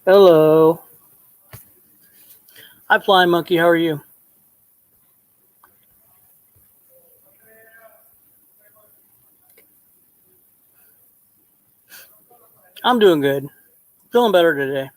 Hello. Hi, Flying Monkey. How are you? I'm doing good. Feeling better today.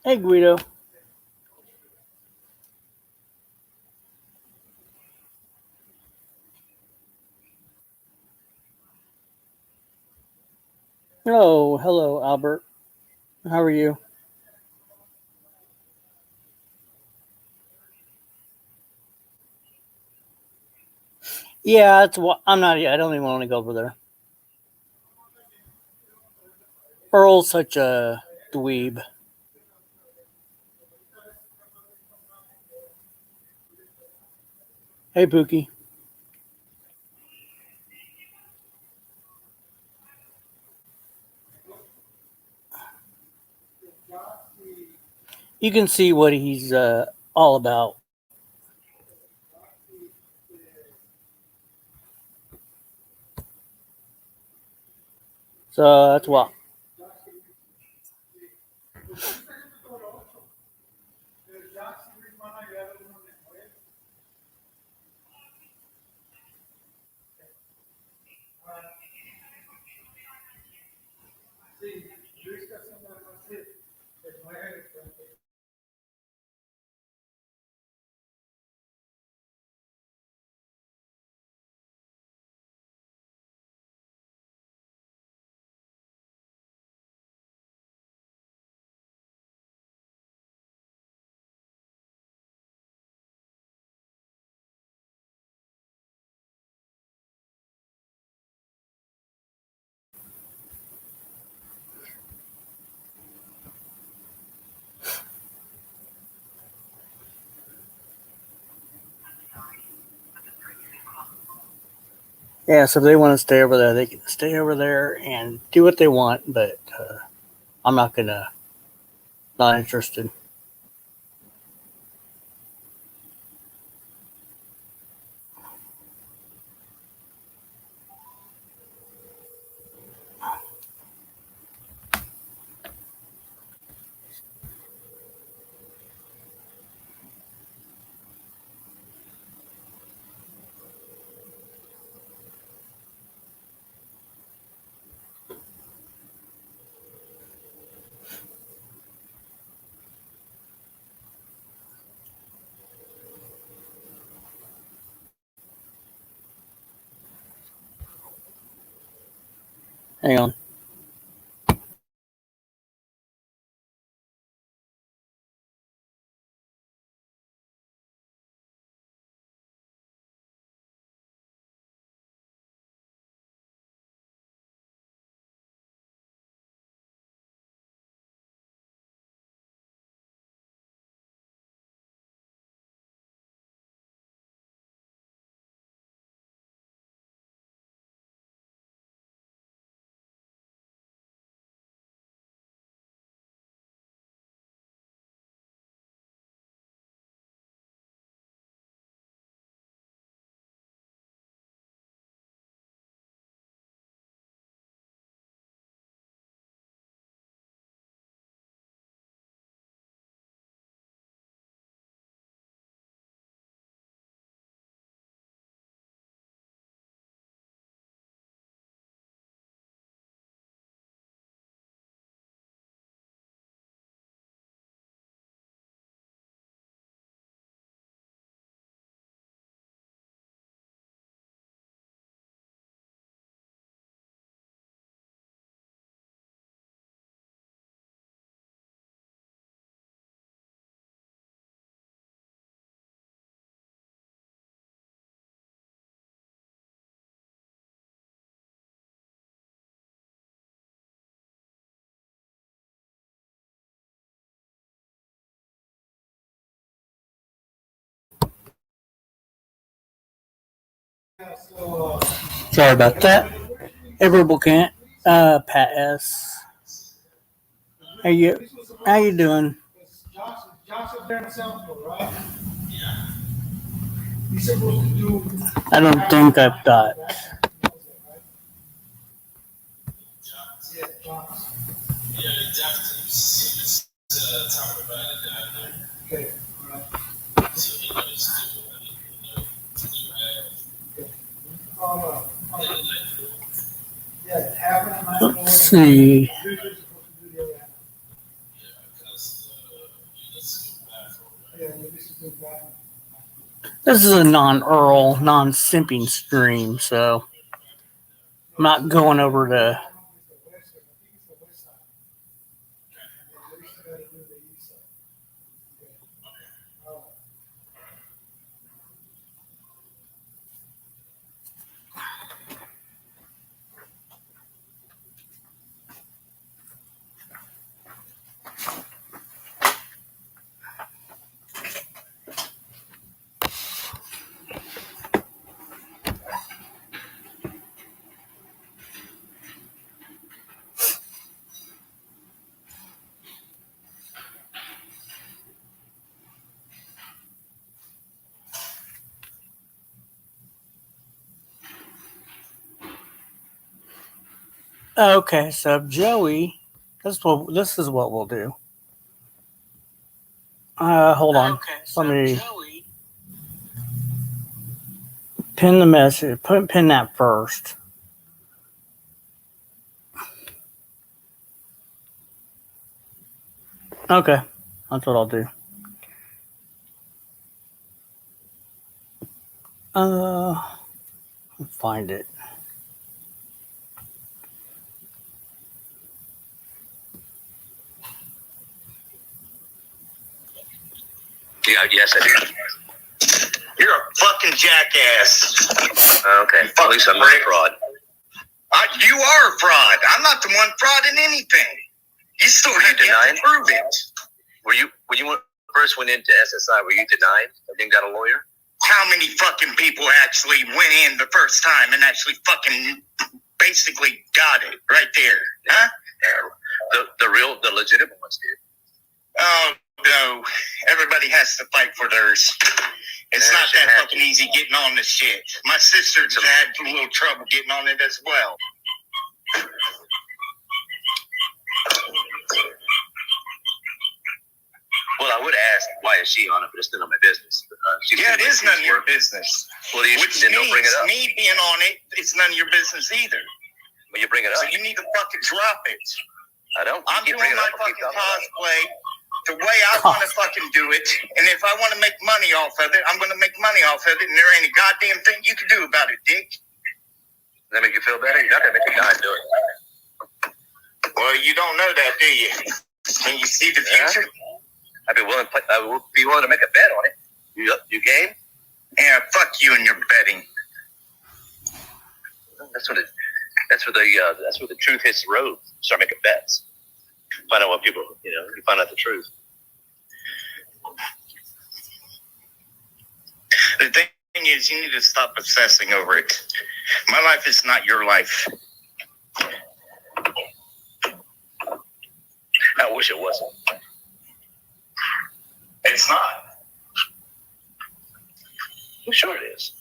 Hey, Guido. Oh, hello, Albert. How are you? Yeah, it's what I'm not. I don't even want to go over there. Earl's such a dweeb. Hey, Pookie. You can see what he's all about. So that's what. Yeah, so if they want to stay over there, they can stay over there and do what they want. But I'm not gonna. Not interested. Hang on. Sorry about that. Hey, Verbal Kent. Pat S. How you doing? I don't think I've got. Let's see. This is a non-Earl, non-simping stream, so I'm not going over to. Okay, so Joey, this is what we'll do. Hold on. Let me pin the message. Pin that first. Okay, that's what I'll do. Find it. Yeah, yes, I do. You're a fucking jackass. Okay, at least I'm not a fraud. You are a fraud. I'm not the one frauding anything. You still have to prove it. When you first went into SSI, were you denied and then got a lawyer? How many fucking people actually went in the first time and actually fucking basically got it right there? Huh? Yeah. The legitimate ones did. Oh, no. Everybody has to fight for theirs. It's not that fucking easy getting on this shit. My sister's had a little trouble getting on it as well. Well, I would ask, why is she on it, but it's none of my business. Yeah, it is none of your business. Well, which means don't bring it up. Me being on it, it's none of your business either. Well, you bring it up. So you need to fucking drop it. I don't. I'm doing my fucking cosplay the way I want to fucking do it. And if I want to make money off of it, I'm going to make money off of it. And there ain't a goddamn thing you can do about it, dick. Does that make you feel better? You're not going to make a guy do it. Well, you don't know that, do you? Can you see the future? I would be willing to make a bet on it. You game? Yeah, fuck you and your betting. That's where the truth hits the road. Start making bets. Find out what people, you find out the truth. The thing is, you need to stop obsessing over it. My life is not your life. I wish it wasn't. It's not. I'm sure it is.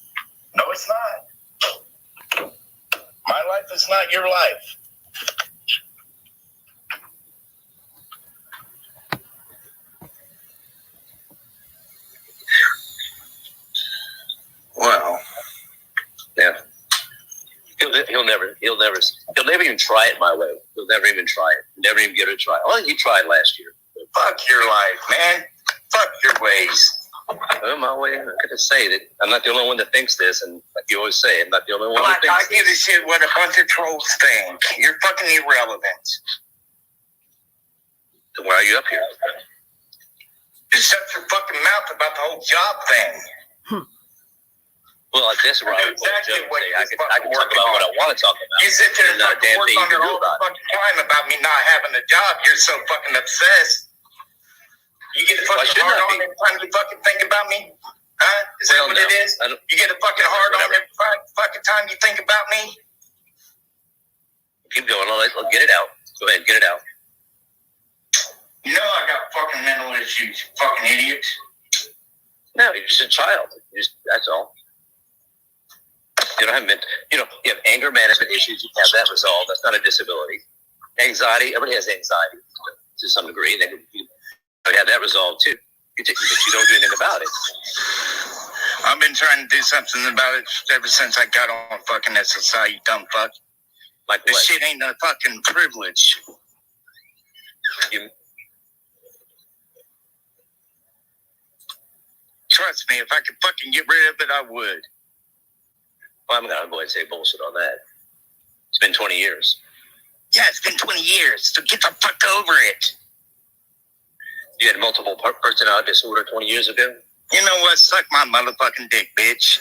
No, it's not. My life is not your life. Well, yeah. He'll never even try it my way. He'll never even try it. Never even give it a try. Oh, he tried last year. Fuck your life, man. Fuck your ways. Well, my way. I'm gonna say that I'm not the only one that thinks this, and like you always say, I'm not the only one that thinks this. I give a shit what a bunch of trolls think. You're fucking irrelevant. Then why are you up here? Just shut your fucking mouth about the whole job thing. Well, this is where I would exactly what I can talk about what I want to talk about. You sit there and not a damn thing you can do about it. Time about me not having a job. You're so fucking obsessed. You get fucking hard on every time you fucking think about me. Huh? Is that what it is? You get a fucking hard on every fucking time you think about me? Keep going. Let's get it out. Go ahead, get it out. You know I got fucking mental issues, you fucking idiot. No, you're just a child. That's all. You don't have you have anger management issues. You have that resolved. That's not a disability. Anxiety. Everybody has anxiety to some degree. You have that resolved too. But you don't do anything about it. I've been trying to do something about it ever since I got on fucking SSI, you dumb fuck. Like this shit ain't a fucking privilege. Trust me, if I could fucking get rid of it, I would. Well, I'm gonna go ahead and say bullshit on that. It's been 20 years. Yeah, it's been 20 years, so get the fuck over it. You had multiple personality disorder 20 years ago? You know what? Suck my motherfucking dick, bitch.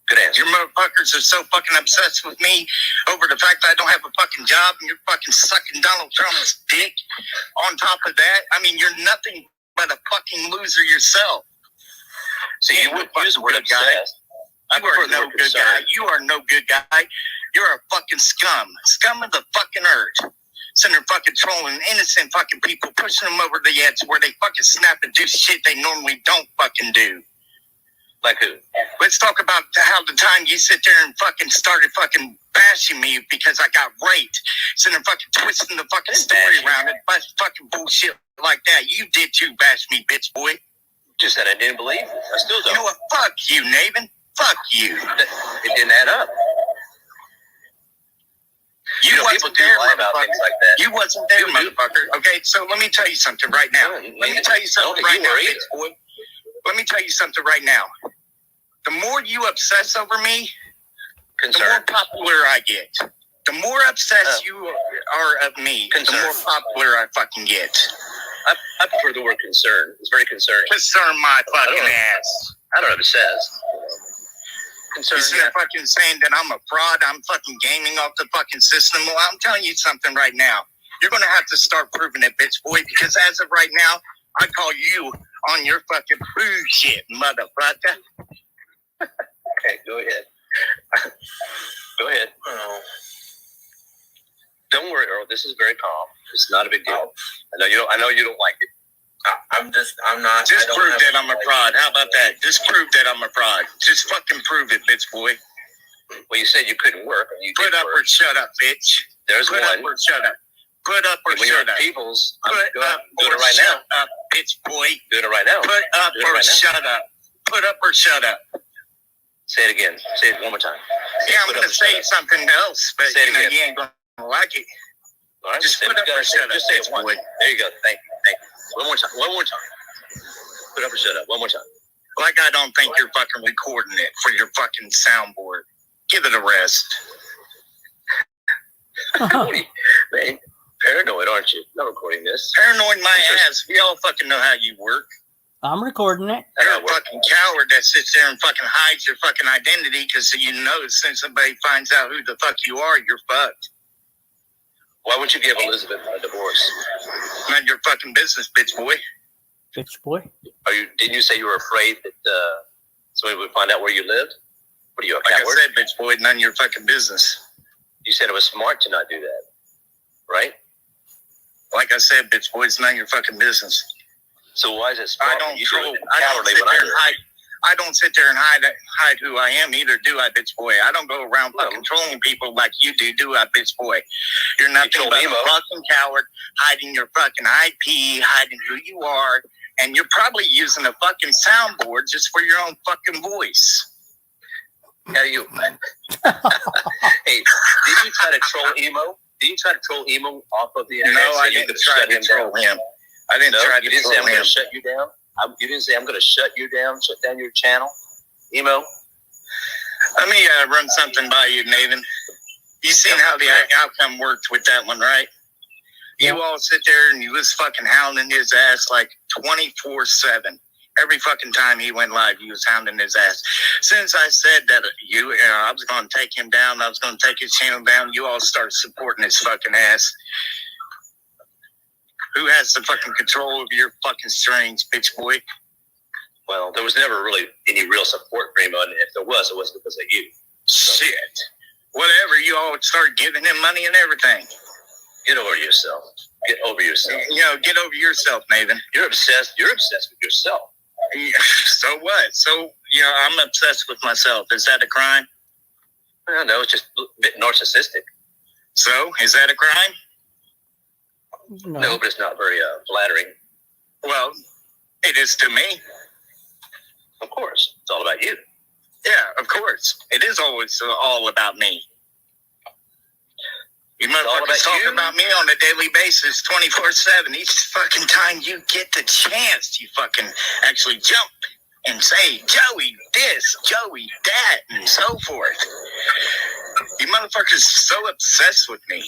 Good answer. Your motherfuckers are so fucking obsessed with me over the fact that I don't have a fucking job and you're fucking sucking Donald Trump's dick. On top of that, I mean, you're nothing but a fucking loser yourself. So you would use the word obsessed. You are no good guy. You are no good guy. You're a fucking scum. Scum of the fucking earth. Sitting there fucking trolling innocent fucking people, pushing them over the edge where they fucking snap and do shit they normally don't fucking do. Like who? Let's talk about how the time you sit there and fucking started fucking bashing me because I got raped. Sitting there fucking twisting the fucking story around it. But fucking bullshit like that. You did too, bash me, bitch boy. Just said I didn't believe it. I still don't. You know what? Fuck you, Nathan. Fuck you. It didn't add up. You wasn't there, motherfucker. Like that. You wasn't there, motherfucker. Okay, so let me tell you something right now. Let me tell you something right now, bitch boy. Let me tell you something right now. The more you obsess over me, the more popular I get. The more obsessed you are of me, the more popular I fucking get. I prefer the word concern. It's very concerning. Concern my fucking ass. I don't know what it says. Concern. Isn't it fucking saying that I'm a fraud? I'm fucking gaming off the fucking system? Well, I'm telling you something right now. You're going to have to start proving it, bitch boy, because as of right now, I call you on your fucking bullshit, motherfucker. Okay, go ahead. Go ahead. Don't worry, Earl. This is very calm. It's not a big deal. I know you don't like it. I'm not. Just prove that I'm a fraud. How about that? Just prove that I'm a fraud. Just fucking prove it, bitch boy. Well, you said you couldn't work. You put up or shut up, bitch. There's one. Put up or shut up. Put up or shut up. People's. Put up or shut up, bitch boy. Doing it right now. Put up or shut up. Put up or shut up. Say it again. Say it one more time. Yeah, I'm going to say something else, but you ain't going to like it. All right, just put up or shut up. Just say it once. There you go. Thank you. One more time. One more time. Put up or shut up. One more time. Like I don't think you're fucking recording it for your fucking soundboard. Give it a rest. Man, paranoid, aren't you? Not recording this. Paranoid my ass. We all fucking know how you work. I'm recording it. You're a fucking coward that sits there and fucking hides your fucking identity because you know as soon as somebody finds out who the fuck you are, you're fucked. Why would you give Elizabeth a divorce? None of your fucking business, bitch boy. Bitch boy. Didn't you say you were afraid that somebody would find out where you lived? What are you, a coward? Like I said, bitch boy, none of your fucking business. You said it was smart to not do that, right? Like I said, bitch boy, it's none of your fucking business. So why is it smart? I don't sit there and hide who I am either, do I, bitch boy? I don't go around fucking trolling people like you do I, bitch boy? You're nothing but a fucking coward, hiding your fucking IP, hiding who you are, and you're probably using a fucking soundboard just for your own fucking voice. How you? Hey, did you try to troll Emo? Did you try to troll Emo off of the internet? No, I didn't try to troll him. I didn't try to troll him. I'm going to shut you down. You didn't say I'm going to shut you down, shut down your channel, Emo. Let me run something by you, Nathan. You seen how the outcome worked with that one, right? Yeah. You all sit there and you was fucking hounding his ass like 24/7. Every fucking time he went live, he was hounding his ass. Since I said that I was going to take him down, I was going to take his channel down, you all start supporting his fucking ass. Who has the fucking control of your fucking strings, bitch boy? Well, there was never really any real support for him, and if there was, it wasn't because of you. So. Shit. Whatever, you all started giving him money and everything. Get over yourself. Get over yourself. Get over yourself, Nathan. You're obsessed with yourself. So what? So, I'm obsessed with myself. Is that a crime? Well, no, it's just a bit narcissistic. So, is that a crime? No, but it's not very flattering. Well, it is to me. Of course. It's all about you. Yeah, of course. It is always all about me. You motherfuckers talk about me on a daily basis, 24/7. Each fucking time you get the chance, you fucking actually jump and say, Joey this, Joey that, and so forth. You motherfuckers so obsessed with me.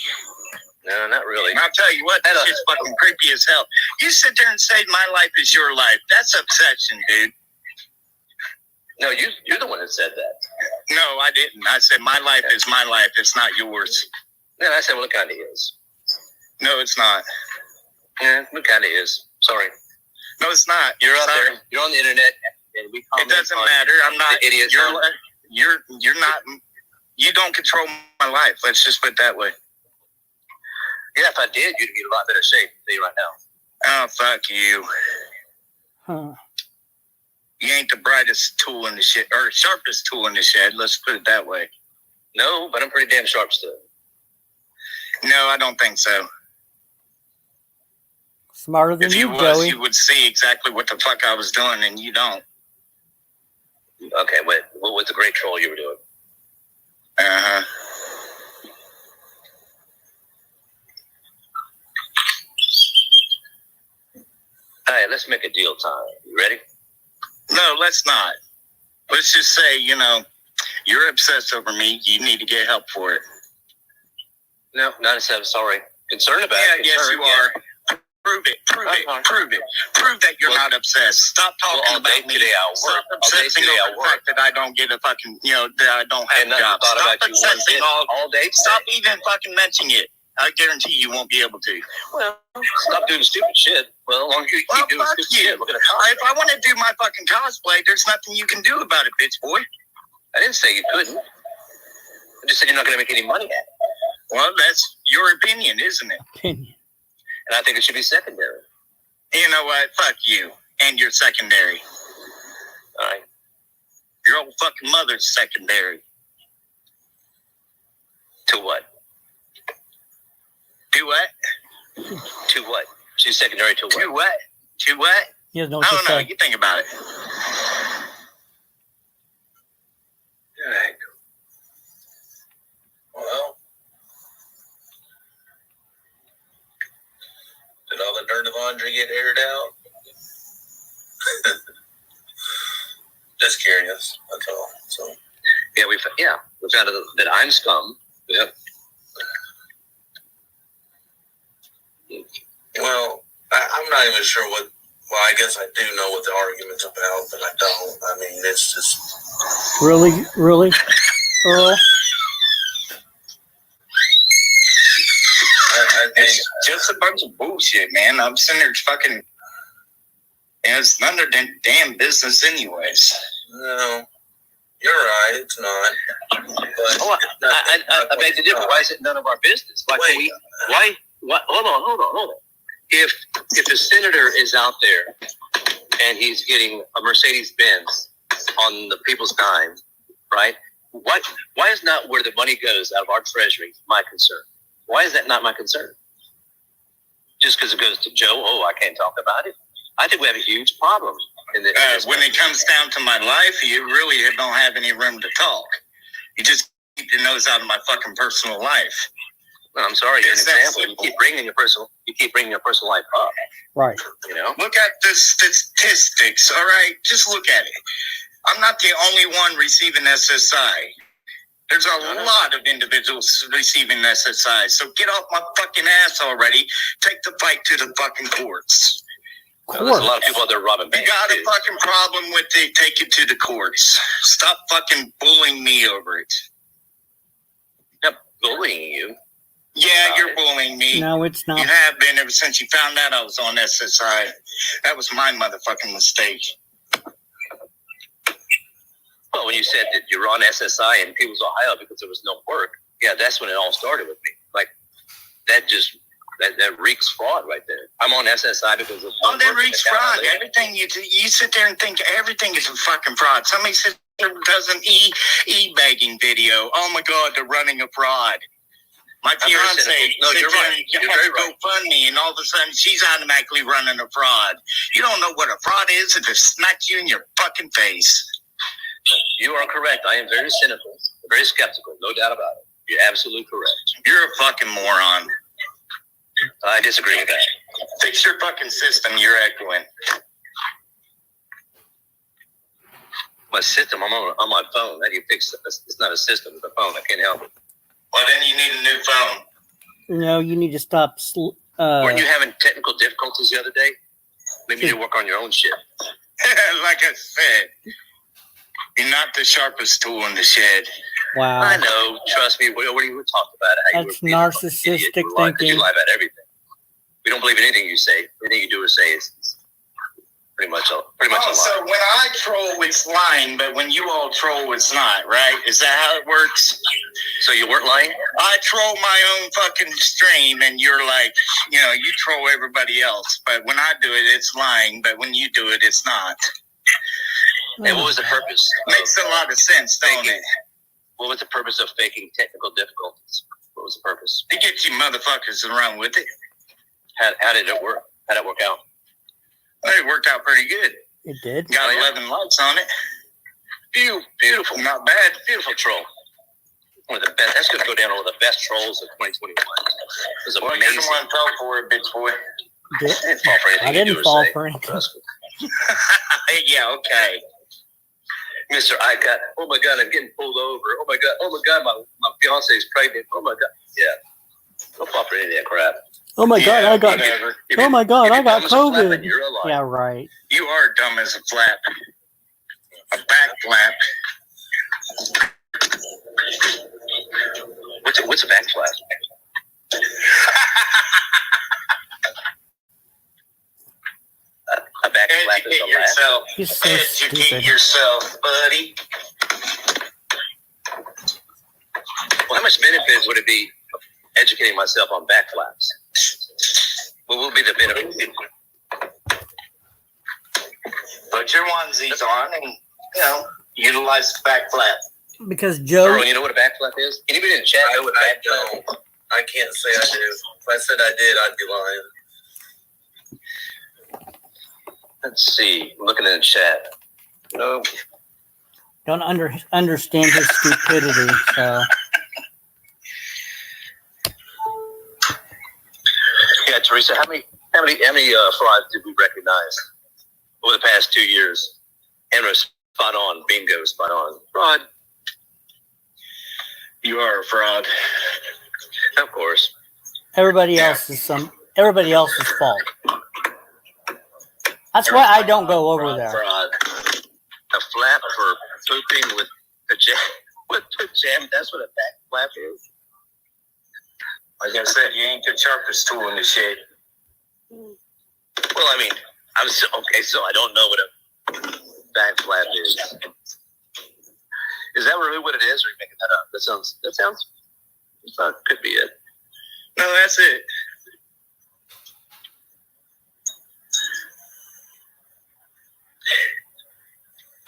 No, not really. I'll tell you what, this is fucking creepy as hell. You sit there and say my life is your life. That's obsession, dude. No, you're the one that said that. No, I didn't. I said my life is my life. It's not yours. Yeah, I said, well, it kind of is. No, it's not. Yeah, it kind of is. Sorry. No, it's not. You're out there. You're on the internet, and we comment. It doesn't matter. I'm not. Idiots. You're not. You don't control my life. Let's just put it that way. Yeah, if I did, you'd be in a lot better shape. I'll tell you right now. Oh, fuck you. Huh. You ain't the brightest tool in the shed, or sharpest tool in the shed. Let's put it that way. No, but I'm pretty damn sharp still. No, I don't think so. Smarter than if you you, was, Joey. you would see exactly what the fuck I was doing, and you don't. Okay, what was the great troll you were doing? Uh-huh. All right, let's make a deal time. You ready? No, let's not. Let's just say, you're obsessed over me. You need to get help for it. No, not as I'm sorry. Concerned about it. Yes, you are. Prove it. Prove that you're not obsessed. Stop talking about me. Stop obsessing over the fact that I don't get a fucking, that I don't have a job. Stop obsessing all day. Stop even fucking mentioning it. I guarantee you won't be able to. Well, stop doing stupid shit. Well, as long as you keep doing stupid shit, we're gonna if I want to do my fucking cosplay, there's nothing you can do about it, bitch boy. I didn't say you couldn't. I just said you're not gonna make any money at it. Well, that's your opinion, isn't it? Opinion. And I think it should be secondary. You know what? Fuck you and your secondary. All right. Your old fucking mother's secondary. To what? Do what? To what? She's secondary to what? To what? To what? He doesn't know I what don't to know. say. You think about it. All right. Well, did all the dirty laundry get aired out? Just curious. That's all. So yeah, we found out that I'm scum. Yep. Well, I'm not even sure what. Well, I guess I do know what the argument's about, but I don't. I mean, it's just Really, Earl. I think It's just a bunch of bullshit, man. I'm sitting there fucking. It's none of their damn business, anyways. no, you're right. It's not. But I beg to differ. Why is it none of our business? Why? Hold on. If the senator is out there and he's getting a Mercedes Benz on the people's dime, right? Why is not where the money goes out of our treasury my concern? Why is that not my concern? Just because it goes to Joe, I can't talk about it. I think we have a huge problem in this. When it comes down to my life, you really don't have any room to talk. You just keep your nose out of my fucking personal life. No, I'm sorry. You're an It's that example. simple. You keep bringing your personal life up. Right. You know. Look at the statistics, all right? Just look at it. I'm not the only one receiving SSI. There's a lot of individuals receiving SSI. So get off my fucking ass already. Take the fight to the fucking courts. Well, there's a lot of people out there robbing You banks. got a too. fucking problem with it, take it to the courts. Stop fucking bullying me over it. Not bullying you. Yeah, you're bullying me. No, it's not. You have been ever since you found out I was on SSI. That was my motherfucking mistake. Well, when you said that you were on SSI in Peoples, Ohio because there was no work, yeah, that's when it all started with me. Like, that reeks fraud right there. I'm on SSI because of that reeks fraud. Everything you sit there and think everything is a fucking fraud. Somebody sits there and does an e-bagging video. Oh my God, they're running a fraud. My fiance, no, you're right. You have to go fund me, and all of a sudden she's automatically running a fraud. You don't know what a fraud is if it smacks you in your fucking face. You are correct. I am very cynical, very skeptical, no doubt about it. You're absolutely correct. You're a fucking moron. I disagree with that. Fix your fucking system. You're echoing. My system, I'm on my phone. How do you fix it? It's not a system, it's a phone. I can't help it. Well, then you need a new phone. No, you need to stop. Weren't you having technical difficulties the other day? Maybe you need to work on your own shit. Like I said, you're not the sharpest tool in the shed. Wow. I know. Trust me. We talked about it. How That's you were narcissistic thinking. You lie about everything. We don't believe in anything you say. Anything you do or say is pretty much a lie. So when I troll, it's lying, but when you all troll, it's not, right? Is that how it works? So you weren't lying? I troll my own fucking stream, and you're like, you troll everybody else. But when I do it, it's lying. But when you do it, it's not. And what was the purpose? Makes a lot of sense, don't it? What was the purpose of faking technical difficulties? What was the purpose? To get you motherfuckers around with it. How did it work? How did it work out? Well, it worked out pretty good. It did. Got 11 likes on it. Beautiful. Not bad. Beautiful troll. One of the best. That's going to go down one of the best trolls of 2021. It was amazing. Well, you're the one fell for it, bitch boy. I didn't fall for anything. I didn't fall for anything. Yeah, okay. Mister, oh my God, I'm getting pulled over. Oh my God, my fiance is pregnant. Oh my God. Yeah. Don't fall for any of that crap. Oh my God, I got. Whatever. Oh my God, I got COVID. You're a liar. Yeah, right. You are dumb as a flap. A back flap. What's a back flap? A back flap is a laugh. You're so Educate stupid. yourself, buddy. Well, how much benefit would it be educating myself on back flaps? What will be the benefit? Put your onesies on and, utilize the back flap. Because Joe. Earl, you know what a back flap is? Anybody in the chat know what a I back flap don't. I can't say I do. If I said I did, I'd be lying. Let's see. I'm looking in the chat. No. Don't understand his stupidity. So Yeah, Teresa, how many frauds did we recognize over the past 2 years? Henry, spot on. Bingo, spot on. Fraud. You are a fraud. Of course. everybody else's fault. That's why I don't go over there. Fraud. A flap for pooping with pajama. That's what a back flap is. Like I said, you ain't the sharpest tool in the shed. Well, I mean, so I don't know what a back flap is. Is that really what it is, or are you making that up? That sounds could be it. No, that's it.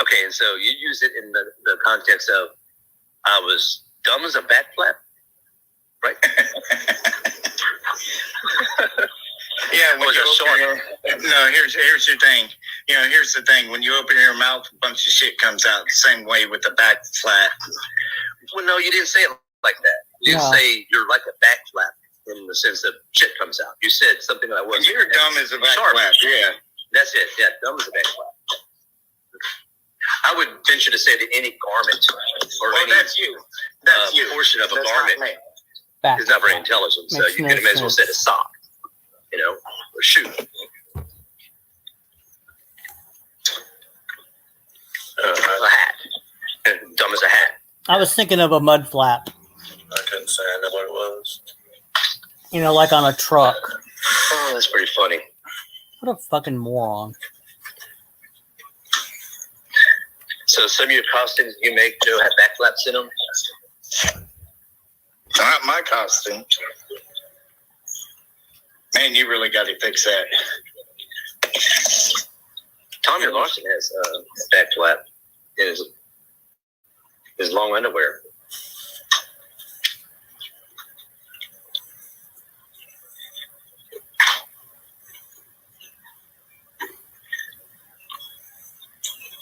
Okay, and so you use it in the context of I was dumb as a back flap, right? Yeah, when Was you it open no, here's your thing. Here's the thing. When you open your mouth, a bunch of shit comes out the same way with the back flap. Well, no, you didn't say it like that. You didn't say you're like a back flap in the sense that shit comes out. You said something that wasn't. You're dumb as a back flap. Yeah. That's it. Yeah, dumb as a back flap. I would venture to say that any garment or any that's you. That's you. portion of a That's garment not me. Back. is not very intelligent. So Makes you no could as well sense. say a sock, or shoe. A hat. Dumb as a hat. I was thinking of a mud flap. I couldn't say I know what it was. You know, like on a truck. Oh, that's pretty funny. What a fucking moron. So some of your costumes you make, Joe, have backflaps in them? Not my costume. Man, you really got to fix that. Tommy Larson has a backflap in his long underwear.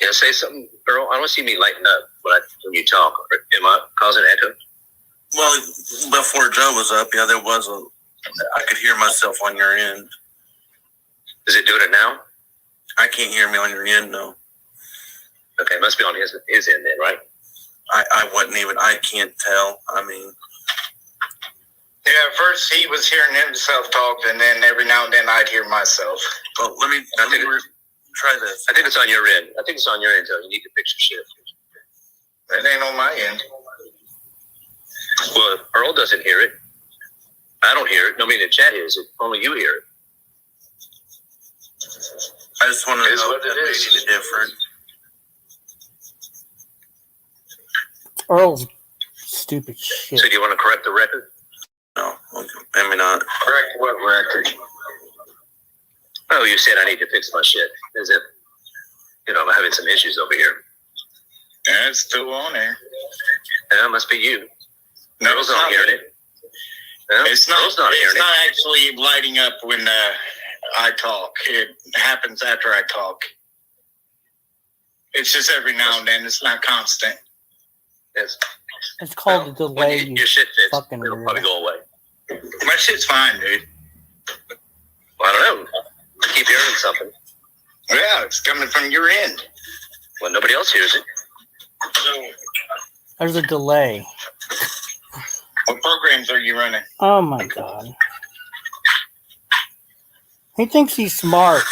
Yeah, say something, Earl. I don't see me lighting up when you talk. Am I causing echo? Well, before Joe was up, yeah, there was I could hear myself on your end. Is it doing it now? I can't hear me on your end, no. Okay, it must be on his end then, right? I can't tell. I mean. Yeah, at first he was hearing himself talk, and then every now and then I'd hear myself. Well, let me try this. I think it's on your end. I think it's on your end, Joe. You need to fix your shit. It ain't on my end. Well, Earl doesn't hear it. I don't hear it. Nobody in the chat hears it. Only you hear it. I just want to know what if it is. making it different. Earl's stupid shit. So do you want to correct the record? No, okay. I mean not. Correct what record? Oh, you said I need to fix my shit. As if, I'm having some issues over here. Yeah, it's still on there. Yeah, it must be you. No, Earl's not hearing it. Yeah, It's not. Earl's not hearing It's it. not actually lighting up when I talk. It happens after I talk. It's just every now and then. It's not constant. Yes. It's called the When delay. your shit fits, fucking it'll weirdo. probably go away. My shit's fine, dude. Well, I don't know. I keep hearing something. Yeah, it's coming from your end. Well, nobody else hears it. There's a delay. What programs are you running? Oh my god. He thinks he's smart.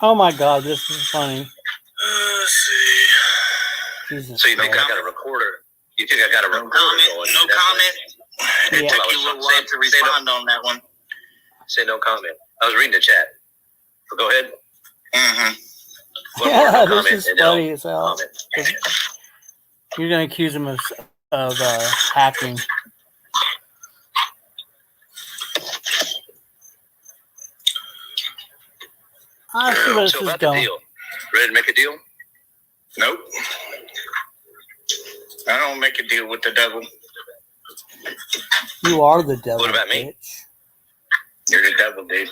Oh my god, this is funny. Let's see. Jesus So you think Christ. I got a recorder? You think I got a No recorder comment. going? No That's comment. It Yeah. took you a little while to respond on that one. Say no comment. I was reading the chat. So go ahead. Mm-hmm. One more, Yeah, no this comment, is and then funny as hell. comment. You're gonna accuse him of hacking. I see where this So is about the going. deal. Ready to make a deal? Nope. I don't make a deal with the devil. You are the devil. What about me? Bitch. You're the devil, dude.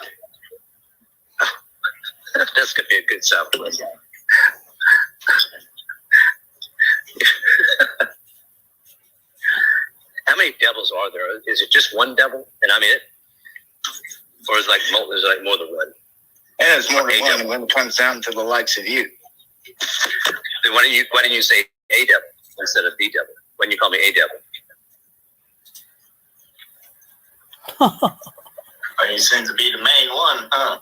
That's gonna be a good Southwest. How many devils are there? Is it just one devil and I'm it, or is it more than one? And it's more than A one devil. when it comes down to the likes of you. Then why didn't you say a devil instead of the devil when you call me a devil? You seem to be the main one, huh?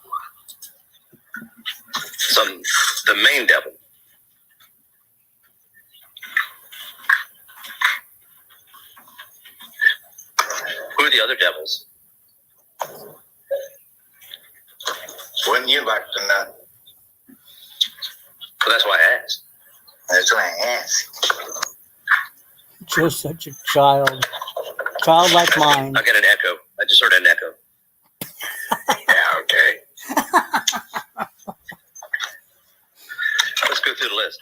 The main devil. Who are the other devils? Wouldn't you like to know? Well, that's why I asked. That's why I asked. You're such a child. Child like mine. I got an echo. I just heard an echo. Yeah, okay. Let's go through the list.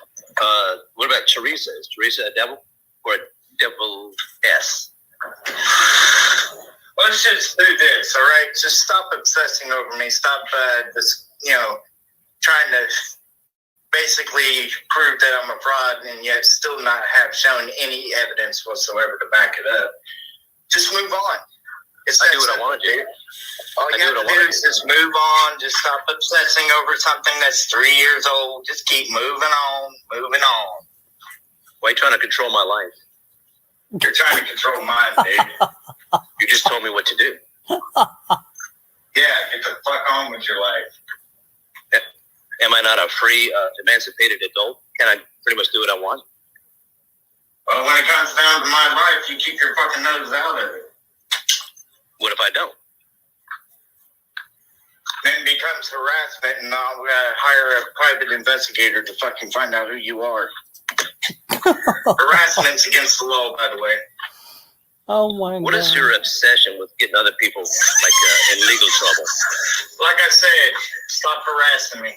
What about Teresa? Is Teresa a devil or a devil S? Let's just do this, all right? Just stop obsessing over me. Stop, trying to basically prove that I'm a fraud and yet still not have shown any evidence whatsoever to back it up. Just move on. I do what I want to do. All you have to do is just move on. Just stop obsessing over something that's 3 years old. Just keep moving on, moving on. Why are you trying to control my life? You're trying to control mine, dude. You just told me what to do. Yeah, get the fuck on with your life. Am I not a free, emancipated adult? Can I pretty much do what I want? Well, when it comes down to my life, you keep your fucking nose out of it. What if I don't? becomes harassment, and I'll hire a private investigator to fucking find out who you are. Harassment's against the law, by the way. Oh my God. What is your obsession with getting other people in legal trouble? Like I said, stop harassing me.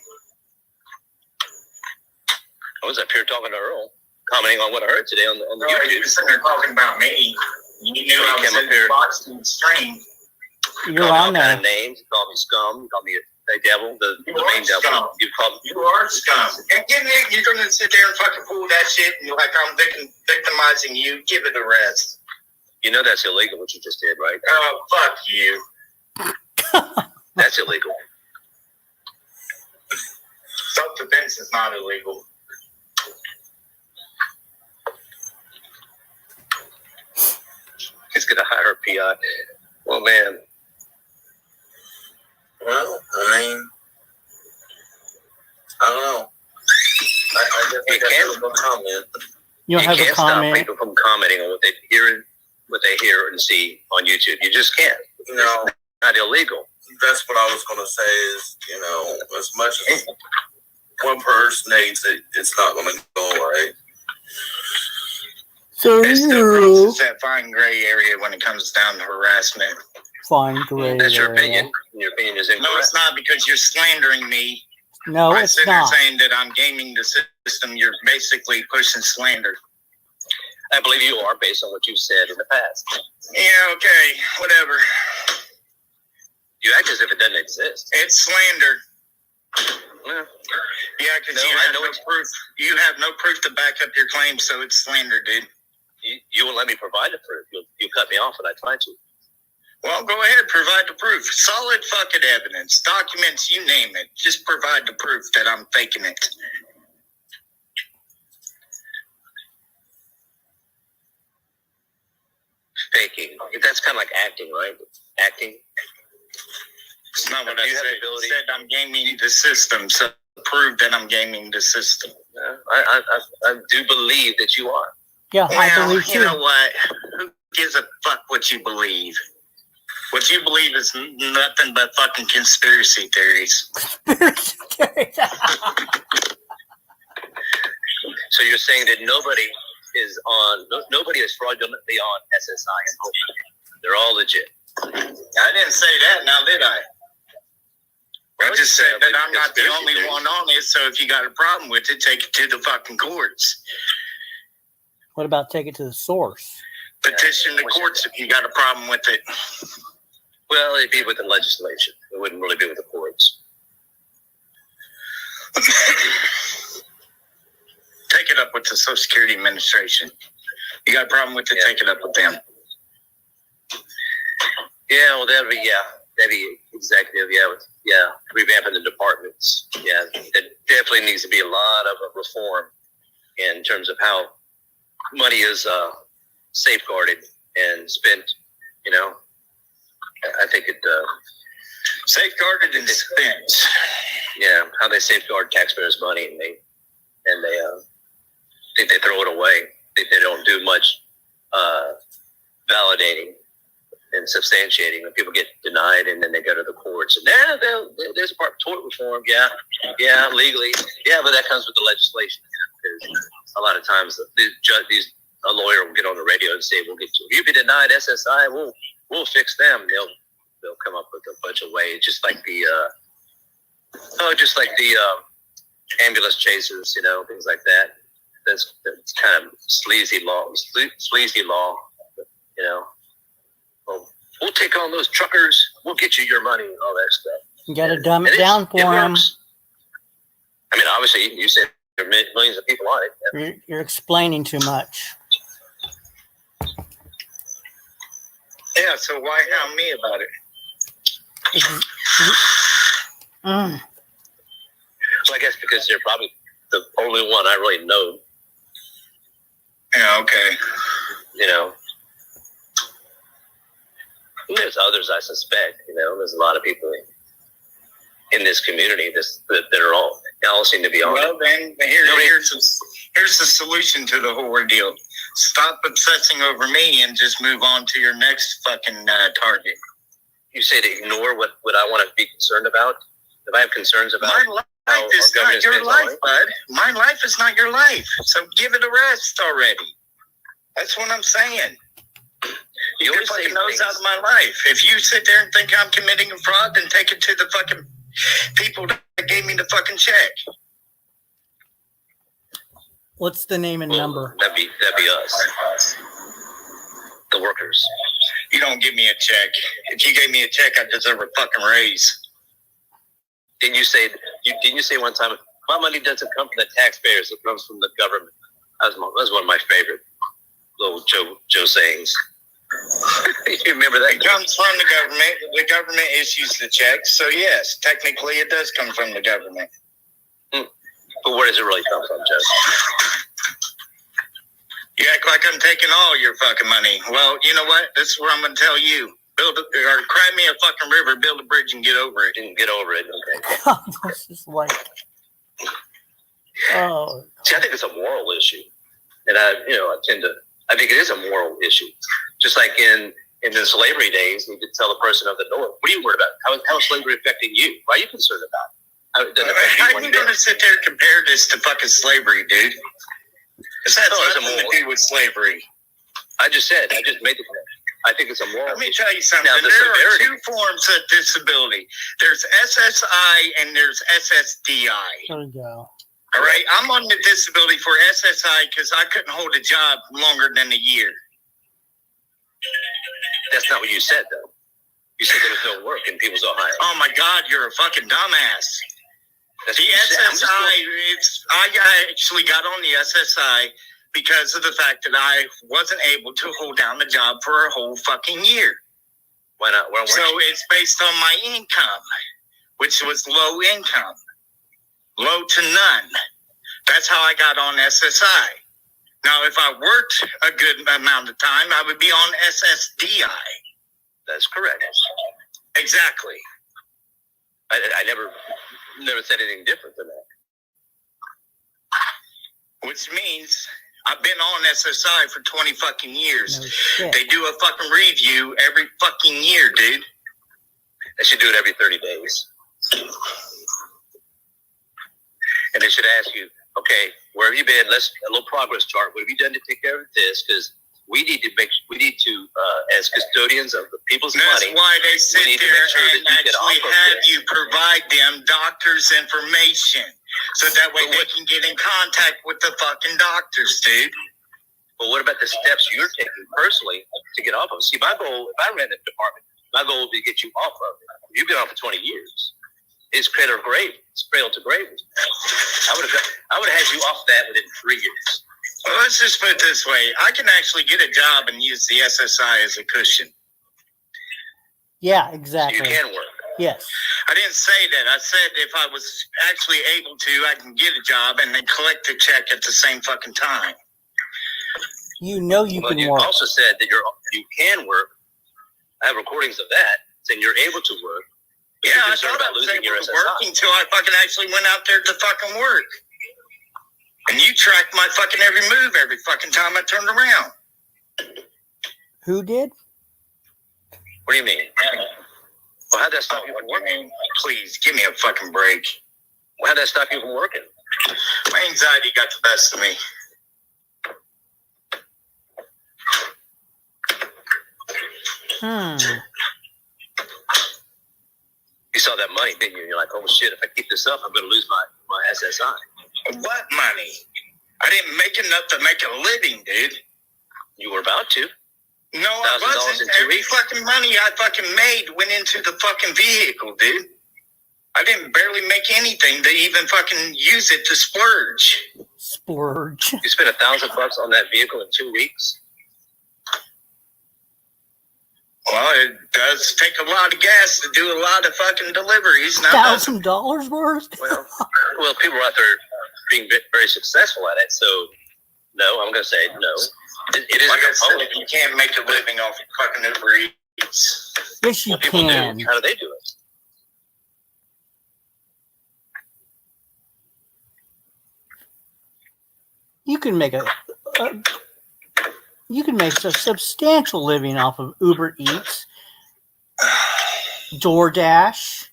I was up here talking to Earl, commenting on what I heard today on the YouTube. You were sitting there talking about me. You knew I was in the box and stream. You're on there. Kind of names. You call me scum. You call me a devil. The main devil. Scum. You are scum. And you're going to sit there and fucking pull that shit and you're like, I'm victimizing you. Give it a rest. You know that's illegal, what you just did, right? Oh, fuck you. That's illegal. Self-defense is not illegal. He's going to hire a PI. Well, man. Well, I mean, I don't know. I guess I got no comment. You can't stop people from commenting on what they hear and see on YouTube. You just can't. It's not illegal. That's what I was going to say is, as much as one person hates it, it's not going to go right. So it's that fine gray area when it comes down to harassment. Fine gray. That's your opinion. Your opinion is incorrect. No, it's not, because you're slandering me. No, by it's sitting not. there saying that I'm gaming the system. You're basically pushing slander. I believe you are, based on what you've said in the past. Yeah, okay, whatever. You act as if it doesn't exist. It's slander. Yeah, because you have no proof. You have no proof to back up your claim, so it's slander, dude. You won't let me provide the proof. You cut me off when I tried to. Well, go ahead, provide the proof. Solid fucking evidence, documents, you name it. Just provide the proof that I'm faking it. Faking. That's kind of like acting, right? Acting. It's not what I said. I said I'm gaming the system, so prove that I'm gaming the system. I do believe that you are. Yeah, well, I believe too. You know what? Who gives a fuck what you believe? What you believe is nothing but fucking conspiracy theories. So you're saying that nobody is fraudulently on SSI and Hope. They're all legit. I didn't say that, now did I? I just said that I'm not the only one on it, so if you got a problem with it, take it to the fucking courts. What about take it to the source? Petition the courts if you got a problem with it. Well, it'd be with the legislation. It wouldn't really be with the courts. Take it up with the Social Security Administration. You got a problem with it, take it up with them. Yeah, well, that'd be executive. Revamping the departments. Yeah, there definitely needs to be a lot of reform in terms of how money is safeguarded and spent. I think it safeguarded and spent. Yeah, how they safeguard taxpayers' money and they think they throw it away. They don't do much validating and substantiating. When people get denied and then they go to the courts and there's a part of tort reform. Yeah, legally. Yeah, but that comes with the legislation. Because a lot of times a lawyer will get on the radio and say, "We'll get you. If you be denied SSI, we'll fix them." They'll come up with a bunch of ways, just like the ambulance chasers, things like that. That's kind of sleazy law. Well, we'll take on those truckers. We'll get you your money and all that stuff. You got to dumb it down for them. I mean, obviously, you said there are millions of people on it. You're explaining too much. Yeah, so why hound me about it? So I guess because you're probably the only one I really know. Yeah, okay. There's others I suspect. There's a lot of people in this community that are all seem to be on. Well, then here's the solution to the whole ordeal. Stop obsessing over me and just move on to your next fucking target. You say to ignore what I want to be concerned about? if I have concerns about my life is not your life, bud. My life is not your life. So give it a rest already. That's what I'm saying. You always say nose out of my life. If you sit there and think I'm committing a fraud, then take it to the fucking people that gave me the fucking check. What's the name and number? That'd be us. The workers. You don't give me a check. If you gave me a check, I deserve a fucking raise. Didn't you say one time, my money doesn't come from the taxpayers, it comes from the government? That was one of my favorite little Joe sayings. You remember that? It comes from the government. The government issues the checks. So yes, technically it does come from the government. But where does it really come from, Joe? You act like I'm taking all your fucking money. Well, you know what? This is what I'm going to tell you. Cry me a fucking river, build a bridge, and get over it. And get over it. Okay. God, this is like, oh. See, I think it's a moral issue, and I think it is a moral issue. Just like in the slavery days, you could tell the person of the North, "What are you worried about? How is slavery affecting you? Why are you concerned about it?" How are you going to sit there and compare this to fucking slavery, dude? This has nothing to do with slavery. I just made the point. I think it's a moral. Let me tell you something. Now, there are two forms of disability. There's SSI and there's SSDI. There we go. All right, I'm on the disability for SSI because I couldn't hold a job longer than a year. That's not what you said, though. You said there was no work in People's Ohio. Oh my God, you're a fucking dumbass. That's the SSI, I actually got on the SSI because of the fact that I wasn't able to hold down the job for a whole fucking year. Why not? So it's based on my income, which was low income, low to none. That's how I got on SSI. Now, if I worked a good amount of time, I would be on SSDI. That's correct. Exactly. I never said anything different than that. Which means I've been on SSI for 20 fucking years. No shit. They do a fucking review every fucking year, dude. They should do it every 30 days. And they should ask you, okay, where have you been? Let's a little progress chart. What have you done to take care of this? Because we need to, as custodians of the people's money. That's why they sit there and actually have you provide them doctors' information. So that way they can get in contact with the fucking doctors, dude. But what about the steps you're taking personally to get off of it? See, my goal, if I ran the department, my goal would be to get you off of it. You've been on for 20 years. It's cradle to grave. It's cradle to grave. I would have had you off that within 3 years. Well, let's just put it this way. I can actually get a job and use the SSI as a cushion. Yeah, exactly. So you can work. Yes. I didn't say that. I said if I was actually able to, I can get a job and then collect a check at the same fucking time. You know you can you work. You also said that you can work. I have recordings of that, saying you're able to work. Yeah, I thought I was able to work until I fucking actually went out there to fucking work. And you tracked my fucking every move every fucking time I turned around. Who did? What do you mean? Well, how'd that stop you from working? Please, give me a fucking break. Well, how'd that stop you from working? My anxiety got the best of me. You saw that money, didn't you? You're like, oh shit, if I keep this up, I'm going to lose my SSI. What money? I didn't make enough to make a living, dude. You were about to. No, I wasn't. Every fucking money I fucking made went into the fucking vehicle, dude. I didn't barely make anything to even fucking use it to splurge. Splurge. You spent $1,000 on that vehicle in 2 weeks? Well, it does take a lot of gas to do a lot of fucking deliveries. $1,000 worth? Well, people are out there being very successful at it, so no, I'm going to say no. It is like I said, you can't make a living off of fucking Uber Eats. Yes, you can. How do they do it? You can make a substantial living off of Uber Eats, DoorDash.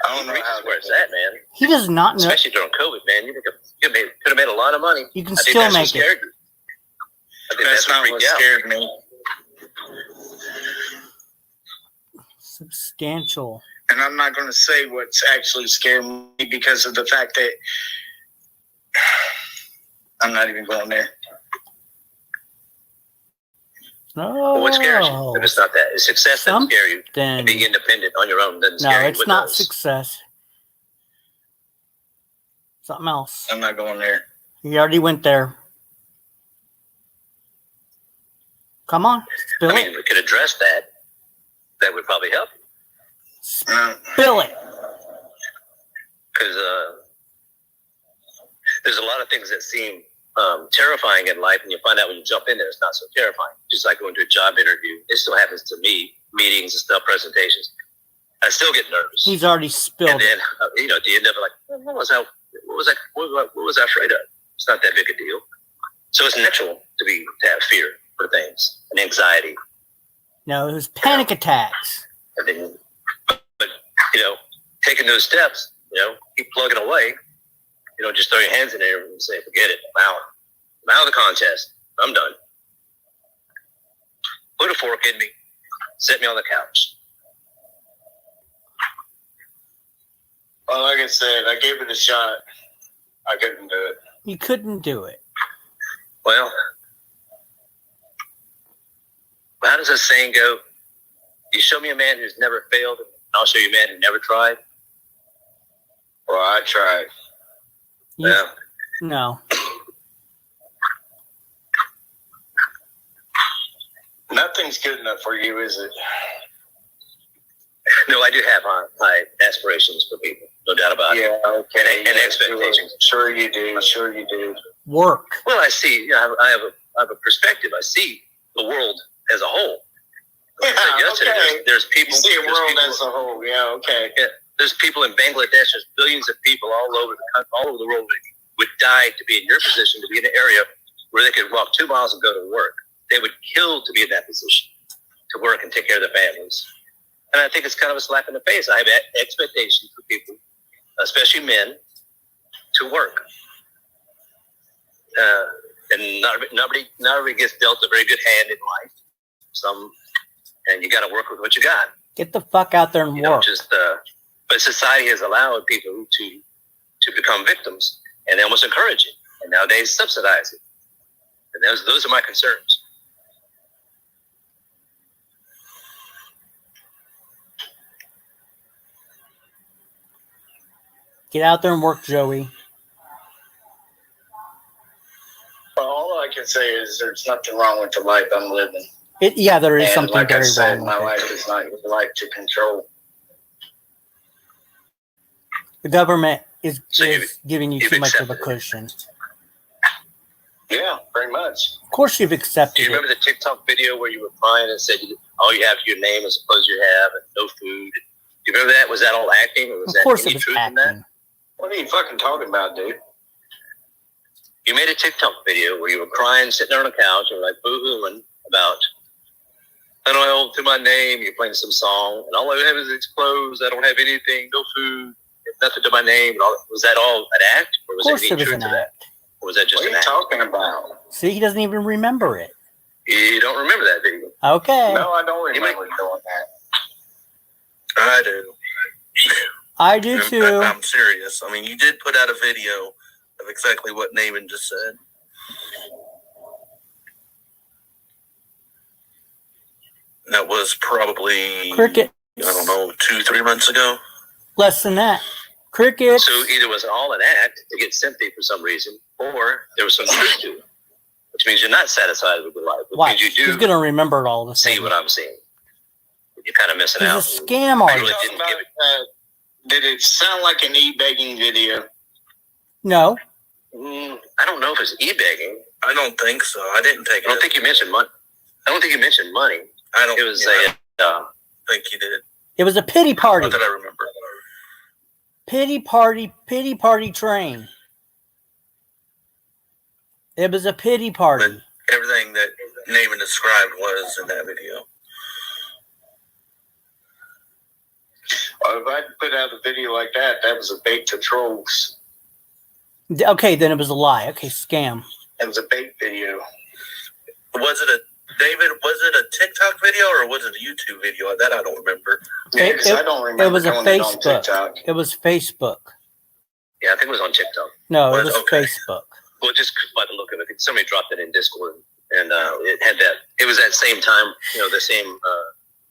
I don't know how where it's at, man. He does not know. Especially during COVID, man. You could have made a lot of money. You can I think still that's what make it. scared you. I think That's not what freaked out. scared me. Substantial. And I'm not going to say what's actually scared me because of the fact that I'm not even going there. Oh, But what scares you? If it's not that, it's success that scare you. Then Being independent on your own doesn't no, scare you. it's What not does? success. Something else. I'm not going there. He already went there. Come on, spill I mean, it. we could address that. That would probably help. Spill it. Because there's a lot of things that seem terrifying in life, and you find out when you jump in there, it's not so terrifying. Just like going to a job interview, it still happens to me. Meetings and stuff, presentations, I still get nervous. He's already spilled And then, at the end of it, like, what was I afraid of? It's not that big a deal. So it's natural to have fear for things and anxiety. No, it was panic attacks. And then, but taking those steps, keep plugging away. Just throw your hands in there and say, forget it. I'm out of the contest. I'm done. Put a fork in me. Set me on the couch. Well, like I said, I gave it a shot. I couldn't do it. You couldn't do it. Well, how does this saying go? You show me a man who's never failed, and I'll show you a man who never tried. Well, I tried. Yeah. No. Nothing's good enough for you, is it? No, I do have high aspirations for people, no doubt about it. Yeah, okay. And expectations. Sure you do. Sure you do. Work. Well, I see. I have a perspective. I see the world as a whole. Like I said yesterday, Okay. there's people. You see a there's world people- as a whole. Yeah, okay. Yeah, there's people in Bangladesh. There's billions of people all over the world would die to be in your position, to be in an area where they could walk 2 miles and go to work. They would kill to be in that position, to work and take care of their families. And I think it's kind of a slap in the face. I have expectations for people, especially men, to work. And not everybody gets dealt a very good hand in life. And you got to work with what you got. Get the fuck out there and work. But society has allowed people to become victims, and they almost encourage it, and now they subsidize it. And those are my concerns. Get out there and work, Joey. Well, all I can say is there's nothing wrong with the life I'm living. Yeah, there is And something like I very said, wrong my with it. life is not your life to control. The government is So giving you you've too much of a accepted it. cushion. Yeah, pretty much. Of course you've Do accepted you it. remember the TikTok video where you were crying and said all you have to your name is clothes you have and no food? Do you remember that? Was that all acting, or was Of that course any it was truth in that? acting. What are you fucking talking about, dude? You made a TikTok video where you were crying, sitting there on a couch, and like boo-hooing about, I don't know, to my name, you're playing some song, and all I have is these clothes, I don't have anything, no food, nothing to my name. And all. Was that all an act, or Of was course there it any was truth an to that? act. Or was that just What are an you act? talking about? See, he doesn't even remember it. You don't remember that video. Okay. No, I don't remember doing that. I do. I do too. I'm serious. I mean, you did put out a video of exactly what Naaman just said. That was probably, Cricket. I don't know, 2-3 months ago. Less than that. Cricket. So either it was all an act to get sympathy for some reason, or there was some truth to it, which means you're not satisfied with your life. Which Watch. means you He's do going to remember it all of a see sudden. what I'm seeing. You're kind of missing He's out. a scam I artist. really Talking didn't about, give it. did it sound like an e-begging video? No. I don't know if it's e-begging. I don't think so. I didn't take it. I don't think you mentioned money. I don't think you mentioned money. I don't It was I think you did. It was a pity party. Not that I remember. Pity party train. It was a pity party. Everything that Naaman described was in that video. If I put out a video like that, that was a bait to trolls. Okay, then it was a lie. Okay, scam. It was a bait video. Was it a TikTok video or was it a YouTube video? That I don't remember. Yeah, 'cause I don't remember It was a doing it on Facebook. TikTok. It was Facebook. Yeah, I think it was on TikTok. No, it Was was it? Okay. Facebook. Well, just by the look of it, somebody dropped it in Discord, and it had that. It was that same time, the same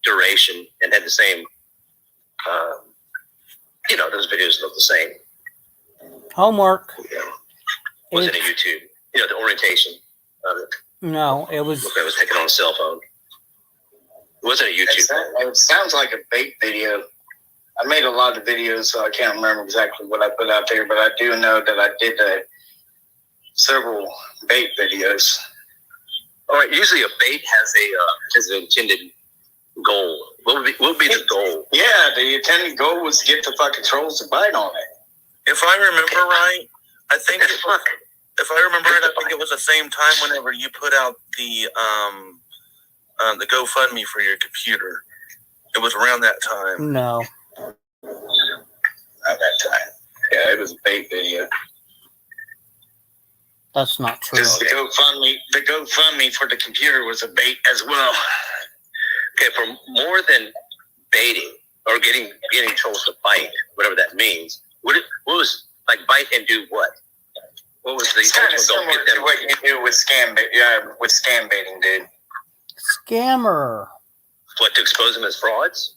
duration, and had the same. Those videos look the same. Homework. Wasn't a YouTube. The orientation of it. No, it was. Look, I was taken on a cell phone. It wasn't a YouTube. It sounds like a bait video. I made a lot of videos, so I can't remember exactly what I put out there, but I do know that I did several bait videos. All right. Usually, a bait has an intended goal. What would be the goal? Yeah, the intended goal was to get the fucking trolls to bite on it. If I remember right, I think it was, if I remember right, I think it was the same time whenever you put out the GoFundMe for your computer. It was around that time. No. At that time. Yeah, it was a bait video. That's not true. Because the GoFundMe for the computer was a bait as well. Okay, for more than baiting or getting trolls to bite, whatever that means. What was like bite and do what? What was the It's kind of ultimate goal? similar to what you do with scam baiting, dude. Scammer. What, to expose them as frauds?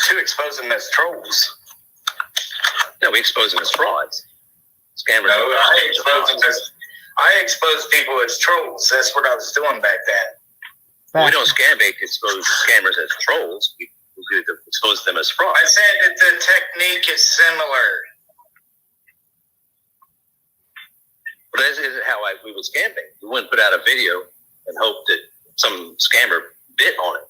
To expose them as trolls. No, we expose them as frauds. Scammers. No, I expose people as trolls. That's what I was doing back then. We don't scam bait to expose scammers as trolls. We do to expose them as frauds. I said that the technique is similar. But this is how we would scam bait. We wouldn't put out a video and hope that some scammer bit on it.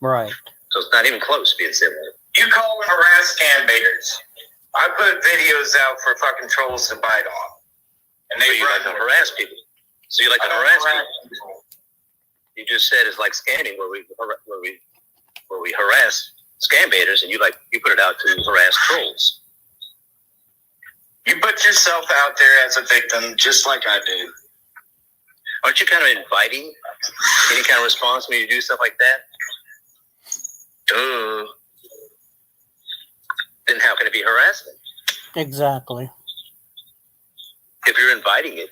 Right. So it's not even close to being similar. You call them harass scam baiters. I put videos out for fucking trolls to bite on. And So they you like to harass people. So you like to harass people. You just said it's like scamming where we harass scam baiters, and you put it out to harass trolls. You put yourself out there as a victim, just like I do. Aren't you kind of inviting any kind of response when you do stuff like that? Duh. Then how can it be harassment? Exactly. If you're inviting it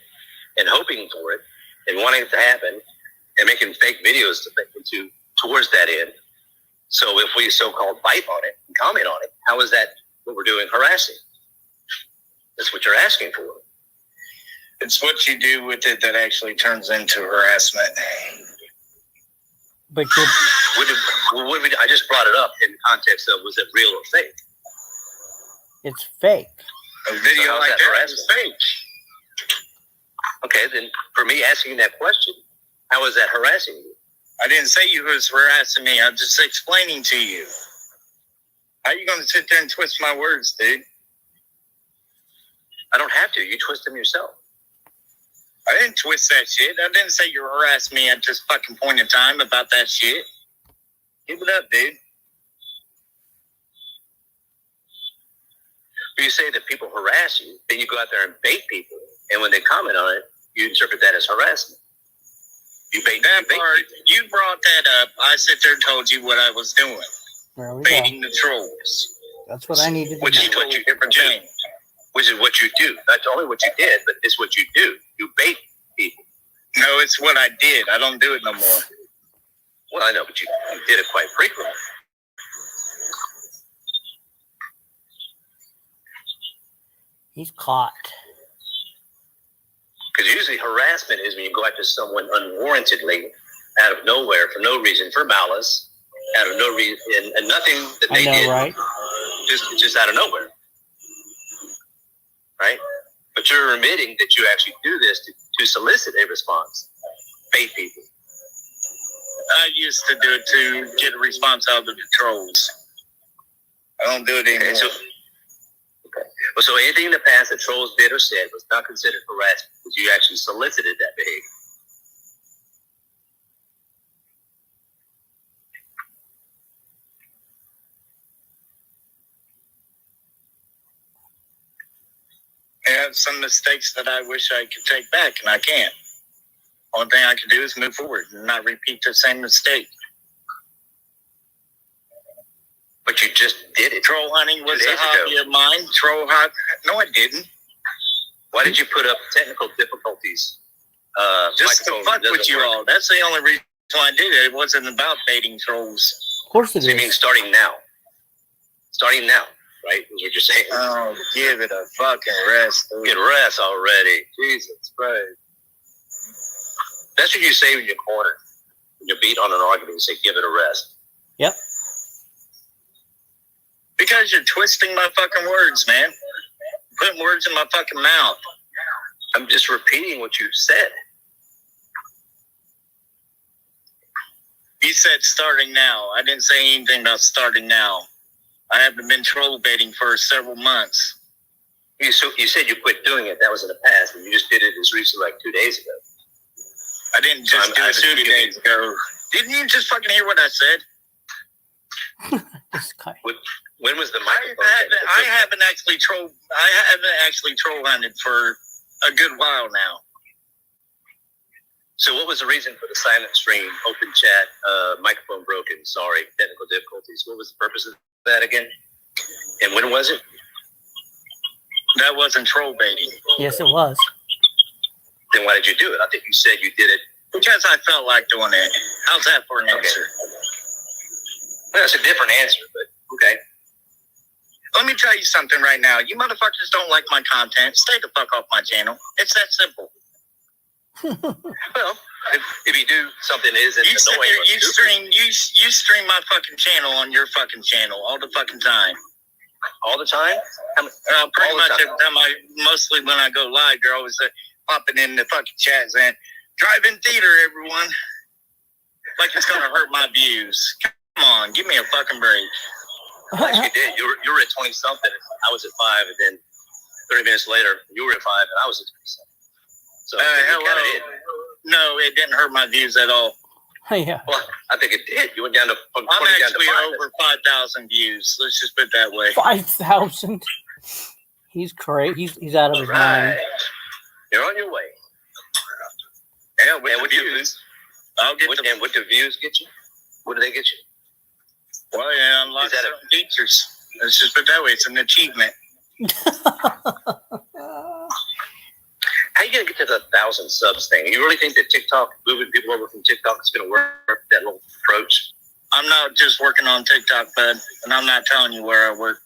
and hoping for it and wanting it to happen and making fake videos towards that end. So if we so-called bite on it and comment on it, how is that what we're doing harassing? That's what you're asking for. It's what you do with it that actually turns into harassment. But I just brought it up in the context of, was it real or fake? it's fake. A video So how's like that that harassment? is fake. Okay, then for me asking that question, how is that harassing you? I didn't say you was harassing me. I'm just explaining to you. How you going to sit there and twist my words, dude? I don't have to. You twist them yourself. I didn't twist that shit. I didn't say you harassed me at this fucking point in time about that shit. Keep it up, dude. You say that people harass you, then you go out there and bait people, and when they comment on it, you interpret that as harassment. You bait That you bait part, people. you brought that up. I sit there and told you what I was doing. There we Baiting go. the trolls. That's what I needed to Which do. is what you Different do. thing. Which is what you do. Not only what you did, but it's what you do. You bait people. No, it's what I did. I don't do it no more. Well, I know, but you did it quite frequently. He's caught. Because usually harassment is when you go after someone unwarrantedly, out of nowhere, for no reason, for malice, out of no reason, and nothing that I they know, did, right? just out of nowhere, right? But you're admitting that you actually do this to solicit a response, bait people. I used to do it to get a response out of the trolls. I don't do it anymore. Well, so anything in the past that trolls did or said was not considered harassment because you actually solicited that behavior. some mistakes that I wish I could take back, and I can't. Only thing I can do is move forward and not repeat the same mistake. But you just did it. Troll hunting was a hobby of mine. Troll hunt? No, I didn't. Why did you put up technical difficulties? Just to fuck with you all. That's the only reason I did it. It wasn't about baiting trolls. Of course it So you mean is. starting now? Starting now, right? Is what you're saying? Oh, give it a fucking rest, dude. Get rest already. Jesus Christ. That's what you say when you're cornered. When you're beat on an argument, you say, give it a rest. Yep. Because you're twisting my fucking words, man. Putting words in my fucking mouth. I'm just repeating what you said. You said starting now. I didn't say anything about starting now. I haven't been troll baiting for several months. You said you quit doing it. That was in the past, and you just did it as recently like 2 days ago. I didn't just do it 2 days ago. Didn't you just fucking hear what I said? This guy. When was the microphone? I haven't actually troll hunted for a good while now. So what was the reason for the silent stream, open chat, microphone broken, sorry, technical difficulties? What was the purpose of that again? And when was it? That wasn't troll baiting. Yes, it was. Then why did you do it? I think you said you did it. Because I felt like doing it. How's that for an answer? Well, that's a different answer, but okay. Let me tell you something right now. You motherfuckers don't like my content. Stay the fuck off my channel. It's that simple. Well, if you do something that isn't annoying, you stream my fucking channel on your fucking channel all the fucking time. all the time. Pretty much every time mostly when I go live, you're always popping in the fucking chat saying, "Drive-in theater, everyone." Like it's gonna hurt my views. Come on, give me a fucking break. Like you did. You were at 20 something. I was at 5, and then 30 minutes later, you were at 5, and I was at 20 something. So hello. No, it didn't hurt my views at all. Yeah. Well, I think it did. You went down to. I'm actually over 5,000 views. Let's just put it that way. 5,000. He's crazy. He's out of his mind. You're on your way. Yeah, with the views. I'll get and what do views get you? What do they get you? Well, yeah, unlock certain features. Let's just put it that way. It's an achievement. How are you going to get to the 1,000 subs thing? You really think that TikTok, moving people over from TikTok is going to work that little approach? I'm not just working on TikTok, bud, and I'm not telling you where I work.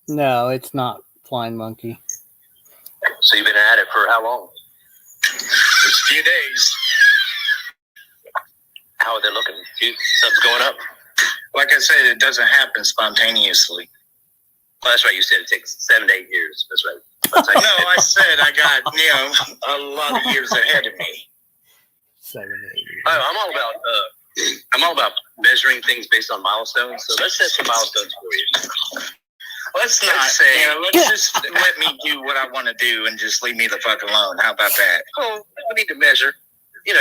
No, it's not Flying Monkey. So you've been at it for how long? It's a few days. How are they looking? Few subs going up? Like I said, it doesn't happen spontaneously. Well, that's right. You said it takes 7 to 8 years. That's right. No, I said I got, a lot of years ahead of me. 7 to 8 years. I'm all about measuring things based on milestones. So let's set some milestones for you. Let's not say. Let's just let me do what I want to do and just leave me the fuck alone. How about that? Oh, we need to measure. You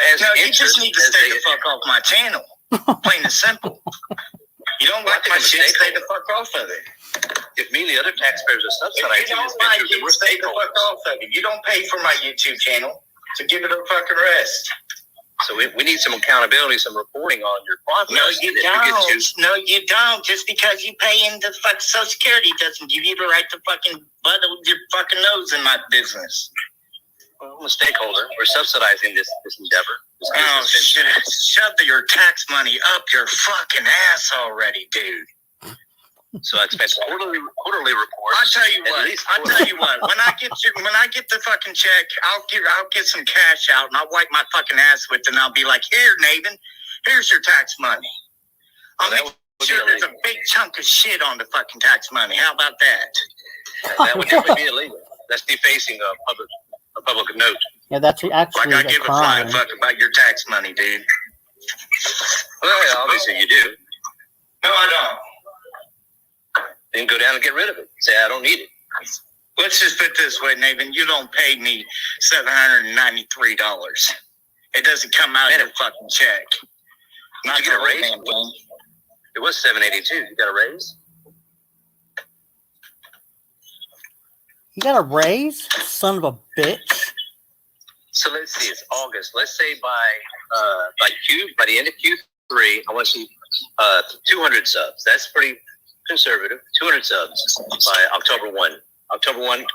just need to stay the fuck off my channel. Plain and simple. You don't like my shit, stay the fuck off of it. If me and the other taxpayers are subsidizing, if you don't like it, stay the fuck off of it. You don't pay for my YouTube channel, so give it a fucking rest. So we need some accountability, some reporting on your progress. No, you don't. No, you don't. Just because you pay into fucking Social Security doesn't give you the right to fucking butt your fucking nose in my business. Well, I'm a stakeholder. We're subsidizing this endeavor. Oh, shit. Shove your tax money up your fucking ass already, dude. So I expect quarterly reports. I'll tell you what. When I get the fucking check, I'll get some cash out and I'll wipe my fucking ass with it and I'll be like, "Here, Nathan, here's your tax money." I'll make sure there's a big chunk of shit on the fucking tax money. How about that? That would definitely be illegal. That's defacing a public note. Yeah, that's actually like I give a flying fuck about your tax money, dude. Well, yeah, obviously you do. No, I don't. Then go down and get rid of it. Say, I don't need it. Let's just put it this way, Nathan. You don't pay me $793. It doesn't come out of your fucking check. Did you get a raise? It was $782. You got a raise? You got a raise, son of a bitch. So let's see. It's August. Let's say by the end of Q3, I want to see 200 subs. That's pretty conservative. 200 subs by October 1. October 1,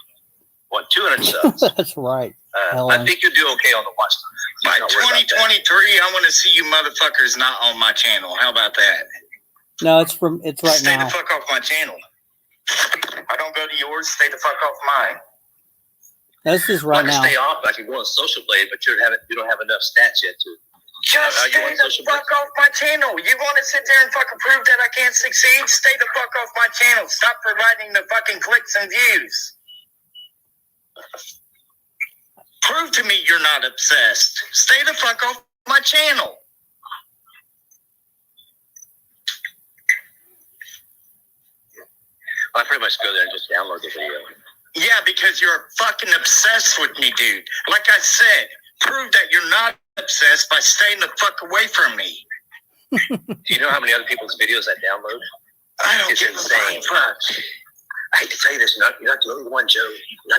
200 subs. That's right. I think you'll do okay on the watch time. By 2023, I want to see you motherfuckers not on my channel. How about that? No, it's right Stay now. the fuck off my channel. I don't go to yours. Stay the fuck off mine. This is right I can now. stay off. I can go on Social Blade, but you don't have enough stats yet to. Just stay the fuck off my channel. You want to sit there and fucking prove that I can't succeed? Stay the fuck off my channel. Stop providing the fucking clicks and views. Prove to me you're not obsessed. Stay the fuck off my channel. I pretty much go there and just download the video. Yeah, because you're fucking obsessed with me, dude. Like I said, prove that you're not obsessed by staying the fuck away from me. Do you know how many other people's videos I download? I don't It's give insane. a fuck. I hate to tell you this, you're not the only one, Joe.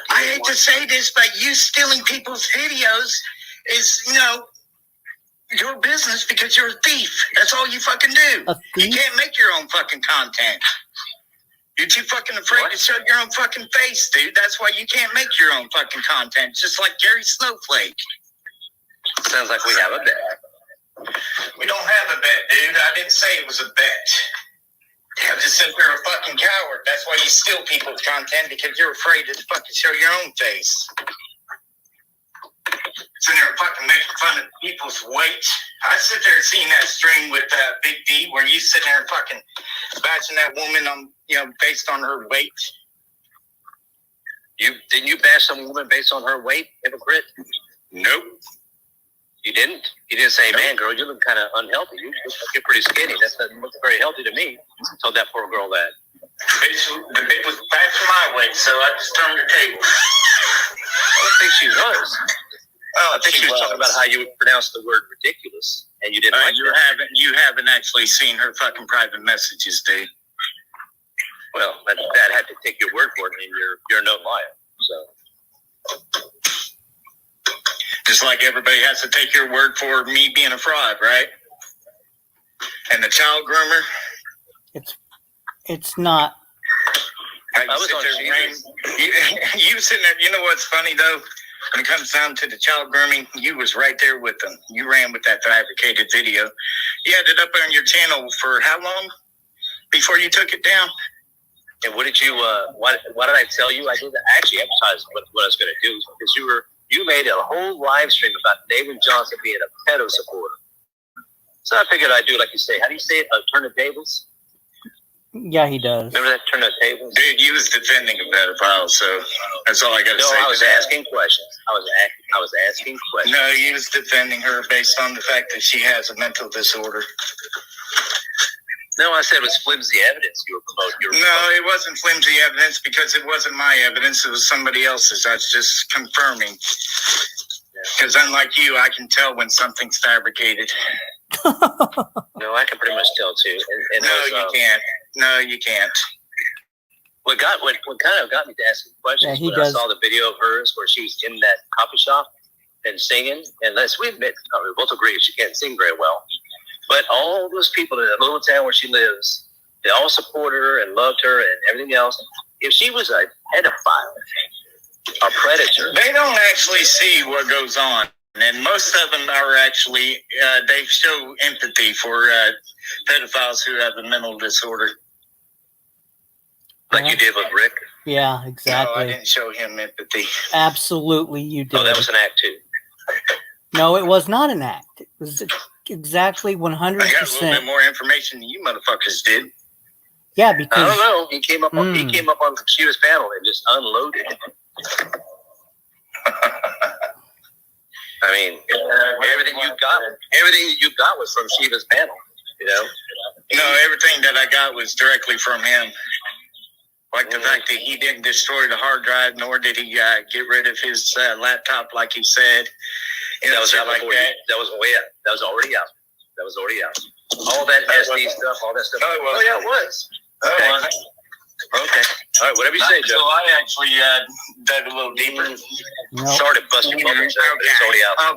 I hate to say this, but you stealing people's videos is, your business because you're a thief. That's all you fucking do. A thief? You can't make your own fucking content. You're too fucking afraid to show your own fucking face, dude. That's why you can't make your own fucking content. Just like Gary Snowflake. Sounds like we have a bet. We don't have a bet, dude. I didn't say it was a bet. I just said you're a fucking coward. That's why you steal people's content, because you're afraid to fucking show your own face. Sitting there fucking making fun of people's weight. I sit there seeing that stream with Big D where you sit there and fucking bashing that woman on, based on her weight. Didn't you bash some woman based on her weight, hypocrite? Nope. You didn't? You didn't say, man, girl, you look kind of unhealthy. You're pretty skinny. That doesn't look very healthy to me. Told that poor girl that. The bitch was bashing my weight, so I just turned the table. I don't think she was. Oh, I think she was talking about how you would pronounce the word ridiculous, and you didn't like that. You haven't actually seen her fucking private messages, dude. Well, that had to take your word for it, and you're no liar. So. Just like everybody has to take your word for me being a fraud, right? And the child groomer. It's not. I was on you sitting there. You know what's funny though? When it comes down to the child grooming, you was right there with them. You ran with that fabricated video. You had it up on your channel for how long before you took it down? And what did you? What did I tell you? I actually advertised what I was going to do, because you made a whole live stream about David Johnson being a pedo supporter. So I figured I'd do like you say. How do you say it? Turn the tables. Yeah, he does. Remember that turn the tables? Dude, you was defending a pedophile, so that's all I got to say. No, I was asking questions. I was asking questions. No, you was defending her based on the fact that she has a mental disorder. No, I said it was flimsy evidence you were promoting. No, it wasn't flimsy evidence because it wasn't my evidence. It was somebody else's. I was just confirming. Because unlike you, I can tell when something's fabricated. No, I can pretty much tell too. And you can't. No, you can't. What kind of got me to ask questions when I saw the video of hers where she was in that coffee shop and singing. And let's we admit, we both agree she can't sing very well. But all those people in that little town where she lives, they all support her and loved her and everything else. If she was a pedophile, a predator, they don't actually see what goes on. And most of them are actually, they show empathy for pedophiles who have a mental disorder. Like you did with Rick? Yeah, exactly. No, I didn't show him empathy. Absolutely, you did. Oh, that was an act too. No, it was not an act. It was exactly 100%. I got a little bit more information than you motherfuckers did. Yeah, because I don't know. He came up on Shiva's panel and just unloaded. I mean, everything you got was from Shiva's panel. No, everything that I got was directly from him. Like the fact that he didn't destroy the hard drive, nor did he get rid of his laptop, like he said. That was out before that. That was way out. That was already out. All that SD stuff, all that stuff. Oh, yeah, it was. Okay. Okay. All right. Whatever you say, Joe. So I actually dug a little deeper. No. Sorry to bust your bubble, but it's already out.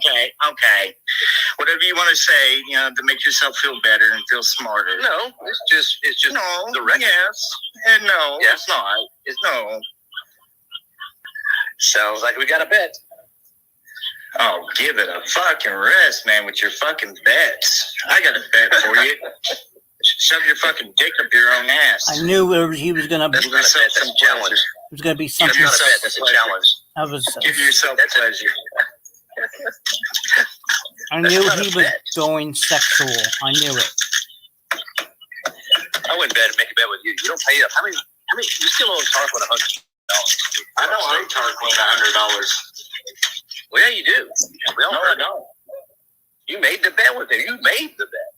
Okay. Whatever you want to say, to make yourself feel better and feel smarter. No, it's just No, the record. yes, and no, Yeah. it's not. It's no. Sounds like we got a bet. Oh, give it a fucking rest, man, with your fucking bets. I got a bet for you. Shove your fucking dick up your own ass. I knew he was gonna. That's It not a bet. That's a challenge. was gonna be That's something. not a bet. That's a challenge. I was. Give yourself pleasure. I knew he was going sexual. I knew it. I wouldn't bet make a bet with you. You don't pay up. How many? You still owe Tarquin $100. I know I'm Tarquin $100. Well, yeah, you do. We all No, I don't. You made the bet with him. You made the bet.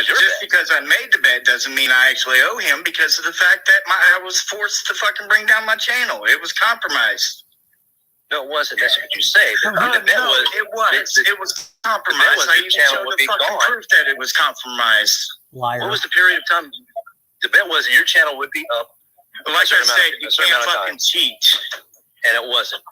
Just because I made the bet doesn't mean I actually owe him because of the fact that I was forced to fucking bring down my channel. It was compromised. No, it wasn't. That's what you say. The bet was. It was compromised. I even channel showed would the be fucking gone. proof that it was compromised. Liar. What was the period of time? The bet was your channel would be up. Like I said, you can't fucking cheat. And it wasn't.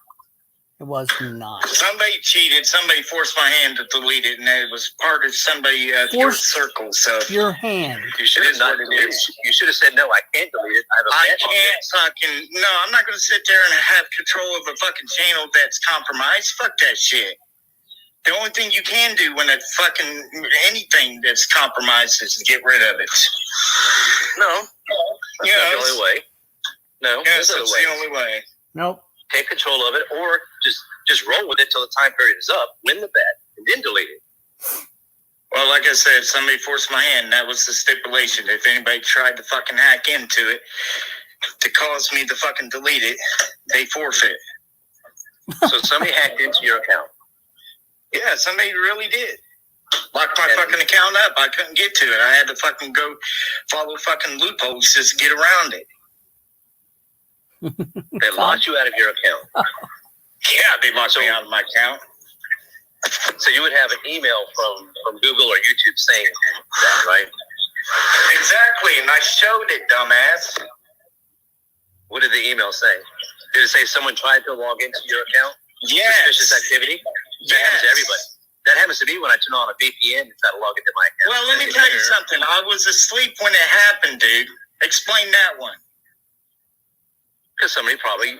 It was not. Somebody cheated. Somebody forced my hand to delete it, and it was part of somebody third circle. So Your hand. You should have not. You should have said no. I can't delete it. I have a bet on can't fucking. No, I'm not going to sit there and have control of a fucking channel that's compromised. Fuck that shit. The only thing you can do when anything that's compromised is to get rid of it. No, that's not the only way. No, yes, that's that's the only way. Nope. Take control of it, or just roll with it till the time period is up. Win the bet, and then delete it. Well, like I said, somebody forced my hand. That was the stipulation. If anybody tried to fucking hack into it to cause me to fucking delete it, they forfeit. So somebody hacked into your account. Yeah, somebody really did. Locked my fucking account up. I couldn't get to it. I had to fucking go follow fucking loopholes just to get around it. They locked you out of your account. Yeah, they locked me out of my account. So you would have an email from Google or YouTube saying that, right? Exactly, and I showed it, dumbass. What did the email say? Did it say someone tried to log into your account? Yes. Suspicious activity? That happens to everybody. That happens to me when I turn on a VPN and try to log into my account. Well, let me tell you something. I was asleep when it happened, dude. Explain that one. Because somebody probably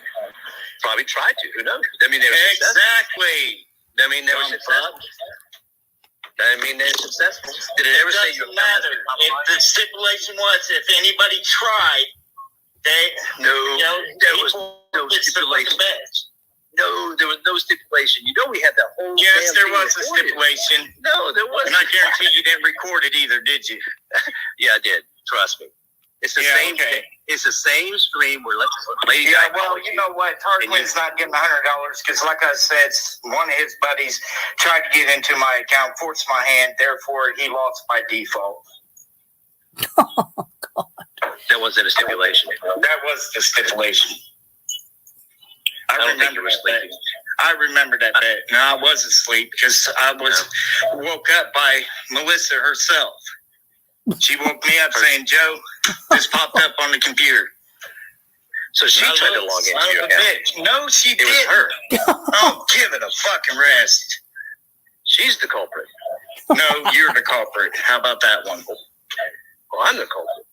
tried to. Who knows? I mean, they were successful. Exactly. I mean, they were successful. I mean, they're successful. Did it ever say your doesn't matter. If the stipulation was if anybody tried, there was no stipulation. No, there was no stipulation. You know, we had that whole. Yes, there was a stipulation. No, there wasn't. And I guarantee you didn't record it either, did you? Yeah, I did. Trust me. It's the same. Okay. It's the same stream where Lady Yeah, Gaga. well, you know what? Tarquin's not getting $100 because, like I said, one of his buddies tried to get into my account, forced my hand. Therefore, he lost by default. Oh, God. That wasn't a stipulation. That was the stipulation. I don't think you were sleeping. I remember that bet. No, I was asleep because I was woke up by Melissa herself. She woke me up saying, "Joe, this popped up on the computer." So she tried to log into your account. No, she It was didn't. her. Oh, give it a fucking rest. She's the culprit. No, you're the culprit. How about that one? Well, I'm the culprit.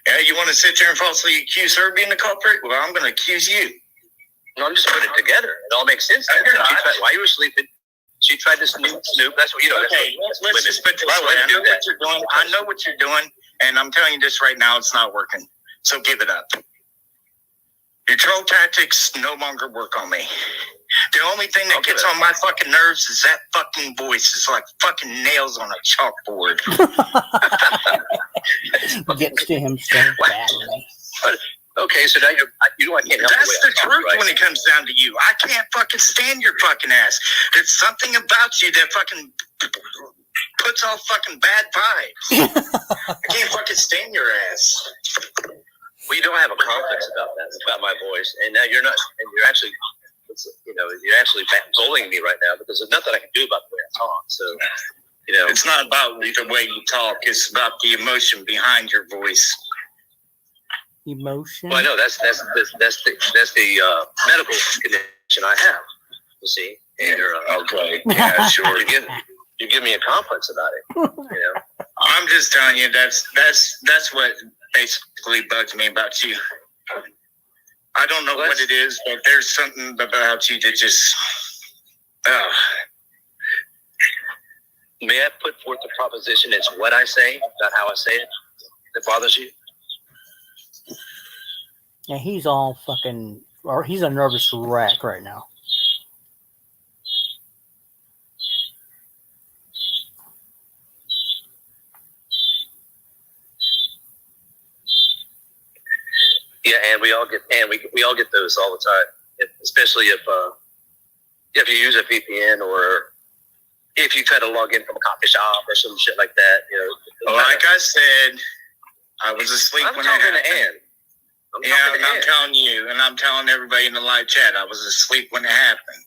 Yeah, you want to sit there and falsely accuse her of being the culprit? Well, I'm going to accuse you. No, I'm just putting it together. It all makes sense. You're not. While you were sleeping, she tried to snoop. That's what you know. Okay, let's just put this way. I know what you're doing. I know what you're doing, and I'm telling you this right now. It's not working. So give it up. Your troll tactics no longer work on me. The only thing that gets on my fucking nerves is that fucking voice. It's like fucking nails on a chalkboard. Gets to him so badly. Okay, so now I can't help That's the truth right? when it comes down to you. I can't fucking stand your fucking ass. There's something about you that fucking puts off fucking bad vibes. I can't fucking stand your ass. Well, you don't have a complex about that, about my voice, and now you're not, and you're actually, you're actually bullying me right now because there's nothing I can do about the way I talk. So, it's not about the way you talk; it's about the emotion behind your voice. Emotion. Well, I know that's the medical condition I have. You see, and you're Okay. Yeah, sure. you give me a complex about it. You know, I'm just telling you that's what basically bugs me about you. I don't know what it is, but there's something about you that just. May I put forth the proposition? It's what I say, not how I say it, that bothers you. Yeah, he's all fucking, or he's a nervous wreck right now. Yeah, and we all get those all the time, especially if you use a VPN or if you try to log in from a coffee shop or some shit like that. You know, like I said, I was asleep when it happened. I'm telling you, and I'm telling everybody in the live chat, I was asleep when it happened.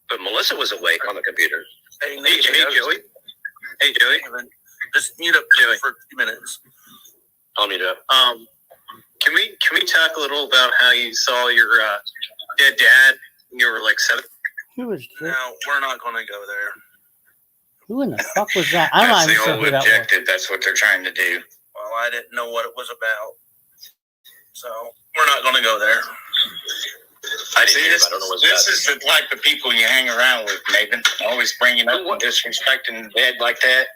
But Melissa was awake on the computer. Hey, Joey. Hey, Joey. Just mute up Joey for a few minutes. I'll mute up. Can we talk a little about how you saw your dead dad when you were like 7? Who was that? No, we're not going to go there. Who in the fuck was that? I'm not even sure who that was. That's what they're trying to do. Well, I didn't know what it was about. So, we're not going to go there. I didn't hear, I don't know what's this is the type of people you hang around with, Nathan. Always bringing up and disrespecting the dead like that.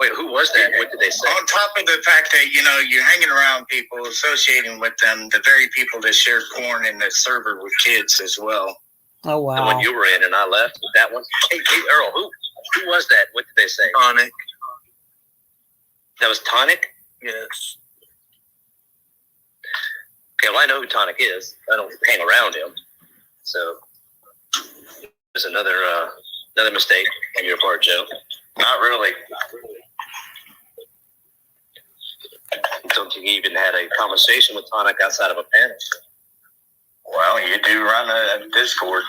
Wait, who was that? What did they say? On top of the fact that, you're hanging around people, associating with them, the very people that share porn in the server with kids as well. Oh, wow. The one you were in and I left, that one? Hey, Earl, who was that? What did they say? Tonic. That was Tonic? Yes. Okay, well, I know who Tonic is. I don't hang around him. So, there's another mistake on your part, Joe. Not really. I don't think you even had a conversation with Tonic outside of a panel. Well, you do run a Discord.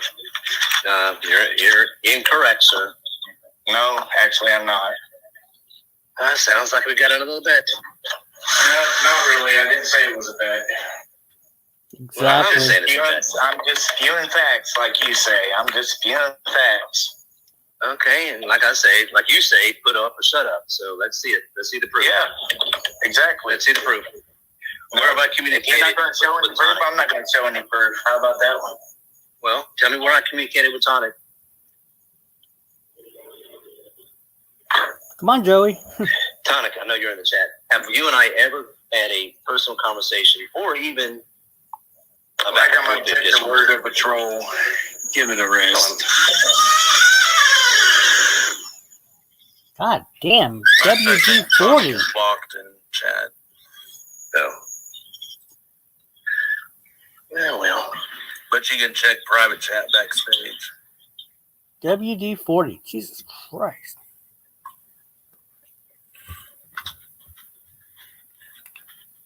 You're incorrect, sir. No, actually, I'm not. Sounds like we got a little bet. Not really. I didn't say it was a bet. Exactly. Well, I'm just saying it's a bet. I'm just spewing facts, like you say. I'm just spewing facts. Okay, and like I say, like you say, put up or shut up. So let's see it. Let's see the proof. Yeah, exactly. Let's see the proof. Where have I communicated? You're not going to show any proof? I'm not going to show any proof. How about that one? Well, tell me where I communicated with Tonic. Come on, Joey. Tonic, I know you're in the chat. Have you and I ever had a personal conversation or even about I might take the word of patrol. Give it a rest. God damn. WD-40. Blocked in chat. No. Well. But you can check private chat backstage. WD-40. Jesus Christ.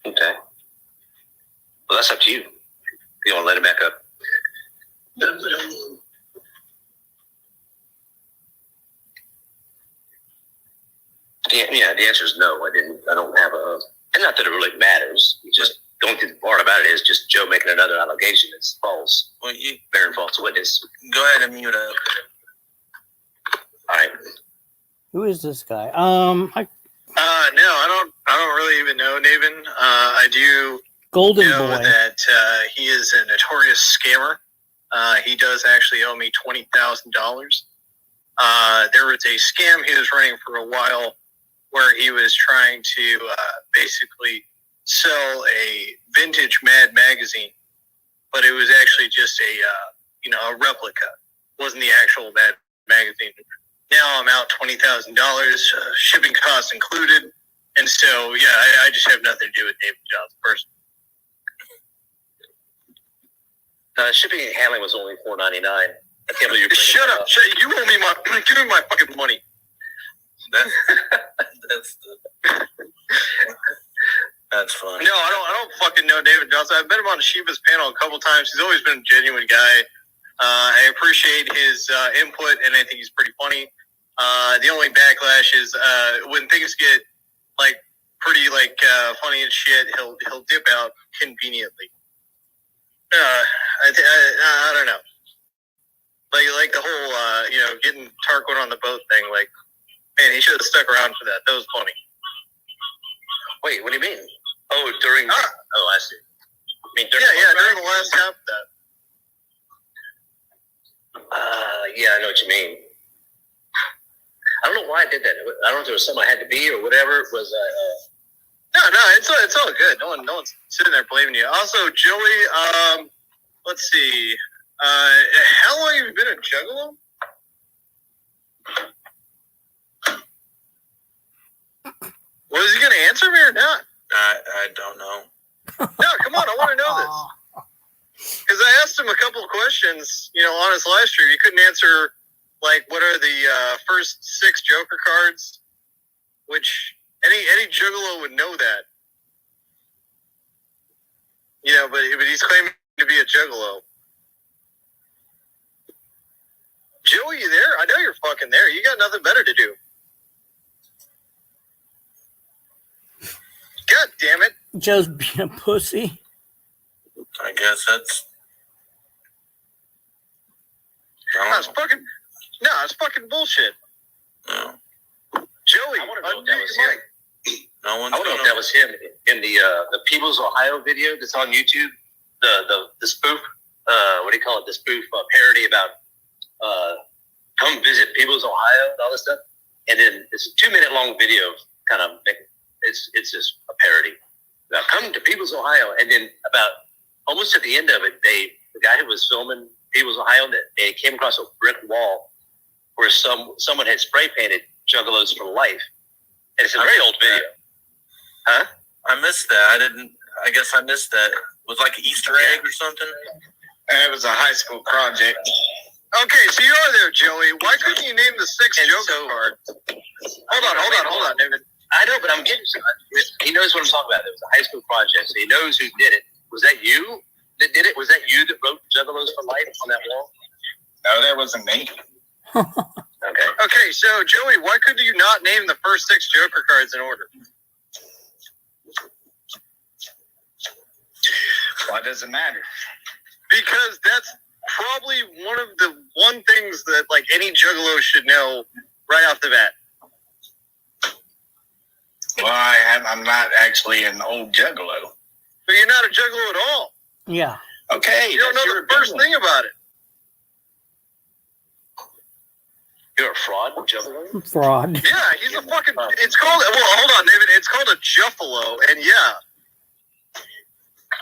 Okay. Well, that's up to you. You want to let it back up? Yeah, the answer is no. I don't have a, and not that it really matters. You just don't think the part about it is just Joe making another allegation. It's false. Well, you bearing false witness. Go ahead and mute up. All right. Who is this guy? No, I don't really even know Nathan. I do Golden know Boy. that he is a notorious scammer. He does actually owe me $20,000. There was a scam he was running for a while where he was trying to basically sell a vintage Mad magazine, but it was actually just a replica. It wasn't the actual Mad magazine. Now I'm out $20,000, shipping costs included, and so I just have nothing to do with David John's person. Shipping and handling was only $4.99. I can't believe you're Shut up! You owe me give me my fucking money. That's fun. No, I don't fucking know David Johnson. I've met him on Shiva's panel a couple times. He's always been a genuine guy. I appreciate his input, and I think he's pretty funny. The only backlash is when things get pretty like funny and shit, he'll dip out conveniently. I don't know. Like the whole getting Tarquin on the boat thing. Like, man, he should have stuck around for that. That was funny. Wait, what do you mean? Oh, during. Oh, I see. I mean, during during the last half of that. Yeah, I know what you mean. I don't know why I did that. I don't know if there was something I had to be or whatever. Was No, it's all good. No one's sitting there blaming you. Also, Joey, let's see. How long have you been a Juggalo? Was he going to answer me or not? I don't know. No, come on. I want to know this. Because I asked him a couple of questions, on his live stream. He couldn't answer, like, what are the first 6 Joker cards? Which any Juggalo would know that. But he's claiming to be a Juggalo. Joey, you there? I know you're fucking there. You got nothing better to do. God damn it. Joe's being a pussy. I guess that's. It's fucking bullshit. No. Joey, I want to know if that was him. No one's I want to know if that was him in the People's Ohio video that's on YouTube. The spoof. What do you call it? The spoof parody about come visit People's Ohio and all this stuff. And then it's a 2-minute long video. Kind of it's just a parody. Now, come to People's Ohio, and then about almost at the end of it, the guy who was filming People's Ohio, they came across a brick wall where someone had spray painted "Juggalos for Life," and it's a very old video. Huh? I missed that. I guess I missed that. It was like an Easter egg or something. It was a high school project. Okay, so you are there, Joey. Why couldn't you name the 6th Joker card? Hold on, David. I know, but I'm getting. He knows what I'm talking about. It was a high school project, so he knows who did it. Was that you that did it? Was that you that wrote "Juggalos for Life" on that wall? No, that wasn't me. Okay. Okay, so Joey, why could you not name the first 6 Joker cards in order? Why does it matter? Because that's probably one things that like any Juggalo should know right off the bat. Well, I'm not actually an old Juggalo. But you're not a Juggalo at all. Yeah. Okay, You don't know the first thing about it. You're a fraud, Juggalo? Fraud. Yeah, he's a fucking. It's called. Well, hold on, David. It's called a Juffalo, and yeah.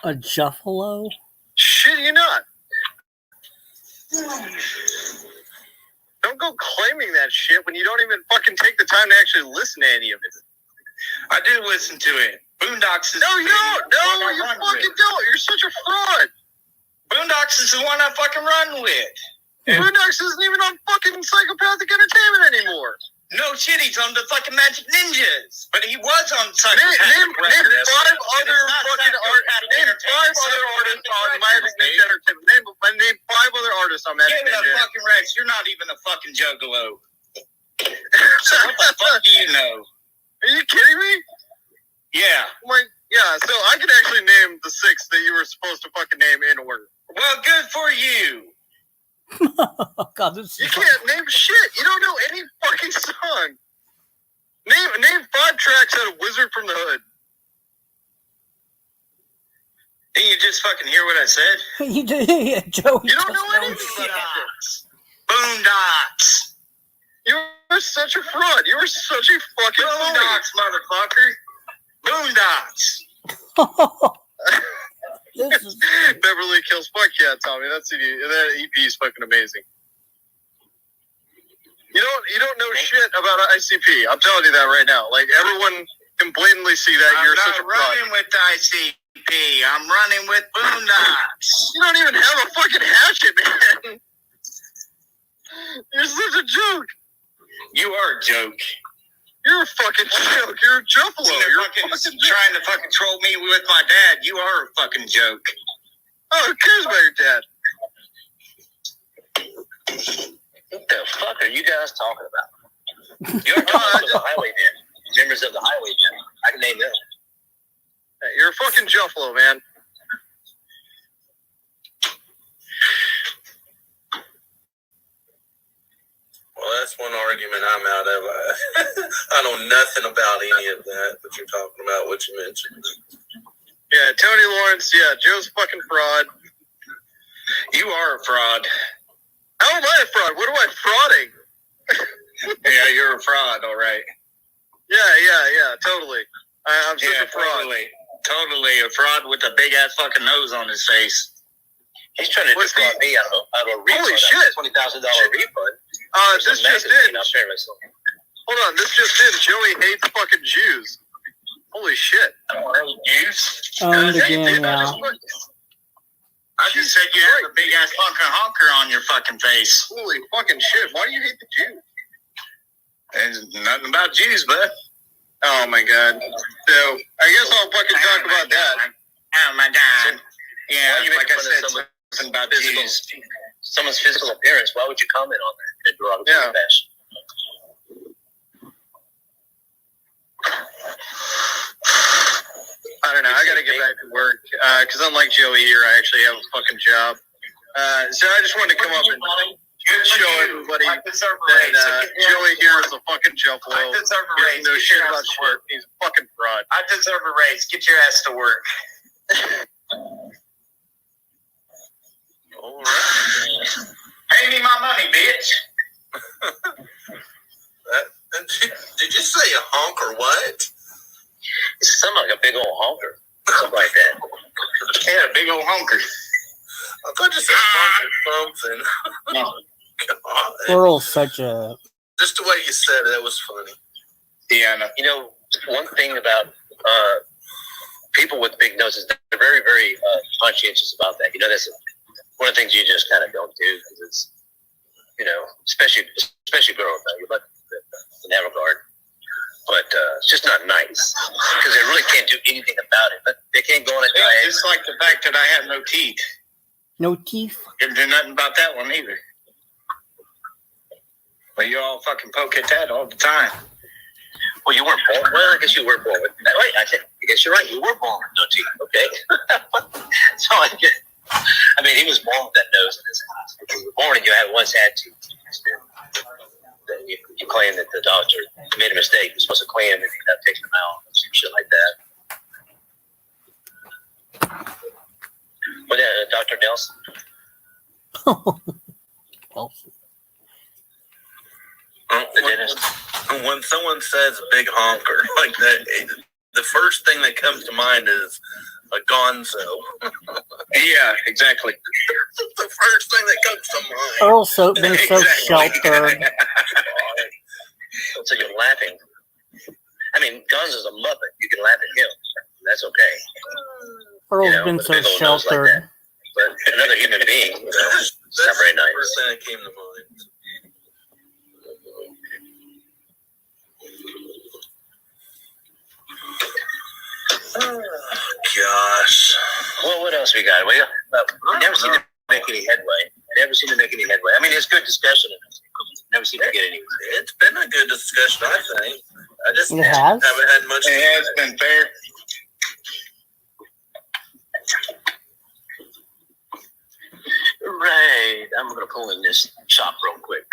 A Juffalo? Shit, you not. Don't go claiming that shit when you don't even fucking take the time to actually listen to any of it. I do listen to it. Boondocks is No, you don't. No, you fucking don't. You're such a fraud. Boondocks is the one I fucking run with. Boondocks isn't even on fucking Psychopathic Entertainment anymore. No shit, he's on the fucking Magic Ninjas. But he was on Psychopathic. Name 5 other fucking artists. Name 5 other artists on Magic Ninja Entertainment. Name 5 other artists on Magic Give me Ninja. the fucking Rex. You're not even a fucking Juggalo. So what the fuck do you know? Are you kidding me? Yeah. So I can actually name the 6 that you were supposed to fucking name in order. Well, good for you. Oh, God, this You is can't name shit. You don't know any fucking song. Name 5 tracks out of Wizard from the Hood. Didn't you just fucking hear what I said? you did, yeah, Joe. You don't know anything about this. Boondocks. You're such a fraud. You are such a fucking Boondocks, motherfucker. Boondocks. This is Beverly Kills. Fuck yeah, Tommy. That EP is fucking amazing. You don't know shit about ICP. I'm telling you that right now. Like, everyone can blatantly see that you're such a fraud. I'm not running with ICP. I'm running with Boondocks. You don't even have a fucking hatchet, man. You're such a joke. You are a joke. You're a fucking joke. You're a Juffalo. You're fucking trying to fucking troll me with my dad. You are a fucking joke. Oh, who cares about your dad? What the fuck are you guys talking about? You're talking about the highway men. Members of the highway men. I can name them. fucking Juffalo, man. Well, that's one argument I'm out of. I know nothing about any of that, but you're talking about what you mentioned. Yeah, Tony Lawrence, yeah, Joe's fucking fraud. You are a fraud. How am I a fraud? What am I frauding? Yeah, you're a fraud, all right. Yeah, totally. I'm such a fraud. Totally a fraud with a big ass fucking nose on his face. He's trying to defraud me out of a refund. Holy shit. $20,000 refund. This just in. Hold on, this just in. Joey hates fucking Jews. Holy shit. Jews? Owned again, yeah. I just said you have a big ass fucking honker on your fucking face. Holy fucking shit. Why do you hate the Jews? There's nothing about Jews, bud. Oh my god. So, I guess I'll fucking talk about that. Oh my god. Yeah, you like I making fun of said, someone- something about physical, Jews. someone's physical appearance. Why would you comment on that in a derogatory Yeah. fashion? I don't know. I gotta get back to work. Because unlike Joey here, I actually have a fucking job. So I just wanted to come up and show everybody that Joey here is a fucking Juffalo. I deserve a He raise. doesn't know Get shit your about ass to shit. work. He's a fucking fraud. I deserve a raise. Get your ass to work. All right. Pay me my money, bitch. Did you say a honk or what? It sounds like a big old honker. Something like that. Yeah, big old honker. I thought you said honk or something. No. God. Earl's such a. Just the way you said it, that was funny. Yeah, I know. You know, one thing about people with big noses, they're very, very conscientious about that. You know, that's one of the things you just kind of don't do because it's, you know, especially girls, in that regard. But it's just not nice because they really can't do anything about it. But they can't go on a Yeah, diet. just like the fact that I have no teeth. No teeth. Didn't do nothing about that one either. But you all fucking poke at that all the time. Well, you weren't born. Well, I guess you were born with. Wait, I guess you're right. You were born with no teeth. Okay. So I mean, he was born with that nose in his house. If you were born and you had once had two teeth, then you claim that the doctor made a mistake. You're supposed to clean them and he ended up taking them out and some shit like that. But Dr. Nelson. Nelson. The dentist. When someone says big honker like that, the first thing that comes to mind is a gonzo. Yeah, exactly. The first thing that comes to mind. Earl's so been so sheltered. So you're laughing. I mean, Gonzo's a muppet. You can laugh at him. That's okay. Earl's been with a so big old nose like sheltered. that. But another human being, you know, it's not That's very the nice. first thing that came to mind. Oh, gosh. Well, what else we got? We never seem to make any headway. I mean, it's good discussion. Never seem to get anywhere. It's been a good discussion, I think. I just It has? haven't had much. It has been fair. Right. I'm going to pull in this shop real quick.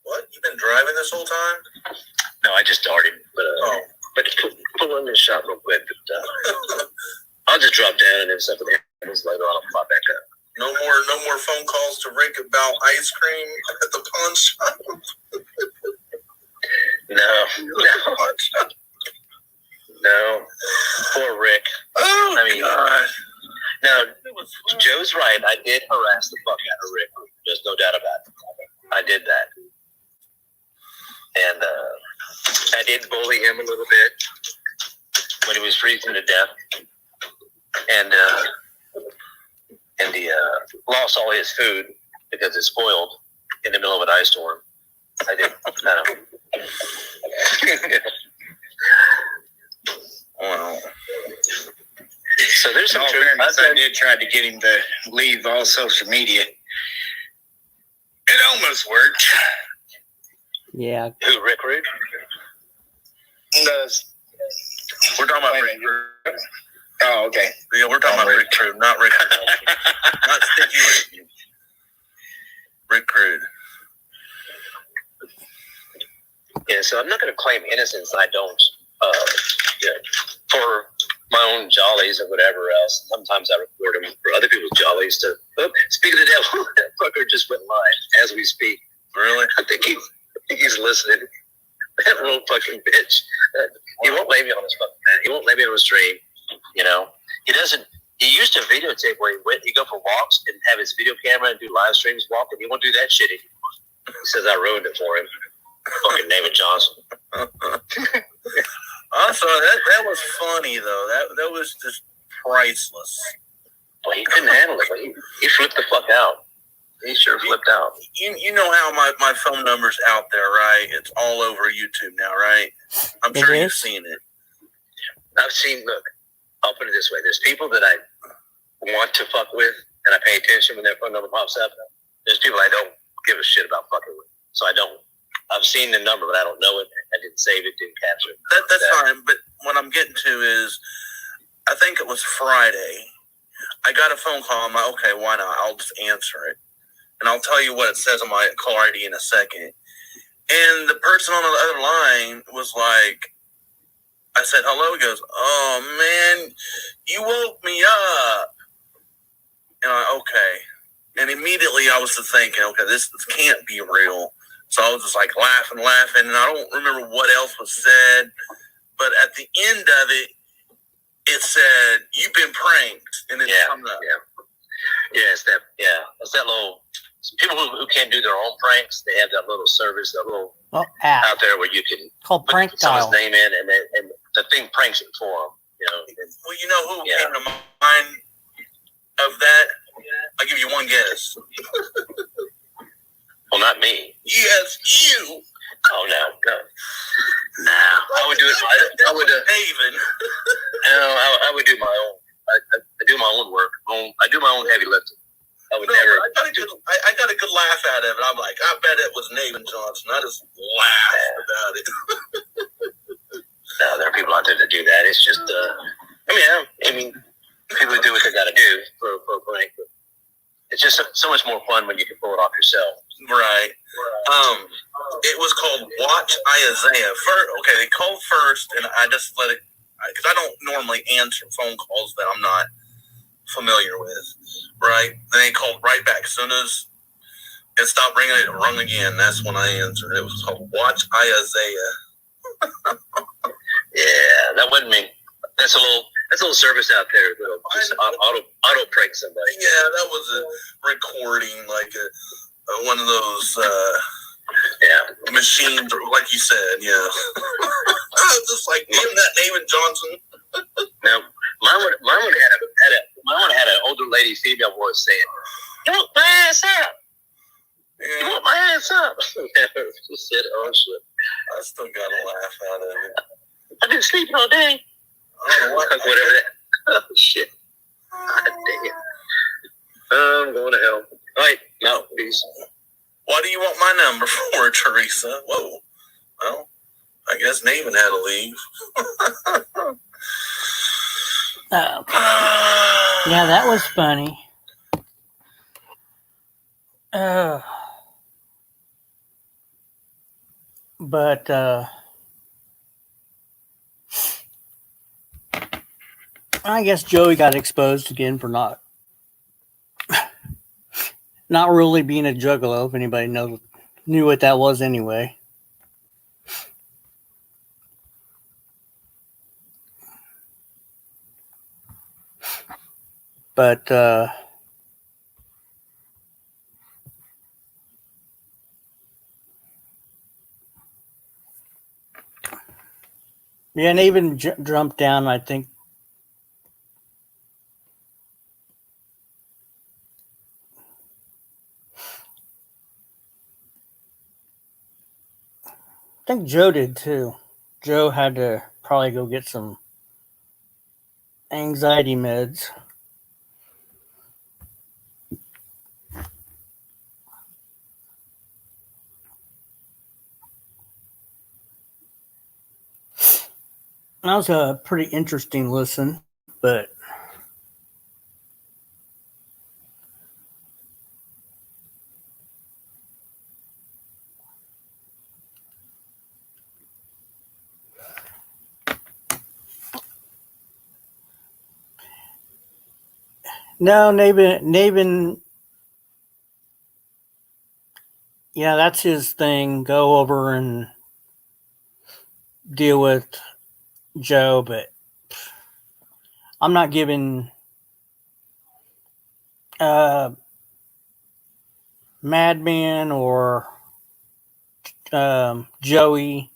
What? You've been driving this whole time? No, I just started. But pull in this shop real quick. But, I'll just drop down and then something happens later on. I'll pop back up. No more phone calls to Rick about ice cream at the pawn shop. No. Poor Rick. Oh, I mean, God. Now, Joe's right. I did harass the fuck out of Rick. There's no doubt about it. I did that. And I did bully him a little bit when he was freezing to death. And he lost all his food because it spoiled in the middle of an ice storm. I did. Wow. So there's some In all truth. fairness, I did try to get him to leave all social media. It almost worked. Yeah. Who, Rick Rude? We're talking about Rick. Oh, okay. Yeah, we're talking about Rick Crude, not Rick Crude. Not Sticky Ricky. Rick Crude. Yeah, so I'm not going to claim innocence. I don't. For my own jollies or whatever else. Sometimes I record them for other people's jollies to. Oh, speak of the devil, that fucker just went live as we speak. Really? I think he's listening. That little fucking bitch. He won't lay me on his fucking man. He won't lay me on a stream. You know, he doesn't. He used to videotape where he'd go for walks and have his video camera and do live streams walking. He won't do that shit anymore. He says I ruined it for him. Fucking David Johnson. Also, that was funny though. That was just priceless. Well, he couldn't handle it. He flipped the fuck out. He sure flipped out. You know how my phone number's out there, right? It's all over YouTube now, right? I'm sure you've seen it. I've seen. Look, I'll put it this way: there's people that I want to fuck with, and I pay attention when their phone number pops up. There's people I don't give a shit about fucking with, so I don't. I've seen the number, but I don't know it. I didn't save it, didn't capture it. That's fine, but what I'm getting to is, I think it was Friday. I got a phone call. I'm like, okay, why not? I'll just answer it. And I'll tell you what it says on my caller ID in a second. And the person on the other line was like, I said, hello. He goes, oh, man, you woke me up. And I'm like, okay. And immediately I was thinking, okay, this can't be real. So I was just like laughing, and I don't remember what else was said. But at the end of it, it said, you've been pranked. And it's coming up. It's that little, people who can't do their own pranks, they have that little service, that little app out there where you can called Prank put someone's Dial. name in, and the thing pranks it for them. You know. Well, you know who came to mind of that? I'll give you one guess. Well, not me. Yes, you. Oh, no. I would do it. I would. David. I would do my own. I do my own work. I do my own heavy lifting. I would never. I got a good laugh out of it. I'm like, I bet it was Nathan Johnson. I just laughed about it. No, there are people out there that do that. It's just. I mean, people do what they got to do for a prank. But it's just so much more fun when you can pull it off yourself. Right. It was called Watch Isaiah. Okay, they called first, and I just let it, because I don't normally answer phone calls that I'm not familiar with, right? Then they called right back. As soon as it stopped ringing, it rung again. That's when I answered. It was called Watch Isaiah. Yeah, that wasn't me. That's a little service out there that'll just auto prank somebody. Yeah, that was a recording, like one of those machines, like you said. Yeah, just like damn that David Johnson. Now, mine would had an older lady female voice saying, "You want my ass up? You want my ass up?" She said, "Oh shit." I still got a laugh out of it. I've been sleeping all day. Whatever that. Oh shit. God damn. I'm going to hell. All right, no, peace. What do you want my number for, Teresa? Whoa. Well, I guess Nathan had to leave. Yeah, that was funny. But I guess Joey got exposed again for not really being a juggalo, if anybody knew what that was anyway. But yeah, and even jumped down, I think. I think Joe did too. Joe had to probably go get some anxiety meds. That was a pretty interesting listen. But no, Nabin, yeah, that's his thing. Go over and deal with Joe, but I'm not giving Madman or Joey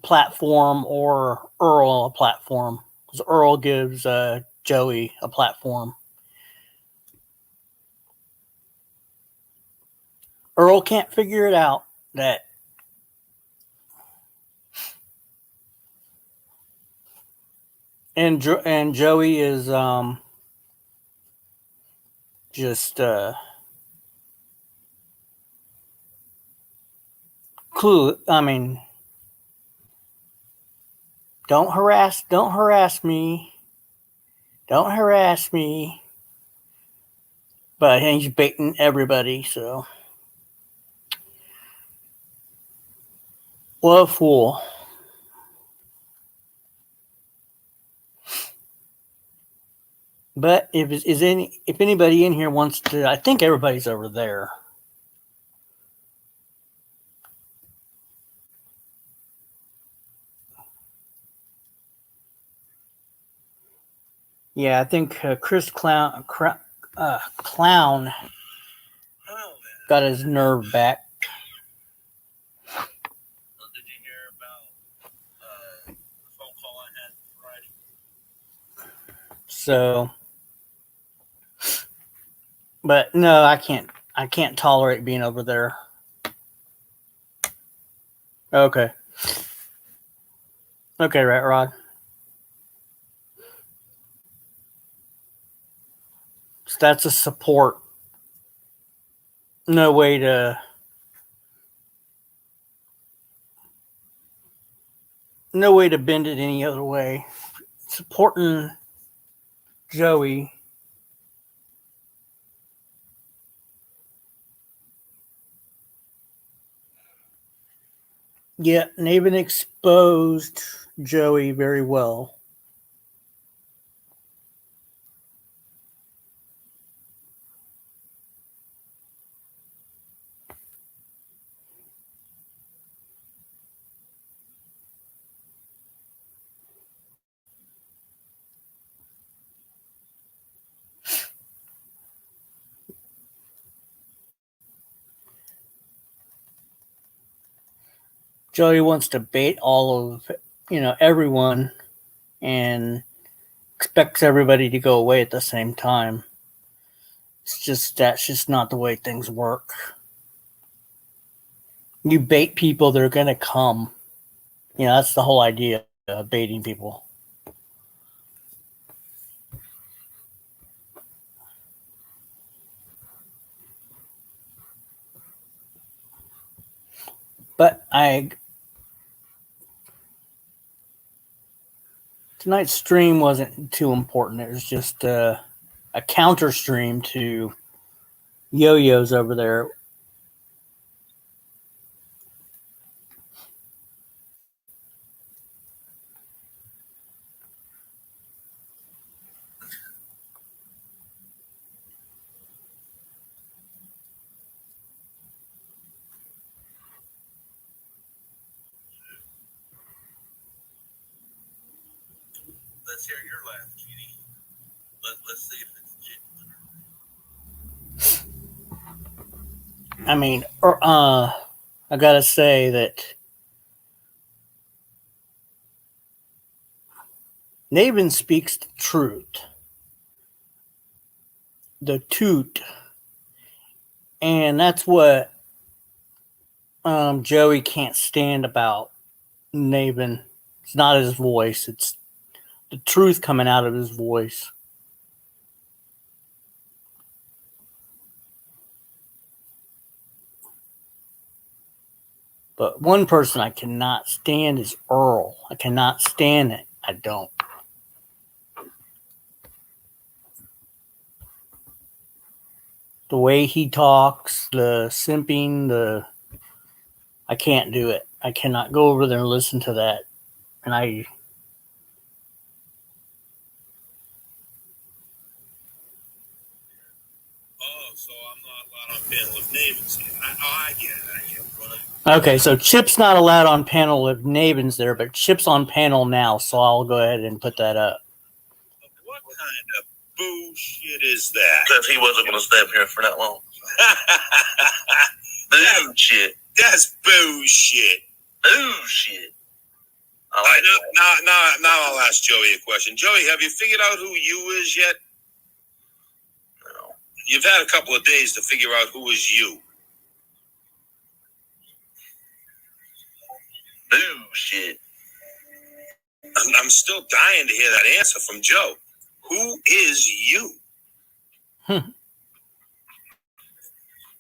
platform or Earl a platform, because Earl gives Joey a platform. Earl can't figure it out that and Joey is just clue. I mean, don't harass me. Don't harass me. But he's baiting everybody, so what a fool. But if anybody in here wants to, I think everybody's over there. Yeah, I think Chris Clown got his nerve back. Did you hear about the phone call I had Friday? So, but no, I can't tolerate being over there. Okay, right, Rod. So that's a support. No way to bend it any other way. Supporting Joey. Yeah, Navin exposed Joey very well. Joey wants to bait all of everyone and expects everybody to go away at the same time. That's just not the way things work. You bait people, they're gonna come. That's the whole idea of baiting people. But tonight's stream wasn't too important. It was just a counter stream to Yo-Yo's over there. Let's hear your laugh, Jeannie. Let's see if it's genuine. I mean, I gotta say that Navin speaks the truth, the toot, and that's what Joey can't stand about Navin. It's not his voice; it's the truth coming out of his voice. But one person I cannot stand is Earl. I cannot stand it. I don't. The way he talks, the simping, I can't do it. I cannot go over there and listen to that. And so I'm not allowed on panel of neighbors here. I get it. Okay, so Chip's not allowed on panel of Navens there, but Chip's on panel now, so I'll go ahead and put that up. What kind of bullshit is that? Because he wasn't going to stay up here for that long. Bullshit. That's bullshit. Bullshit. All right, now I'll ask Joey a question. Joey, have you figured out who you is yet? No. You've had a couple of days to figure out who is you. Bullshit. I'm still dying to hear that answer from Joe. Who is you?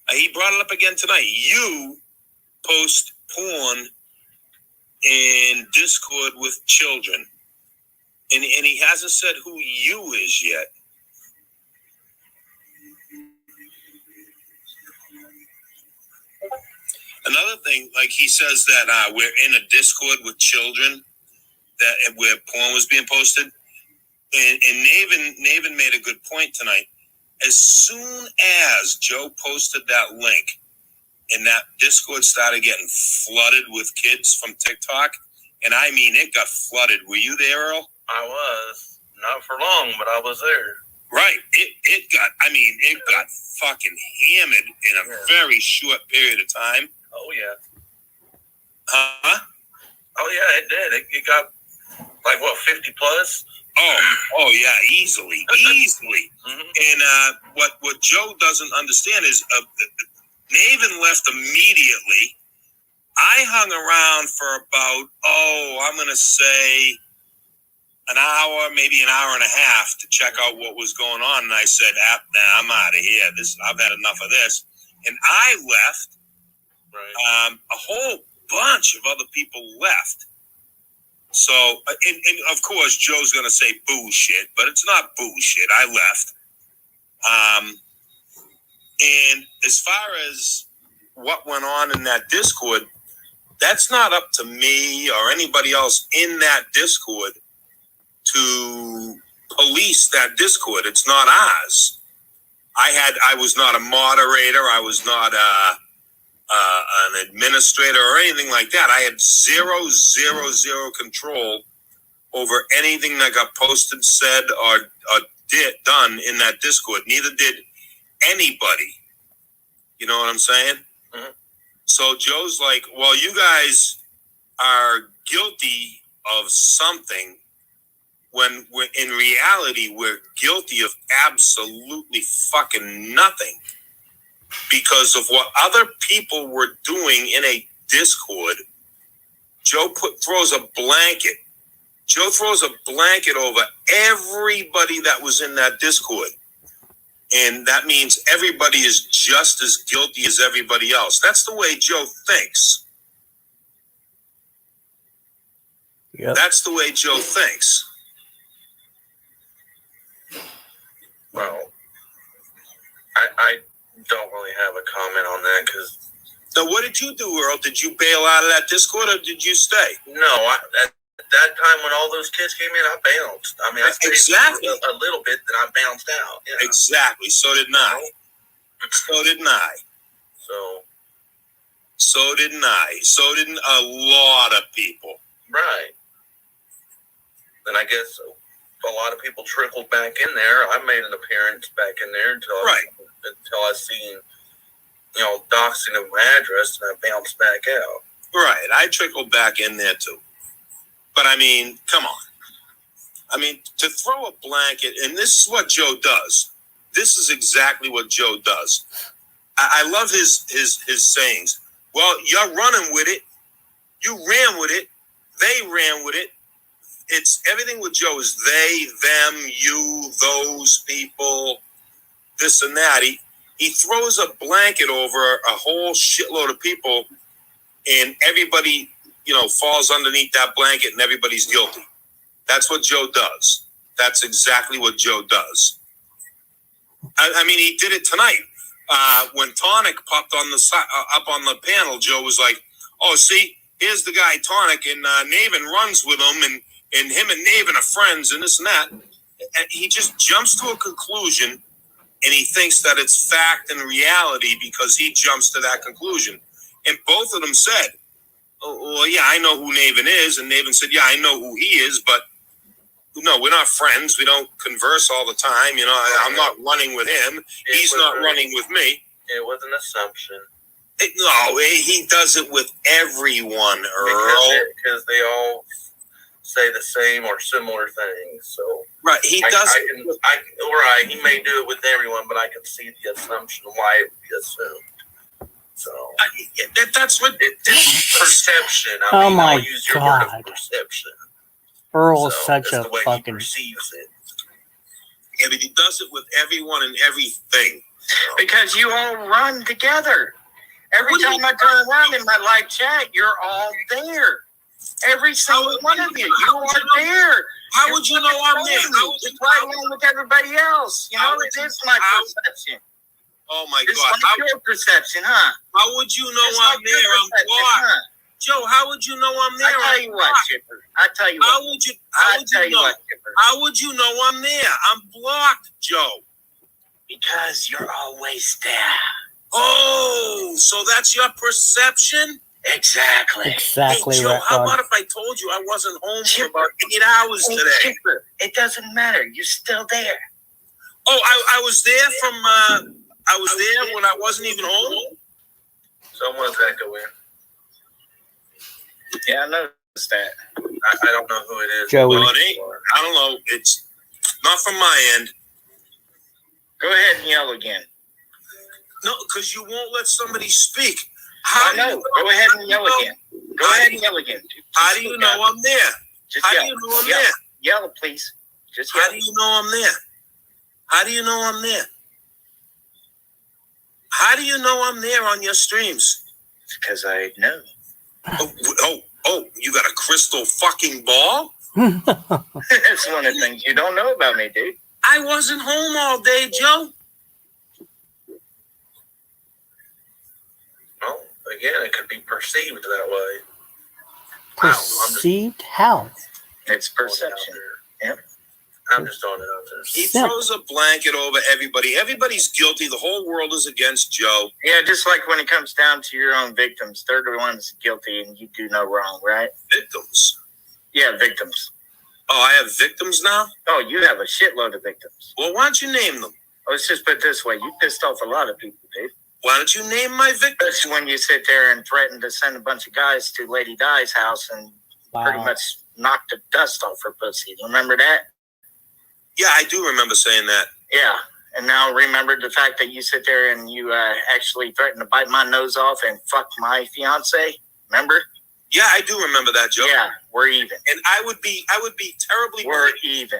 He brought it up again tonight. You post porn in Discord with children. And he hasn't said who you is yet. Another thing, like he says that we're in a Discord with children that where porn was being posted. And Naven made a good point tonight. As soon as Joe posted that link and that Discord started getting flooded with kids from TikTok, and I mean it got flooded. Were you there, Earl? I was. Not for long, but I was there. Right. It got fucking hammered in a very short period of time. Oh, yeah. Huh? Oh, yeah, it did. It got, 50 plus? Oh yeah, easily. Mm-hmm. And what Joe doesn't understand is Naven left immediately. I hung around for about, I'm going to say an hour, maybe an hour and a half to check out what was going on. And I said, I'm out of here. I've had enough of this. And I left. Right. A whole bunch of other people left. So, and of course, Joe's going to say bullshit, but it's not bullshit. I left. And as far as what went on in that Discord, that's not up to me or anybody else in that Discord to police that Discord. It's not ours. I was not a moderator. I was not an administrator or anything like that. I had zero control over anything that got posted, said, or done in that Discord. Neither did anybody. You know what I'm saying? Mm-hmm. So Joe's like, well, you guys are guilty of something when in reality we're guilty of absolutely fucking nothing. Because of what other people were doing in a Discord, Joe throws a blanket. Joe throws a blanket over everybody that was in that Discord. And that means everybody is just as guilty as everybody else. That's the way Joe thinks. Yep. That's the way Joe thinks. Well, I don't really have a comment on that because. So what did you do, Earl? Did you bail out of that Discord or did you stay? No, at that time when all those kids came in, I bounced. I mean, I stayed exactly a little bit, then I bounced out. Yeah. Exactly. So did I. So did I. So did I. So did a lot of people. Right. Then I guess a lot of people trickled back in there. I made an appearance back in there until I seen, doxing of my address, and I bounced back out. Right. I trickled back in there too. But I mean, come on. I mean, to throw a blanket, and this is what Joe does. This is exactly what Joe does. I love his sayings. Well, you're running with it. You ran with it. They ran with it. It's everything with Joe is they, them, you, those people, this and that. He throws a blanket over a whole shitload of people, and everybody, falls underneath that blanket, and everybody's guilty. That's what Joe does. That's exactly what Joe does. I mean, he did it tonight. when Tonic popped on the up on the panel, Joe was like, "Oh, see, here's the guy Tonic, and Naven runs with him, and him and Naven are friends, and this and that." And he just jumps to a conclusion, and he thinks that it's fact and reality because he jumps to that conclusion. And both of them said, "Oh, well, yeah, I know who Naven is," and Naven said, "Yeah, I know who he is, but no, we're not friends. We don't converse all the time. You know, I'm not running with him. He's not running with me." It was an assumption. No, he does it with everyone, Earl. Because they all say the same or similar things. So right, he does. He may do it with everyone, but I can see the assumption why it would be assumed. So that's what it's perception. I'll use your word of perception. Earl is such a the way fucking. He perceives it. Yeah, but he does it with everyone and everything. Because you all run together. Every time I turn around in my live chat, you're all there. Every single one of you, you are there. How would you know I'm there? Just right along with everybody else. You know, it is my perception. Oh my It's God! like your perception, huh? How would you know I'm there? I'm blocked. Huh? Joe, how would you know I'm there? I tell you what, Chipper. I tell you what. How would you? How would you know? Chipper. How would you know I'm there? I'm blocked, Joe. Because you're always there. Oh, so that's your perception? Exactly. Exactly. Hey, Joe, right, how about if I told you I wasn't home for about 8 hours today? Chipper, it doesn't matter. You're still there. Oh, I was there from. I was there when I wasn't even home. Someone's echoing. Yeah, I noticed that. I don't know who it is. Joey. Well, it ain't. I don't know. It's not from my end. Go ahead and yell again. No, because you won't let somebody speak. I know. Go ahead and yell again. Go ahead and yell again. How do you know I'm there? Just How yell. do you know I'm yell. there? Yell, please. Just yell. How do you know I'm there? How do you know I'm there? How do you know I'm there on your streams? Because I know. Oh, you got a crystal fucking ball? That's one of the things you don't know about me, dude. I wasn't home all day, Joe. Well, again, it could be perceived that way. Perceived how? It's perception. Yep. I'm just throwing it out there. He throws a blanket over everybody. Everybody's guilty. The whole world is against Joe. Yeah, just like when it comes down to your own victims, they're the ones guilty and you do no wrong, right? Victims. Yeah, victims. Oh, I have victims now? Oh, you have a shitload of victims. Well, why don't you name them? Let's just put it this way. You pissed off a lot of people, dude. Why don't you name my victims? Especially when you sit there and threaten to send a bunch of guys to Lady Di's house and pretty much knock the dust off her pussy. Remember that? Yeah, I do remember saying that. Yeah. And now remember the fact that you sit there and you actually threatened to bite my nose off and fuck my fiance. Remember? Yeah, I do remember that, Joe. Yeah, we're even. And I would be terribly. We're even.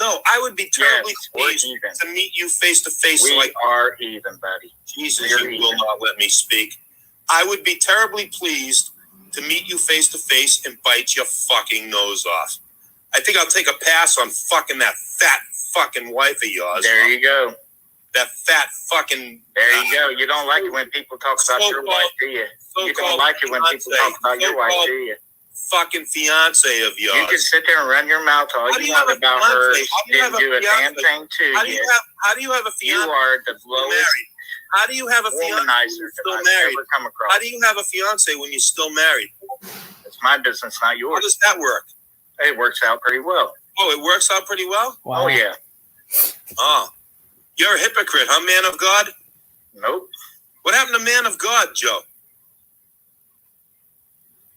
No, I would be terribly pleased to meet you face to face. We are even, buddy. Jesus, you will not let me speak. I would be terribly pleased to meet you face to face and bite your fucking nose off. I think I'll take a pass on fucking that fat fucking wife of yours. There you go. That fat fucking. There you go. You don't like it when people talk about your wife, do you? You don't like it when people talk about your wife, do you? Fucking fiance of yours. You can sit there and run your mouth all you want about her. She didn't do a damn thing to you. How do you have a fiance? You are the lowest. How do you have a fiance womanizer still that I've married? ever come across. How do you have a fiance when you're still married? It's my business, not yours. How does that work? It works out pretty well. Oh, it works out pretty well? Wow. Oh, yeah. Oh. You're a hypocrite, huh, man of God? Nope. What happened to man of God, Joe?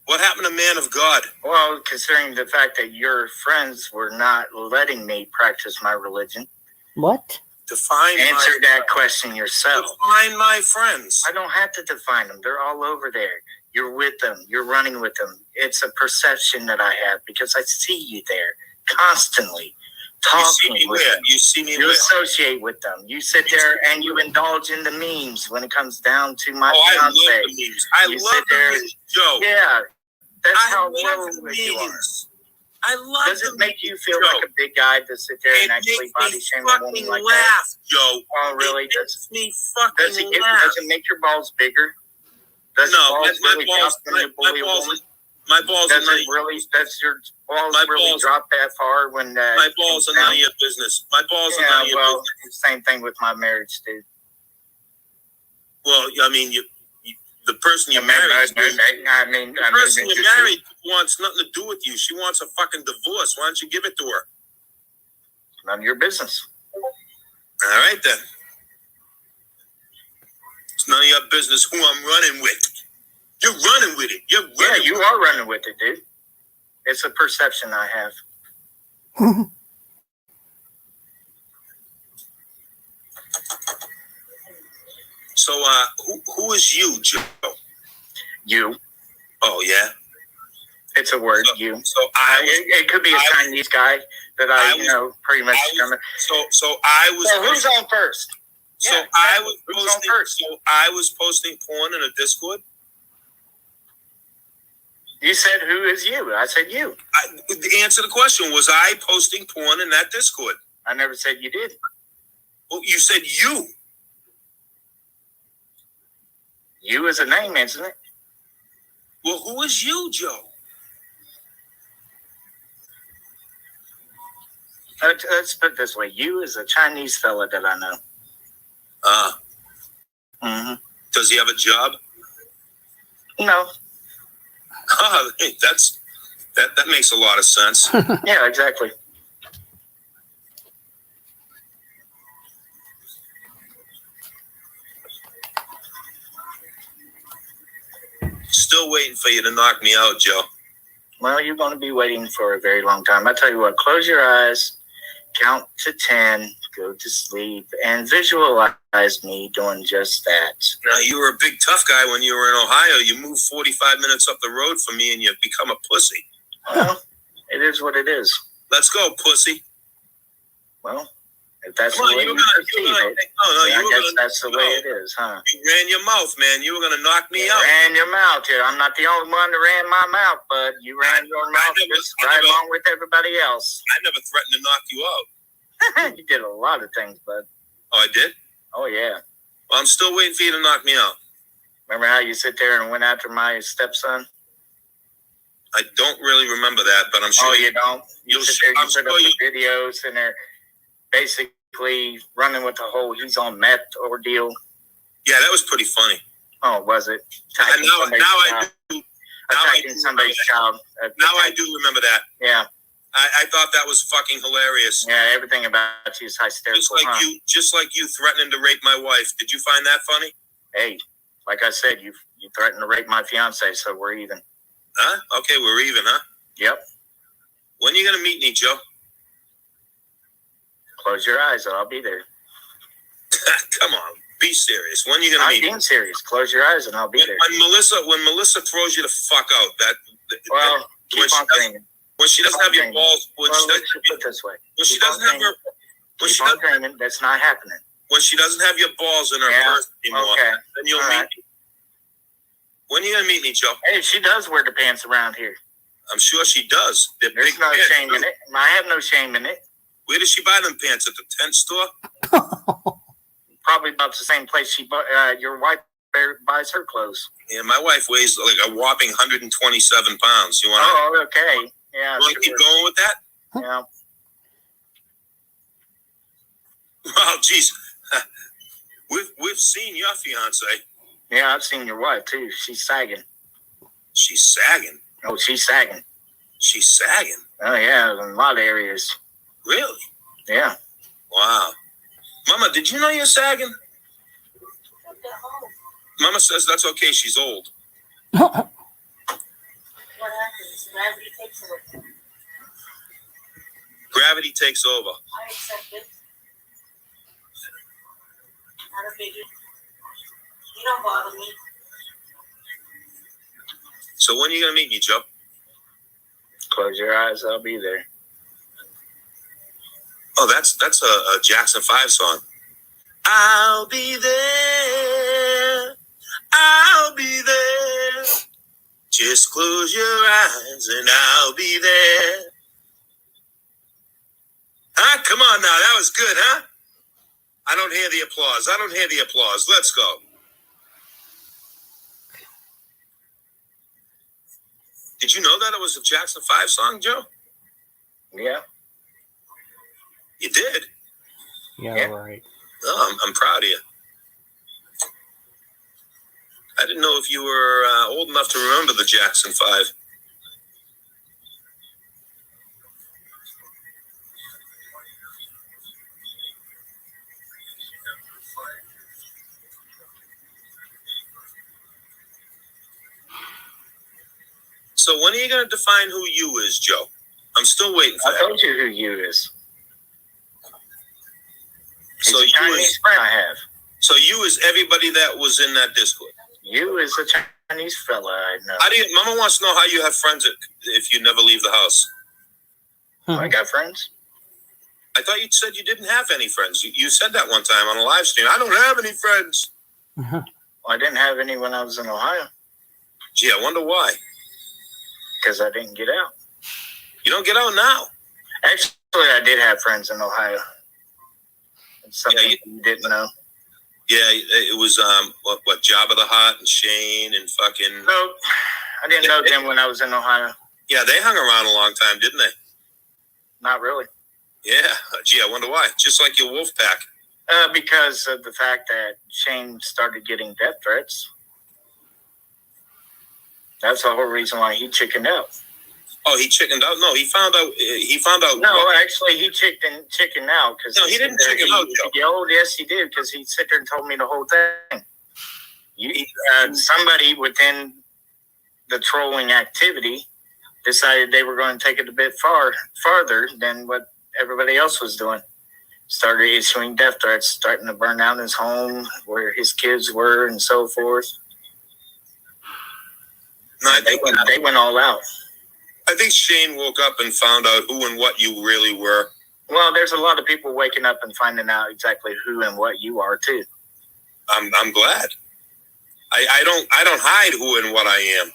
What happened to man of God? Well, considering the fact that your friends were not letting me practice my religion. What? Answer that question yourself. Define my friends. I don't have to define them. They're all over there. You're with them. You're running with them. It's a perception that I have because I see you there constantly talking with them. You see me You where? associate with them. You sit there and you indulge in the memes when it comes down to my I fiance. love the memes. I You love sit the there. memes, Joe. Yeah, that's I how love low the you are. memes. I love Does it make you feel like a big guy to sit there and actually body shame a woman like laugh, that? Joe. Oh, really? It makes me fucking laugh. Does it make your balls bigger? Does No, your balls really drop when you bully a woman? My balls Does are it really? Does your balls really drop that far when? My balls are none of your business. My balls are none of your business. Same thing with my marriage, dude. Well, I mean, the person you're married to, the person you're married wants nothing to do with you. She wants a fucking divorce. Why don't you give it to her? None of your business. All right, then. It's none of your business who I'm running with. You're running with it. You're running. Yeah, you are running with it, dude. It's a perception I have. So, who is you, Joe? You. Oh, yeah? It's a word, so, you. So it could be a Chinese guy that I pretty much. So I was. So who's on first? So yeah, I was who's posting. On first? So I was posting porn in a Discord. You said who is you? I said you. The answer to the question was I posting porn in that Discord. I never said you did. Well, you said you. You is a name, isn't it? Well, who is you, Joe? Let's put it this way. You is a Chinese fella that I know. Mm-hmm. Does he have a job? No. Hey, that makes a lot of sense. Yeah, exactly. Still waiting for you to knock me out, Joe. Well, you're going to be waiting for a very long time. I tell you what, close your eyes, count to 10, go to sleep, and visualize me doing just that. Now, you were a big tough guy when you were in Ohio. You moved 45 minutes up the road from me, and you've become a pussy. Well, it is what it is. Let's go, pussy. Well, if that's the way you perceive it, I guess that's the way it is, huh? You ran your mouth, man. You were going to knock me out. Ran your mouth here. I'm not the only one that ran my mouth, but you ran your mouth just right along with everybody else. I never threatened to knock you out. You did a lot of things, bud. Oh, I did? Oh, yeah. Well, I'm still waiting for you to knock me out. Remember how you sit there and went after my stepson? I don't really remember that, but I'm sure. Oh, you don't? You sit there, you put up the videos, and they're basically running with the whole he's on meth ordeal. Yeah, that was pretty funny. Oh, was it? Attacking somebody's child. Now I do remember that. Yeah. I thought that was fucking hilarious. Yeah, everything about you is hysterical. Just like you threatening to rape my wife. Did you find that funny? Hey, like I said, you threatened to rape my fiance, so we're even. Huh? Okay, we're even, huh? Yep. When are you gonna meet me, Joe? Close your eyes, and I'll be there. Come on, be serious. When are you gonna meet me? I'm being serious. Close your eyes, and I'll be there. When Melissa throws you the fuck out, keep on dreaming. When she doesn't have your balls, let's put it this way. When she doesn't have her, keep on dreaming. That's not happening. When she doesn't have your balls in her purse anymore, then you'll meet me. When are you gonna meet me, Joe? Hey, she does wear the pants around here. I'm sure she does. There's no shame in it. I have no shame in it. Where does she buy them pants? At the tent store? Probably about the same place your wife buys her clothes. Yeah, my wife weighs like a whopping 127 pounds. You want? Oh, okay. Yeah. You want to keep going with that? Yeah. Well, geez, we've seen your fiance. Yeah, I've seen your wife too. She's sagging. She's sagging. Oh, she's sagging. She's sagging. Oh yeah, in a lot of areas. Really? Yeah. Wow. Mama, did you know you're sagging? Mama says that's okay. She's old. What happens? Gravity takes over. Gravity takes over. I accept it. Not a biggie. You don't bother me. So when are you gonna meet me, Joe? Close your eyes. I'll be there. Oh, that's a Jackson 5 song. I'll be there. I'll be there. Just close your eyes and I'll be there. Come on now, that was good, huh? I don't hear the applause. I don't hear the applause. Let's go. Did you know that it was a Jackson 5 song, Joe? Yeah. You did? Yeah, right. Oh, I'm proud of you. I didn't know if you were old enough to remember the Jackson 5. So when are you going to define who you is, Joe? I'm still waiting for I that. told you who you is. So He's a you Chinese is, friend I have. so you is everybody that was in that Discord. You is a Chinese fella I know. How do you? Mama wants to know how you have friends if you never leave the house. I got friends. I thought you said you didn't have any friends. You said that one time on a live stream. I don't have any friends. Well, I didn't have any when I was in Ohio Gee, I wonder why. because I didn't get out. You don't get out now. Actually, I did have friends in Ohio. It's something Yeah, you didn't know. Yeah, it was what Jabba the Hutt and Shane and fucking. No, I didn't know them when I was in Ohio. Yeah, they hung around a long time, didn't they? Not really. Yeah. Gee, I wonder why. Just like your wolf pack. Because of the fact that Shane started getting death threats. That's the whole reason why he chickened out. Oh, he chickened out? No, he found out. No, actually, he chickened out because no, he didn't chicken out. Oh, yes, he did because he sit there and told me the whole thing. Somebody within the trolling activity decided they were going to take it a bit farther than what everybody else was doing. Started issuing death threats, starting to burn down his home where his kids were, and so forth. No, They went all out. I think Shane woke up and found out who and what you really were. Well, there's a lot of people waking up and finding out exactly who and what you are too. I'm glad. I don't hide who and what I am.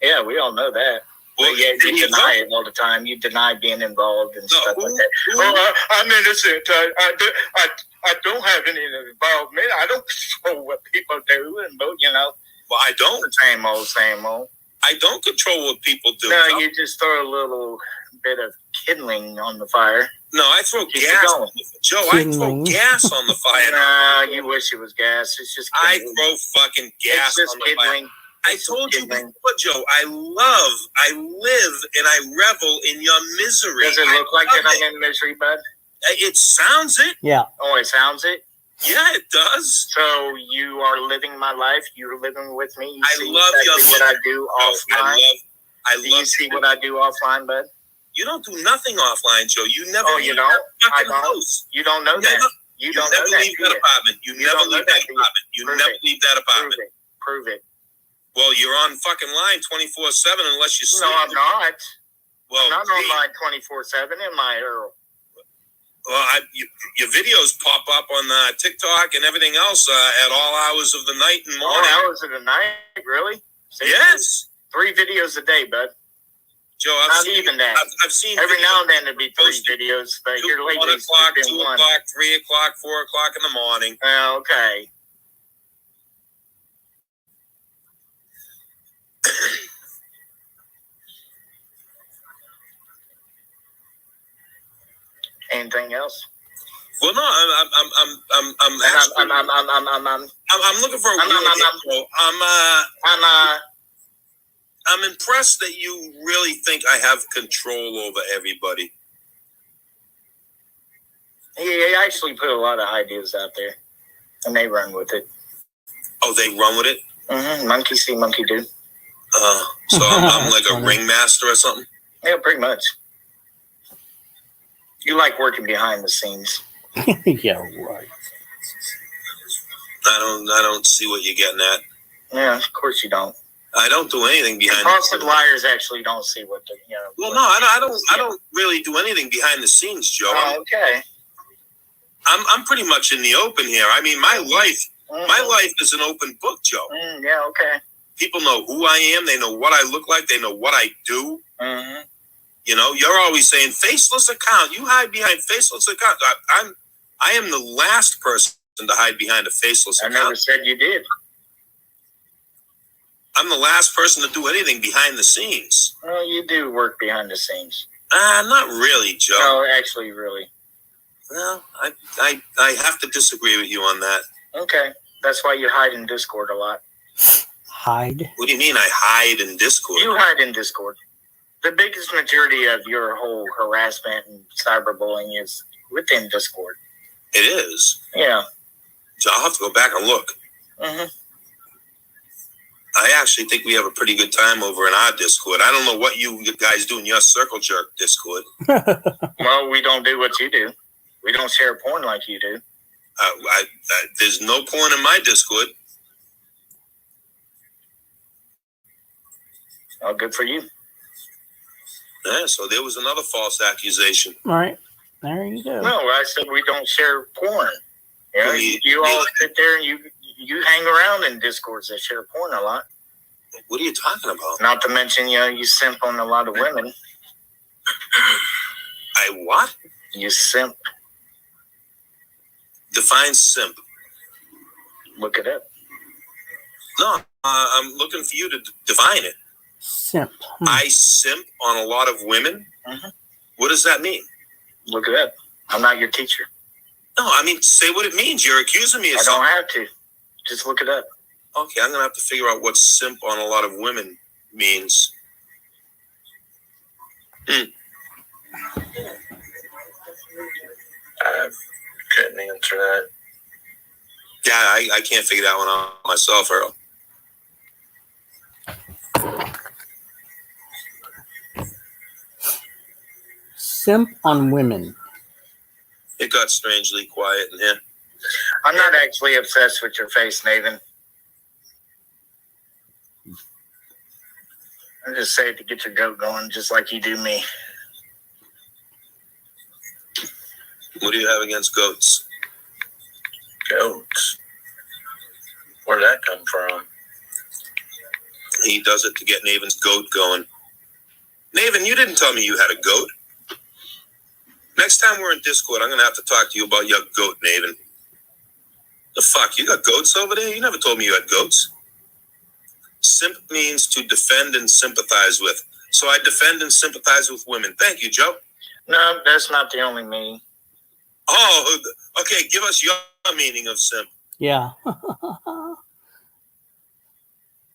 Yeah, we all know that. Well, yeah, you deny it all the time. You deny being involved and stuff like that. I'm innocent. I don't have any involvement. I don't know what people do, and you know. Well, I don't. Same old. I don't control what people do. No, you just throw a little bit of kindling on the fire. No, I throw gas. Joe, I throw gas on the fire. No, you wish it was gas. It's just kindling. I throw fucking gas on the fire. I told you before, Joe, I live, and I revel in your misery. Does it look like that I'm in misery, bud? It sounds it. Yeah. Oh, it sounds it? Yeah, it does. So you are living my life. You're living with me. You see love exactly what I do offline. I love. Do you see what I do offline, bud? You don't do nothing offline, Joe. You never. Oh, you don't? I don't. House. You don't know that. You don't never know that. leave that apartment. You never leave that apartment. You never leave that apartment. Prove it. Well, you're on fucking line 24/7 unless you sleep. No, I'm not. Well, I'm not on line 24/7, am I, Earl? Well, your videos pop up on TikTok and everything else at all hours of the night and morning. All hours of the night, really? Yes. 3 videos a day, bud. Joe, I've seen every now and then there'd be 3 videos, but here lately 1 o'clock, 2 o'clock, 3 o'clock, 4 o'clock in the morning. Okay. Anything else? Well, no, I'm looking for I'm impressed that you really think I have control over everybody. He actually put a lot of ideas out there, and they run with it. Oh, they run with it? Mm-hmm. Monkey see, monkey do. So I'm like a ringmaster or something? Yeah, pretty much. You like working behind the scenes. Yeah, right. I don't see what you're getting at. Yeah, of course you don't. I don't do anything behind the scenes. Liars actually don't see what the Well, no, I don't really do anything behind the scenes, Joe. Oh, okay. I'm pretty much in the open here. I mean, my life is an open book, Joe. Yeah, okay. People know who I am. They know what I look like. They know what I do. Mm-hmm. You know, you're always saying faceless account. You hide behind faceless account. I am the last person to hide behind a faceless account. I never said you did. I'm the last person to do anything behind the scenes. Well, you do work behind the scenes. Not really, Joe. No, actually, really. Well, I have to disagree with you on that. Okay. That's why you hide in Discord a lot. Hide? What do you mean I hide in Discord? You hide in Discord. The biggest majority of your whole harassment and cyberbullying is within Discord. It is. Yeah. So I'll have to go back and look. Mm-hmm. I actually think we have a pretty good time over in our Discord. I don't know what you guys do in your Circle Jerk Discord. Well, we don't do what you do. We don't share porn like you do. There's no porn in my Discord. Oh, good for you. Yeah, so there was another false accusation. All right. There you go. No, I said we don't share porn. You know, Well, you all sit there and you hang around in Discords that share porn a lot. What are you talking about? Not to mention, you simp on a lot of women. I what? You simp. Define simp. Look it up. No, I'm looking for you to define it. Simp. I simp on a lot of women? Mm-hmm. What does that mean? Look it up. I'm not your teacher. No, I mean, say what it means. You're accusing me of I something. don't have to. Just look it up. Okay, I'm going to have to figure out what simp on a lot of women means. I couldn't answer that. Yeah, I can't figure that one out myself, Earl. Simp on women. It got strangely quiet in here. I'm not actually obsessed with your face, Nathan. I just say it to get your goat going, just like you do me. What do you have against goats? Goats. Where'd that come from? He does it to get Naven's goat going. Naven, you didn't tell me you had a goat. Next time we're in Discord, I'm going to have to talk to you about your goat, Naven. The fuck? You got goats over there? You never told me you had goats. Simp means to defend and sympathize with. So I defend and sympathize with women. Thank you, Joe. No, that's not the only meaning. Oh, okay. Give us your meaning of simp. Yeah.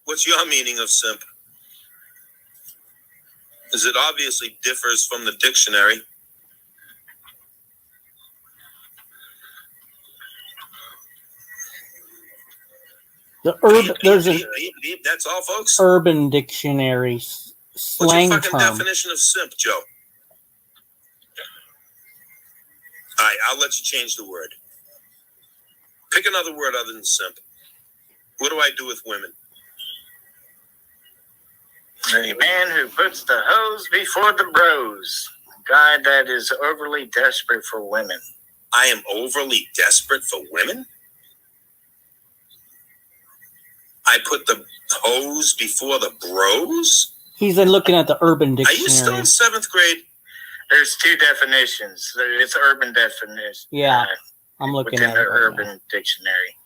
What's your meaning of simp? Because it obviously differs from the dictionary. There's an That's all, folks. Urban Dictionary slang What's your fucking term. definition of simp, Joe? All right, I'll let you change the word. Pick another word other than simp. What do I do with women? A man who puts the hose before the bros. A guy that is overly desperate for women. I am overly desperate for women? I put the hose before the bros? He's been looking at the Urban Are Dictionary. you still in 7th grade? There's two definitions. It's urban definition. Yeah, I'm looking within at the it right Urban now. Dictionary.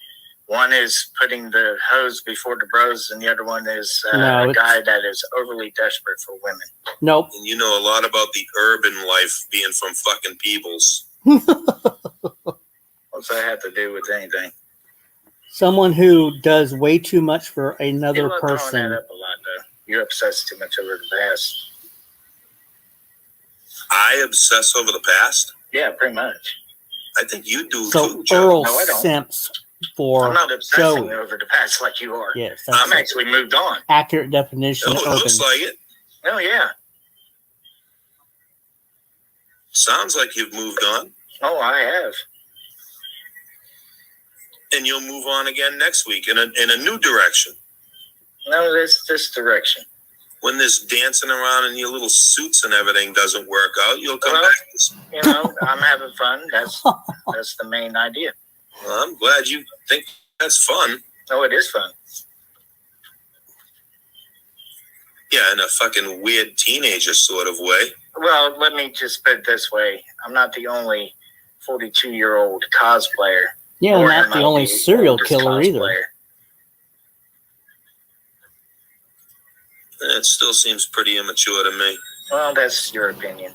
One is putting the hose before the bros, and the other one is No, a it's- guy that is overly desperate for women. Nope. And you know a lot about the urban life being from fucking Peebles. What's that have to do with anything? Someone who does way too much for another You love throwing person. that up a lot, though. You're obsessed too much over the past. I obsess over the past? Yeah, pretty much. I think you do So too, Joe. Earl No, I don't. simps for I'm not obsessing Joey. over the past like you are. Yes, that's I'm an actually moved on. accurate definition Oh, of it urban. looks like it. Oh, yeah. Sounds like you've moved on. Oh, I have. And you'll move on again next week in a new direction. No, this direction. When this dancing around in your little suits and everything doesn't work out, you'll come Well- back. You know, I'm having fun. That's the main idea. Well, I'm glad you think that's fun. Oh, it is fun. Yeah, in a fucking weird teenager sort of way. Well, let me just put it this way. I'm not the only 42-year-old cosplayer. Yeah, Or not am the I only the serial oldest killer either. cosplayer? It still seems pretty immature to me. Well, that's your opinion.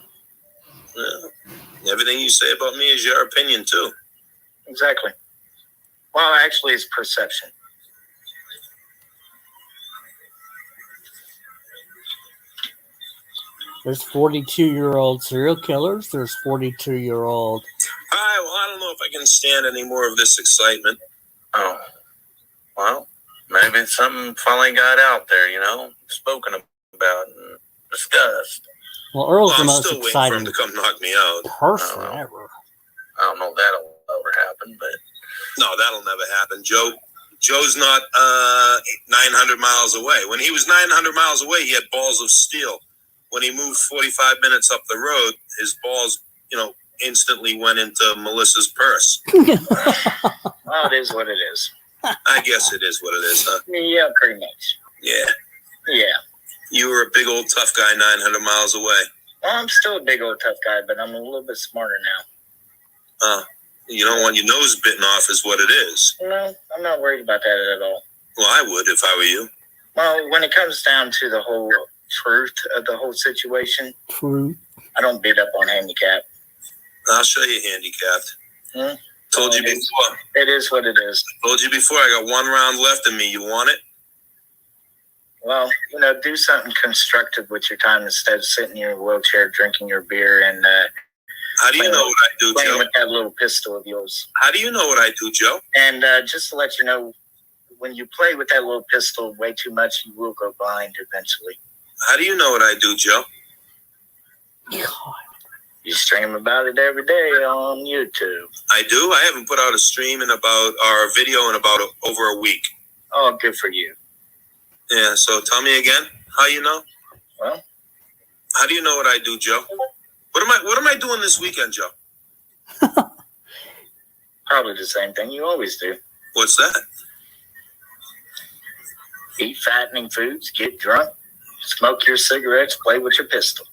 Yeah. Everything you say about me is your opinion, too. Exactly. Well, actually, it's perception. There's 42-year-old serial killers. There's 42-year-old. All right, well, I don't know if I can stand any more of this excitement. Oh, well, maybe something finally got out there, spoken about and discussed. Well, Earl's Well, the I'm most still waiting for him exciting to come knock me out. person Oh, well. ever. I don't know if that'll ever happen, but No, that'll never happen. Joe's not 900 miles away. When he was 900 miles away, he had balls of steel. When he moved 45 minutes up the road, his balls, instantly went into Melissa's purse. Well, it is what it is. I guess it is what it is, huh? Yeah, pretty much. Yeah. Yeah. You were a big old tough guy 900 miles away. Well, I'm still a big old tough guy, but I'm a little bit smarter now. You don't want your nose bitten off is what it is. No, I'm not worried about that at all. Well, I would if I were you. Well, when it comes down to the whole truth of the whole situation, True. I don't beat up on handicap. I'll show you handicapped. Told you before. It is what it is. Told you before. I got one round left in me. You want it? Well, do something constructive with your time instead of sitting in your wheelchair, drinking your beer, and How do you know what I do, playing Joe? with that little pistol of yours. How do you know what I do, Joe? And just to let you know, when you play with that little pistol way too much, you will go blind eventually. How do you know what I do, Joe? God. You stream about it every day on YouTube. I do. I haven't put out a stream in our video in about over a week. Oh, good for you. Yeah. So tell me again. How you know? Well, how do you know what I do, Joe? What am I doing this weekend, Joe? Probably the same thing you always do. What's that? Eat fattening foods, get drunk, smoke your cigarettes, play with your pistol.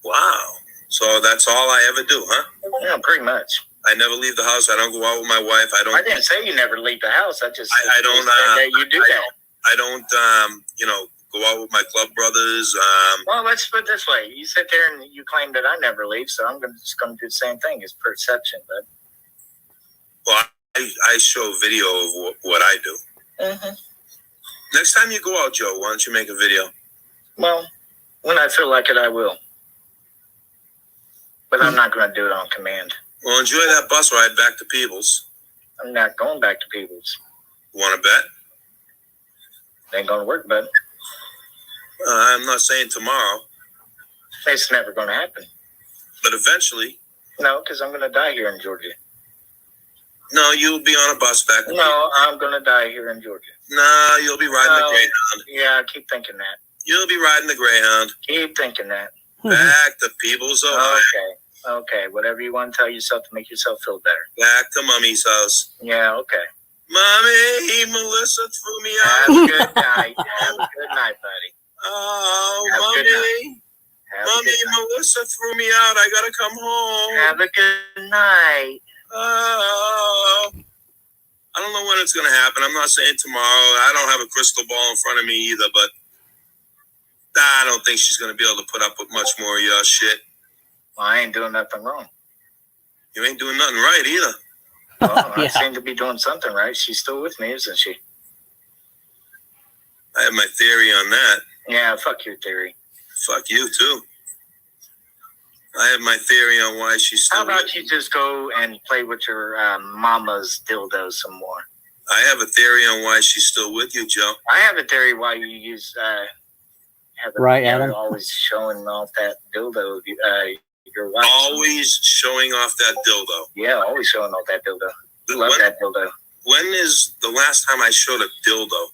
Wow. So that's all I ever do, huh? Yeah, pretty much. I never leave the house. I don't go out with my wife. I didn't say you never leave the house. I just I don't. said that you do that. I don't. Go out with my club brothers. Well, let's put it this way: you sit there and you claim that I never leave, so I'm just going to do the same thing. It's perception, but. Well, I show video of what I do. Mm-hmm. Next time you go out, Joe, why don't you make a video? Well, when I feel like it, I will. But I'm not going to do it on command. Well, enjoy that bus ride back to Peebles. I'm not going back to Peebles. Want to bet? Ain't going to work, bud. I'm not saying tomorrow. It's never going to happen. But eventually. No, because I'm going to die here in Georgia. No, you'll be on a bus back. No, I'm going to die here in Georgia. No, you'll be riding the Greyhound. Yeah, I keep thinking that. You'll be riding the Greyhound. Keep thinking that. Back to Peebles, Ohio. Okay, whatever you want to tell yourself to make yourself feel better. Back to Mummy's house. Yeah, okay. Mommy, Melissa threw me out. Have a good night. Have a good night, buddy. Oh, Have Mommy. Mommy, Melissa threw me out. I got to come home. Have a good night. Oh. I don't know when it's going to happen. I'm not saying tomorrow. I don't have a crystal ball in front of me either, but I don't think she's going to be able to put up with much more of your shit. Well, I ain't doing nothing wrong. You ain't doing nothing right either. Well, Yeah. I seem to be doing something right. She's still with me, isn't she? I have my theory on that. Yeah, fuck your theory. Fuck you, too. I have my theory on why she's still How about with you just go and play with your mama's dildo some more? I have a theory on why she's still with you, Joe. I have a theory why you use have Right, Adam? always showing off that dildo. Your wife Always showing off that dildo. Yeah, always showing off that dildo. You love that dildo. When is the last time I showed a dildo?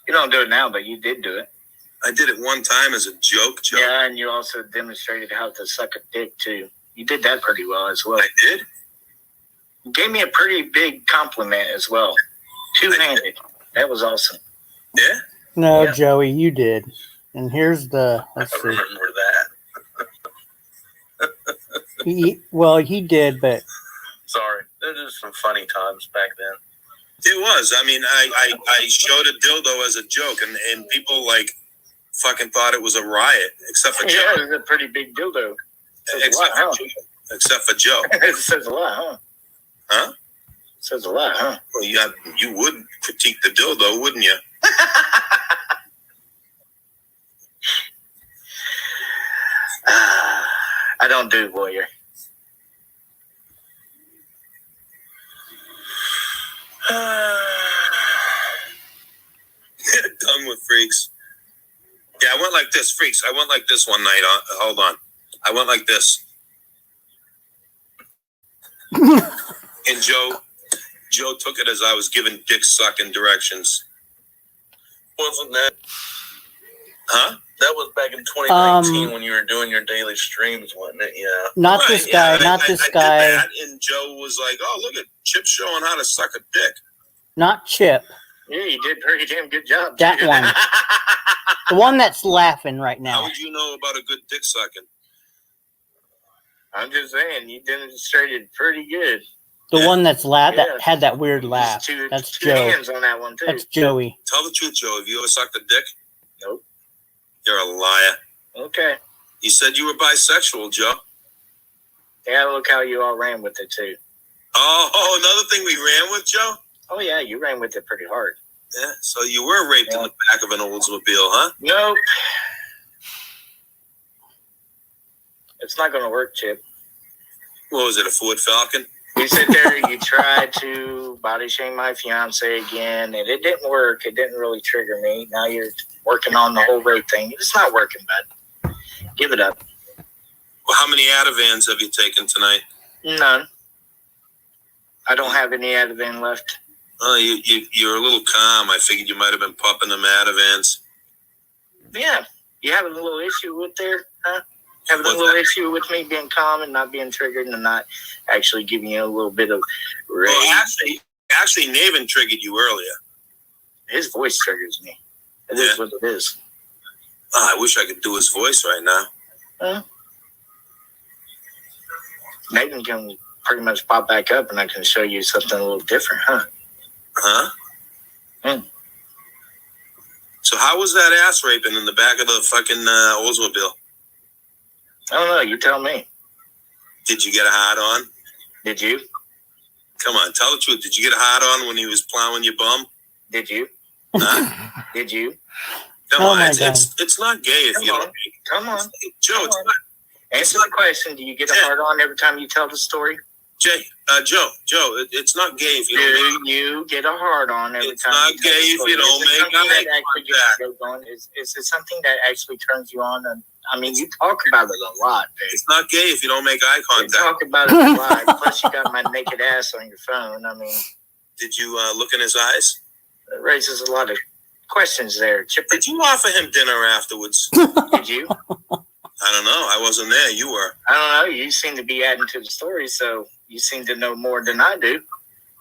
You don't do it now, but you did do it. I did it one time as a joke, Joe. Yeah, and you also demonstrated how to suck a dick too. You did that pretty well as well. I did? You gave me a pretty big compliment as well. Two-handed. That was awesome. Yeah? No, Yeah. Joey, you did. And here's the. I Let's see. remember that. He did, but Sorry. There's just some funny times back then. It was. I mean, I showed a dildo as a joke, and people like fucking thought it was a riot, except for Joe. Yeah, it was a pretty big dildo. Except for Joe. It says a lot, huh? Huh? It says a lot, huh? Well, you would critique the dildo, wouldn't you? I don't do voyeur. Done with freaks. Yeah, I went like this, freaks. I went like this one night. Hold on. I went like this. And Joe took it as I was giving dick sucking directions. Wasn't that? Huh? That was back in 2019 when you were doing your daily streams, wasn't it? Yeah. not Right, this guy. yeah, Not I this did guy. that, and Joe was like, "Oh, look at Chip showing how to suck a dick." Not Chip. Yeah, you did a pretty damn good job. That too. one. The one that's laughing right How now. would you know about a good dick sucking? I'm just saying, you demonstrated pretty good. The one that's that Yeah. had that weird laugh. Just That's two Joe. hands on that one too. That's Joey. Tell the truth, Joe. Have you ever sucked a dick? Nope. You're a liar. Okay. You said you were bisexual, Joe. Yeah, look how you all ran with it too. Oh, another thing we ran with, Joe? Oh yeah, you ran with it pretty hard. Yeah, so you were raped in the back of an Oldsmobile, huh? Nope. It's not going to work, Chip. What was it, a Ford Falcon? You sit there, you try to body shame my fiance again, and it didn't work. It didn't really trigger me. Now you're working on the whole rape thing. It's not working, bud. Give it up. Well, how many Ativans have you taken tonight? None. I don't have any Ativan left. Oh, you're a little calm. I figured you might have been popping them Ativans. Yeah. You having a little issue with there, huh? Having a What's little that? issue with me being calm and not being triggered and not actually giving you a little bit of rage. Well, actually, Navin triggered you earlier. His voice triggers me. It is what it is. Oh, I wish I could do his voice right now. Huh? Nathan can pretty much pop back up and I can show you something a little different, huh? Huh? Hmm. So how was that ass raping in the back of the fucking Oldsmobile? I don't know. You tell me. Did you get a hard on? Did you? Come on, tell the truth. Did you get a hard on when he was plowing your bum? Did you? Huh? Did you? Come Oh on, my it's not gay if Come you on. don't. Come on. Joe, Come it's on. not. Answer the question. Do you get a hard on every time you tell the story? Joe, it's not gay if you don't. Do you get a hard on every It's time not you tell gay the if story? you don't Is it make something eye that actually gets contact. you going? Is it something that actually turns you on? And I mean, you talk about it a lot, babe. It's not gay if you don't make eye You contact. talk about it a lot. Plus, you got my naked ass on your phone. I mean, Did you look in his eyes? it raises a lot of questions there. Chipper, Did you offer him dinner afterwards? did you? I don't know. I wasn't there. You were. I don't know. You seem to be adding to the story, so you seem to know more than I do.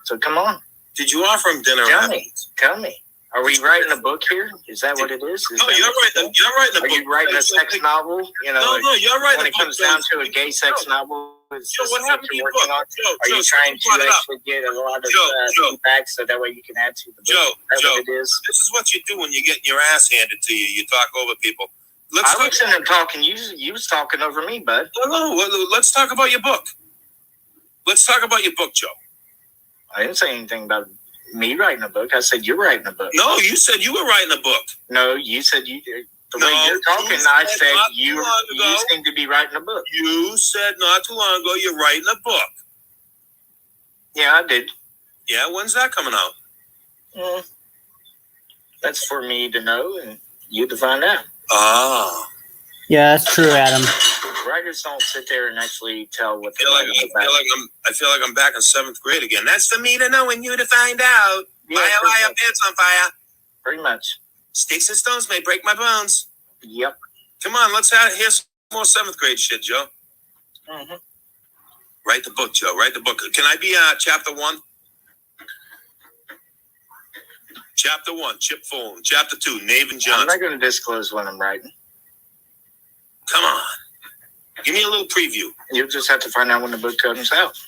So come on, Did you offer him dinner tell me. afterwards? Tell me. Are we writing a book here? Is that what it is? No, you're writing. You're writing a Are book. you writing a sex novel? You know, No, you're writing when a it book. comes down to a gay sex novel, is Joe, this what what happened to you're your working book? on? Are Joe, you trying brought to it up. actually get a lot of Joe. feedback so that way you can add to the book? Joe, Is that Joe. what it is? This is what you do when you're getting your ass handed to you. You talk over people. I wasn't there talking. You was talking over me, bud. No. Let's talk about your book. Let's talk about your book, Joe. I didn't say anything about me writing a book. I said you're writing a book. No, you said you were writing a book. No, you said you. The No, way you're talking, you I said said not you too long ago. seem to be writing a book. You said not too long ago you're writing a book. Yeah, I did. Yeah, when's that coming out? Mm. That's for me to know and you to find out. Oh. Yeah, that's true, Adam. Writers don't sit there and actually tell what I they're writing about. I feel like I'm back in 7th grade again. That's for me to know and you to find out. Yeah, Fire, pretty fire, much. pants on fire. Pretty much. Sticks and stones may break my bones. Yep. Come on, hear some more 7th grade shit, Joe. Mm-hmm. Write the book, Joe. Write the book. Can I be chapter 1? Chapter 1, Chip Fulton. Chapter 2, Navin I'm Johnson. not going to disclose when I'm writing. Come on. Give me a little preview. You'll just have to find out when the book comes out.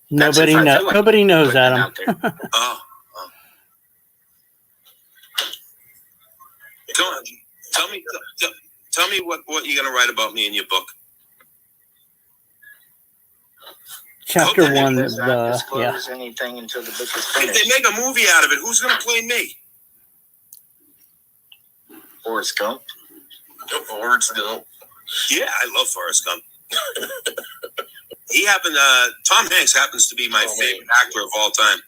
Nobody knows, Putting it Adam. out there. Oh. Go on. Tell me what you're going to write about me in your book. Chapter Okay, 1, Does not yeah. disclose anything until the book is If finished. they make a movie out of it, who's going to play me? Forrest Gump. Forrest Gump. Yeah, I love Forrest Gump. Tom Hanks happens to be my favorite actor of all time.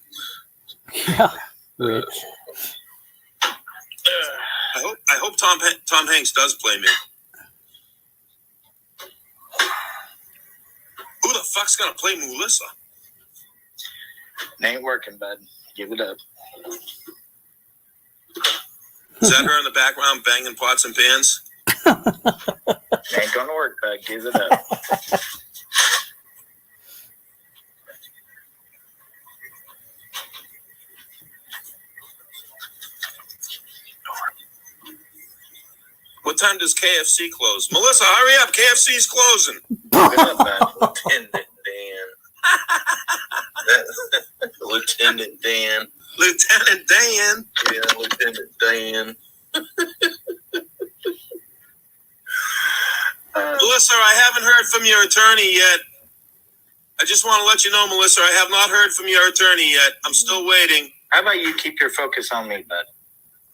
Yeah. Rich. I hope Tom Hanks does play me. Who the fuck's gonna play Melissa? It ain't working, bud. Give it up. Is that her in the background banging pots and pans? It ain't gonna work, bud. Give it up. What time does KFC close? Melissa, hurry up! KFC's closing. Give it up, bud. Lieutenant Dan. Lieutenant Dan. Lieutenant Dan. Yeah, Lieutenant Dan. Melissa, I haven't heard from your attorney yet. I just want to let you know, Melissa, I have not heard from your attorney yet. I'm still waiting. How about you keep your focus on me, bud?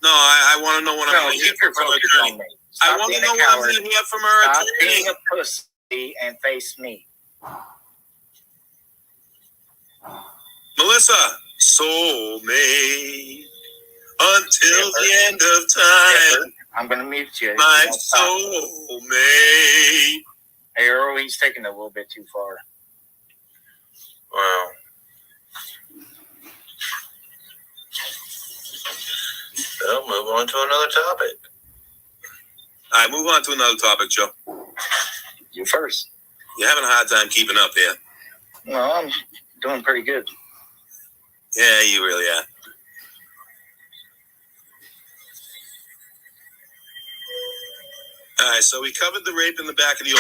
No, I want to know when I'm No, going to hear keep your from her focus attorney. on me. I Stop want to being know a when I'm coward. going to hear from her Stop attorney. being a pussy and face me. Melissa, soulmate, until the end of time, I'm going to mute you. my Don't stop. soulmate. Hey, Earl, he's taking it a little bit too far. Wow. Well, move on to another topic. All right, move on to another topic, Joe. You first. You're having a hard time keeping up here. No, I'm doing pretty good. Yeah, you really are. All right, so we covered the rape in the back of the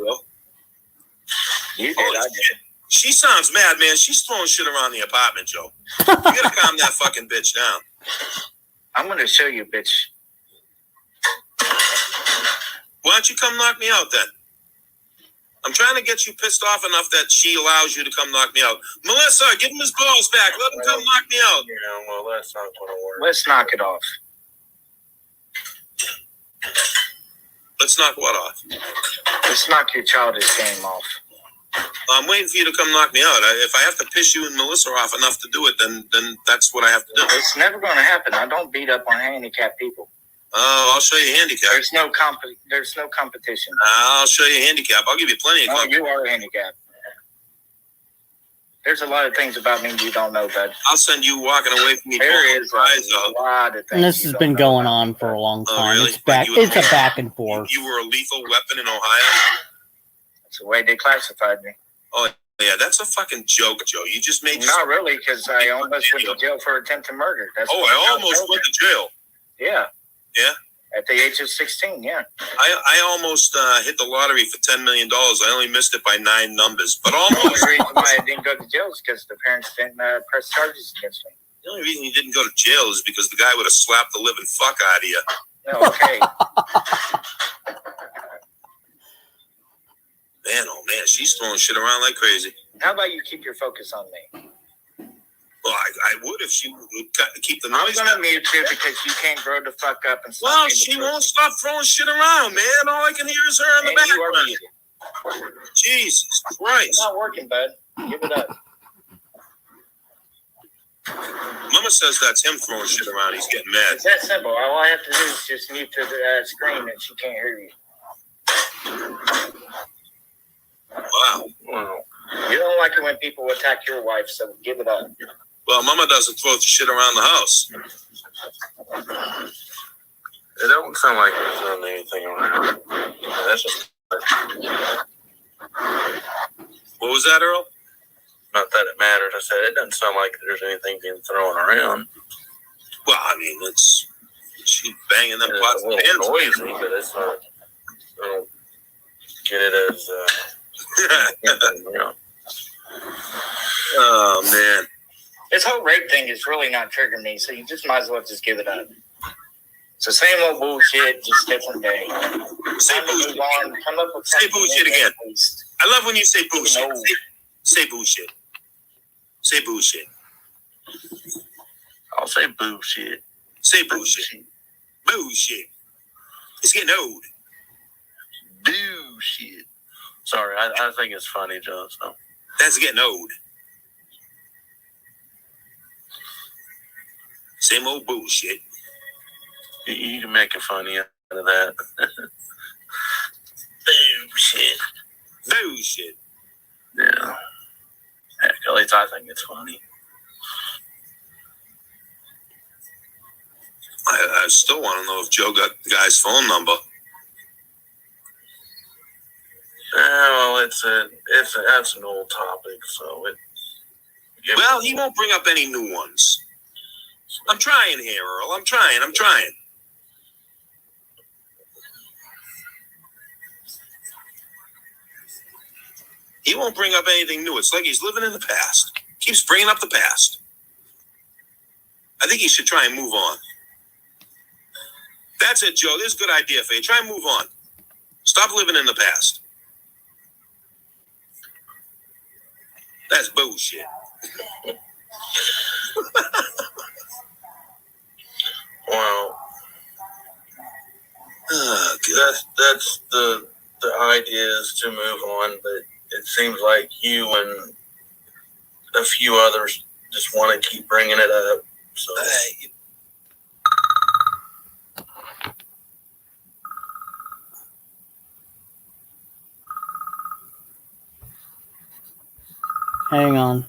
old. You did, Holy I shit. did. She sounds mad, man. She's throwing shit around the apartment, Joe. You gotta calm that fucking bitch down. I'm going to show you, bitch. Why don't you come knock me out then? I'm trying to get you pissed off enough that she allows you to come knock me out. Melissa, give him his balls back. Let him come knock me out. Yeah, well, that's not going to work. Let's knock it off. Let's knock what off? Let's knock your childish game off. I'm waiting for you to come knock me out. If I have to piss you and Melissa off enough to do it, then that's what I have to do. It's never going to happen. I don't beat up on handicapped people. Oh, I'll show you handicap. There's no competition. I'll show you handicap. I'll give you plenty of Oh, company. you are handicapped. There's a lot of things about me you don't know, bud. I'll send you walking away from me. There is Eyes a out. lot of things. And this you has don't been know going about on me, for a bud. long Oh, time. really? It's back. Like you- It's a back and forth. You were a lethal weapon in Ohio? That's the way they classified me. Yeah, that's a fucking joke, Joe. You just made... Not really, because I almost went to jail for attempted murder. That's Oh, I almost went to jail. Yeah. Yeah? At the age of 16, yeah. I almost hit the lottery for $10 million. I only missed it by 9 numbers. But The almost. only reason why I didn't go to jail is because the parents didn't press charges against me. The only reason you didn't go to jail is because the guy would have slapped the living fuck out of you. No, okay. Man, oh man, she's throwing shit around like crazy. How about you keep your focus on me? Well, I would if she would keep the I'm noise going to down. mute you because you can't grow the fuck up and stop Well, being a she pussy. won't stop throwing shit around, man. All I can hear is her in the And you are background. muted. Jesus It's Christ. not working, bud. Give it up. Mama says that's him throwing shit around. He's getting mad. It's that simple. All I have to do is just mute the screen and she can't hear you. Wow. You don't like it when people attack your wife, so give it up. Well, Mama doesn't throw shit around the house. It don't sound like there's done anything around. That's just What was that, Earl? not that it matters. I said it doesn't sound like there's anything being thrown around. Well, I mean, she's banging them pots It's a and little pans. noisy, but it's not. I don't get it as. Oh man. This whole rape thing is really not triggering me, so you just might as well just give it up. It's the same old bullshit, just different day. Say bullshit. Come up with Say bullshit again. I love when you say bullshit. No. Say bullshit. Say bullshit. I'll say bullshit. Say bullshit. Bullshit. It's getting old. Bullshit. Sorry, I think it's funny, Joe. So. That's getting old. Same old bullshit. You can make it funny out of that. Bullshit. Bullshit. Yeah. Heck, at least I think it's funny. I still want to know if Joe got the guy's phone number. Well, that's an old topic, so it. Well, he won't bring up any new ones. I'm trying here, Earl. I'm trying. He won't bring up anything new. It's like he's living in the past. Keeps bringing up the past. I think he should try and move on. That's it, Joe. This is a good idea for you. Try and move on. Stop living in the past. That's bullshit. Well, that's the idea is to move on, but it seems like you and a few others just want to keep bringing it up. So. Hang on.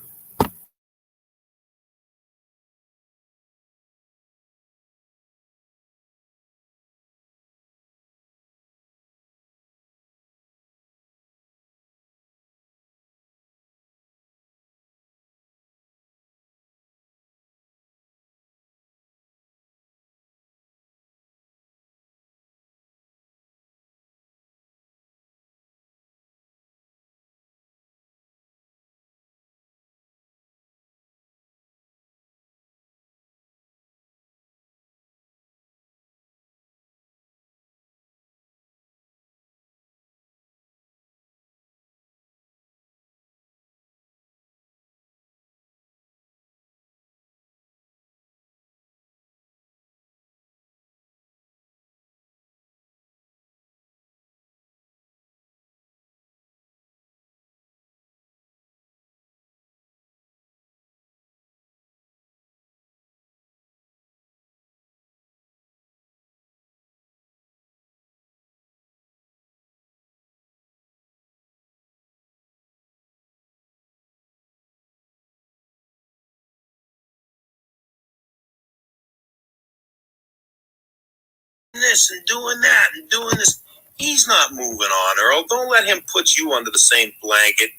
This and doing that and doing this. He's not moving on, Earl. Don't let him put you under the same blanket,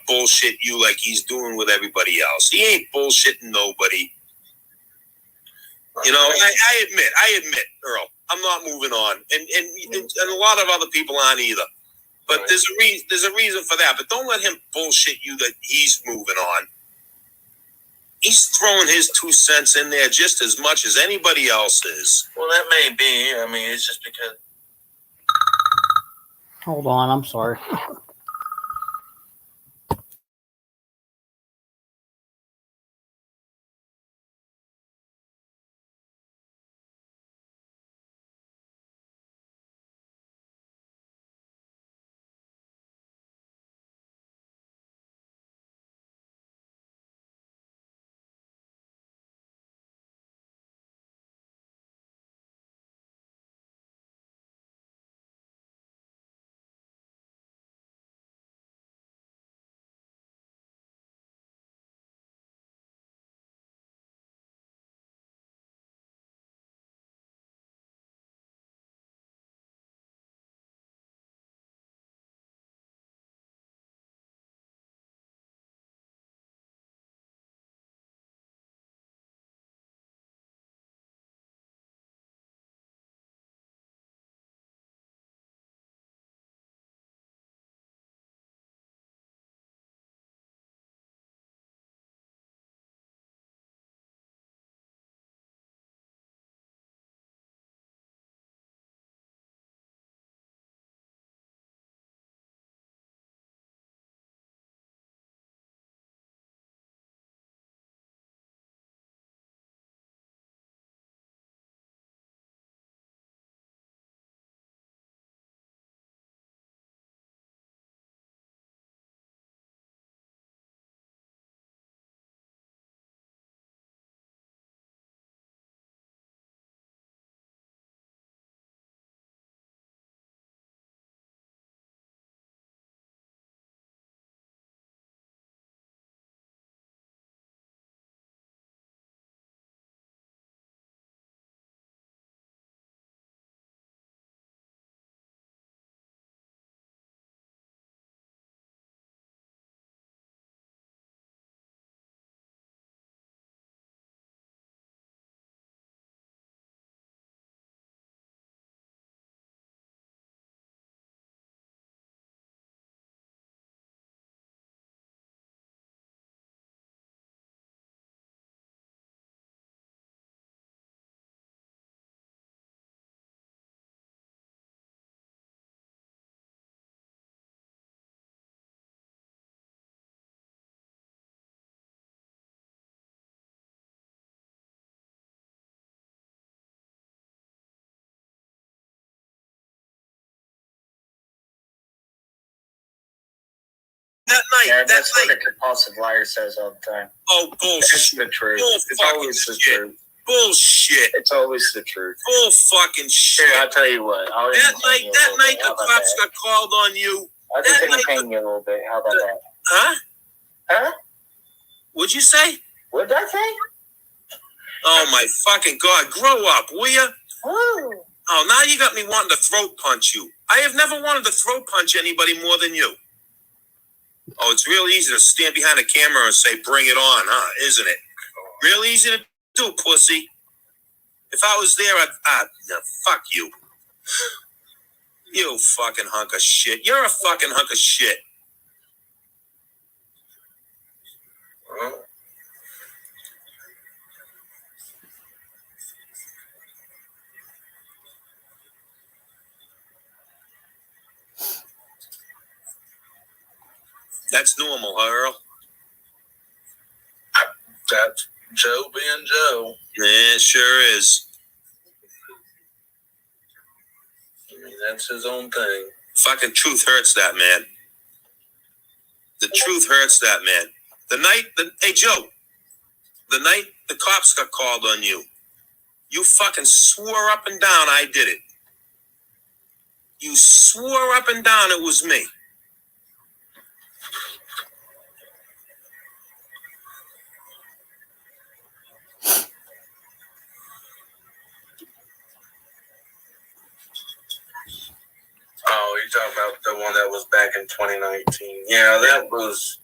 bullshit you like he's doing with everybody else. He ain't bullshitting nobody. You know, I admit, Earl, I'm not moving on, and a lot of other people aren't either. But there's a reason for that. But don't let him bullshit you that he's moving on. He's throwing his 2 cents in there just as much as anybody else is. Well, that may be. I mean, it's just because. Hold on, I'm sorry. night. Yeah, that that's night. what a compulsive liar says all the time. Oh, It's bullshit. the truth. Bull It's fucking always the shit. truth. Bullshit. It's always the truth. Bull fucking shit. Here, I'll tell you what. I'll That entertain night, you a that little night, bit. How the about cops that? got called on you. I'll just that night, entertain you a little bit. How about that? Huh? Huh? What'd you say? What did I say? Oh my fucking God! Grow up, will you? Oh. Oh, now you got me wanting to throat punch you. I have never wanted to throat punch anybody more than you. Oh, it's real easy to stand behind a camera and say, "Bring it on," huh? Isn't it? Real easy to do, pussy. If I was there, no, fuck you. You fucking hunk of shit. You're a fucking hunk of shit. Well, That's normal, huh, Earl? that's Joe being Joe. Yeah, it sure is. I mean, that's his own thing. Fucking truth hurts that man. The truth hurts that man. Hey Joe, the night the cops got called on you, you fucking swore up and down I did it. You swore up and down it was me. Oh, you're talking about the one that was back in 2019. Yeah, that was.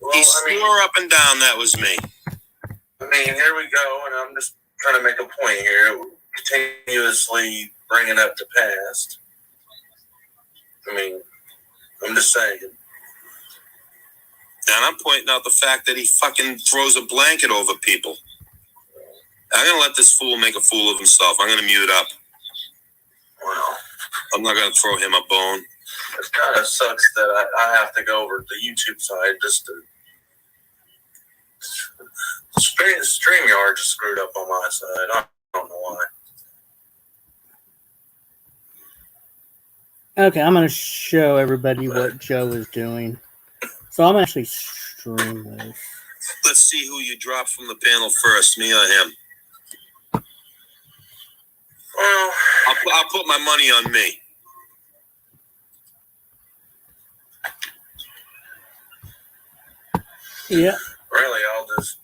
Well, He swore up and down that was me. I mean, here we go, and I'm just trying to make a point here. Continuously bringing up the past. I mean, I'm just saying. And I'm pointing out the fact that he fucking throws a blanket over people. I'm gonna let this fool make a fool of himself. I'm gonna mute up. Well, I'm not gonna throw him a bone. it kind of sucks that I have to go over to the YouTube side just to. StreamYard just screwed up on my side. I don't know why. Okay, I'm going to show everybody what Joe is doing. So I'm actually stream this. Let's see who you drop from the panel first, me or him. Well, I'll put my money on me. Yeah. really, I'll just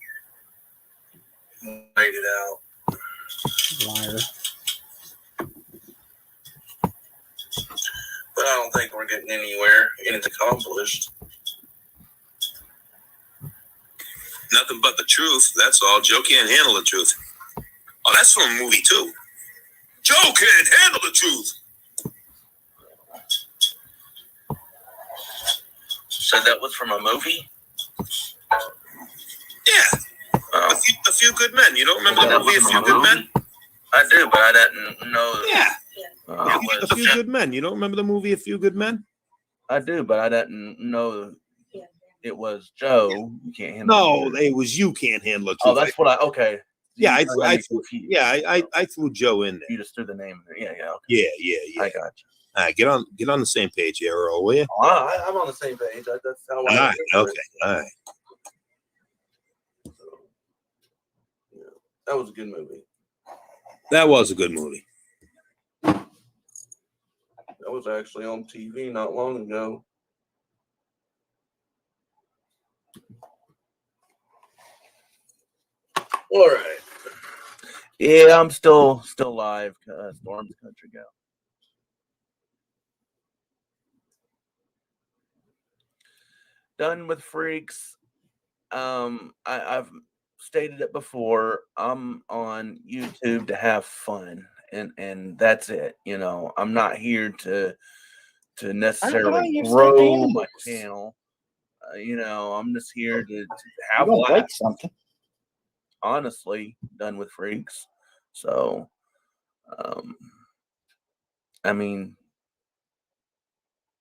wait it out. Liar. But I don't think we're getting anywhere. It's accomplished. Nothing but the truth. That's all. Joe can't handle the truth. Oh, that's from a movie too. Joe can't handle the truth. So that was from a movie? Yeah. Oh. A few Good Men. You don't remember the movie A Few Good Men? I do, but I didn't know. Yeah. It A Few Good Men. You don't remember the movie A Few Good Men? I do, but I didn't know it was Joe. You can't handle. No, it was You Can't Handle the Truth. Oh, that's what I. Okay. Yeah, You I confused. I threw Joe in there. You just threw the name in there. Yeah, yeah. Yeah. I got you. All right, get on the same page here, Earl, will you? Oh, I'm on the same page. That's how All I. right, okay, all right. Yeah, that was a good movie. That was a good movie. That was actually on TV not long ago. All right. Yeah, I'm still live. Storm's Country Gal. Done with Freaks. I've stated it before. I'm on YouTube to have fun, and that's it. You know, I'm not here to necessarily grow my channel. You know, I'm just here to have like something. honestly. Done with Freaks. So, I mean,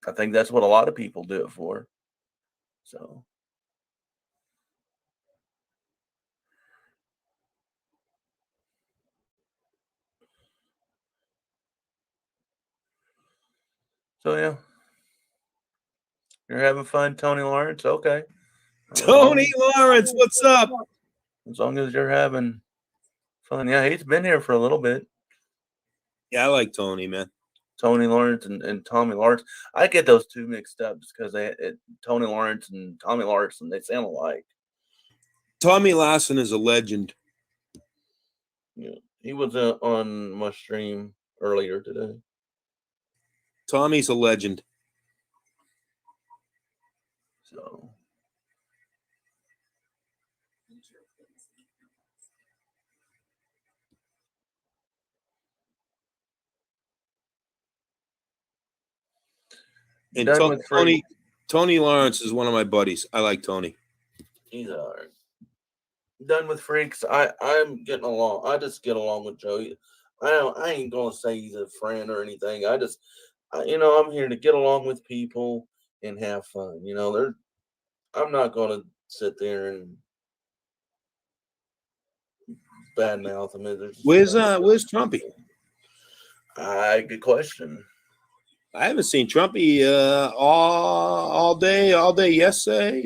I think that's what a lot of people do it for. So, yeah. You're having fun, Tony Lawrence? Okay. Tony Lawrence, what's up? As long as you're having fun. Yeah, he's been here for a little bit. Yeah, I like Tony, man. Tony Lawrence and Tommy Lawrence. I get those two mixed up because Tony Lawrence and Tommy Larson, they sound alike. Tommy Larson is a legend. Yeah, he was on my stream earlier today. Tommy's a legend. So. And Done with Tony Lawrence is one of my buddies. I like Tony. He's all right. Done with freaks. I'm getting along. I just get along with Joe. I ain't gonna say he's a friend or anything. I'm here to get along with people and have fun. I'm not gonna sit there and badmouth him. Where's Trumpy? Good question. I haven't seen Trumpy all day yesterday.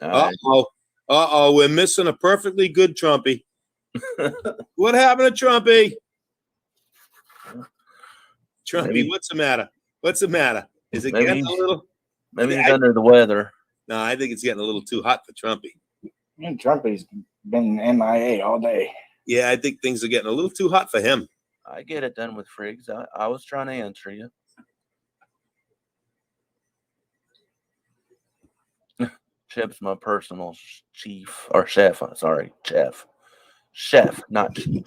Uh-oh, we're missing a perfectly good Trumpy. What happened to Trumpy? Trumpy, what's the matter? Is it getting a little? Maybe he's under the weather. No, I think it's getting a little too hot for Trumpy. And Trumpy's been MIA all day. Yeah, I think things are getting a little too hot for him. I get it, Done with freaks. I was trying to answer you. Chip's my personal chief or chef. Sorry, chef, not chief.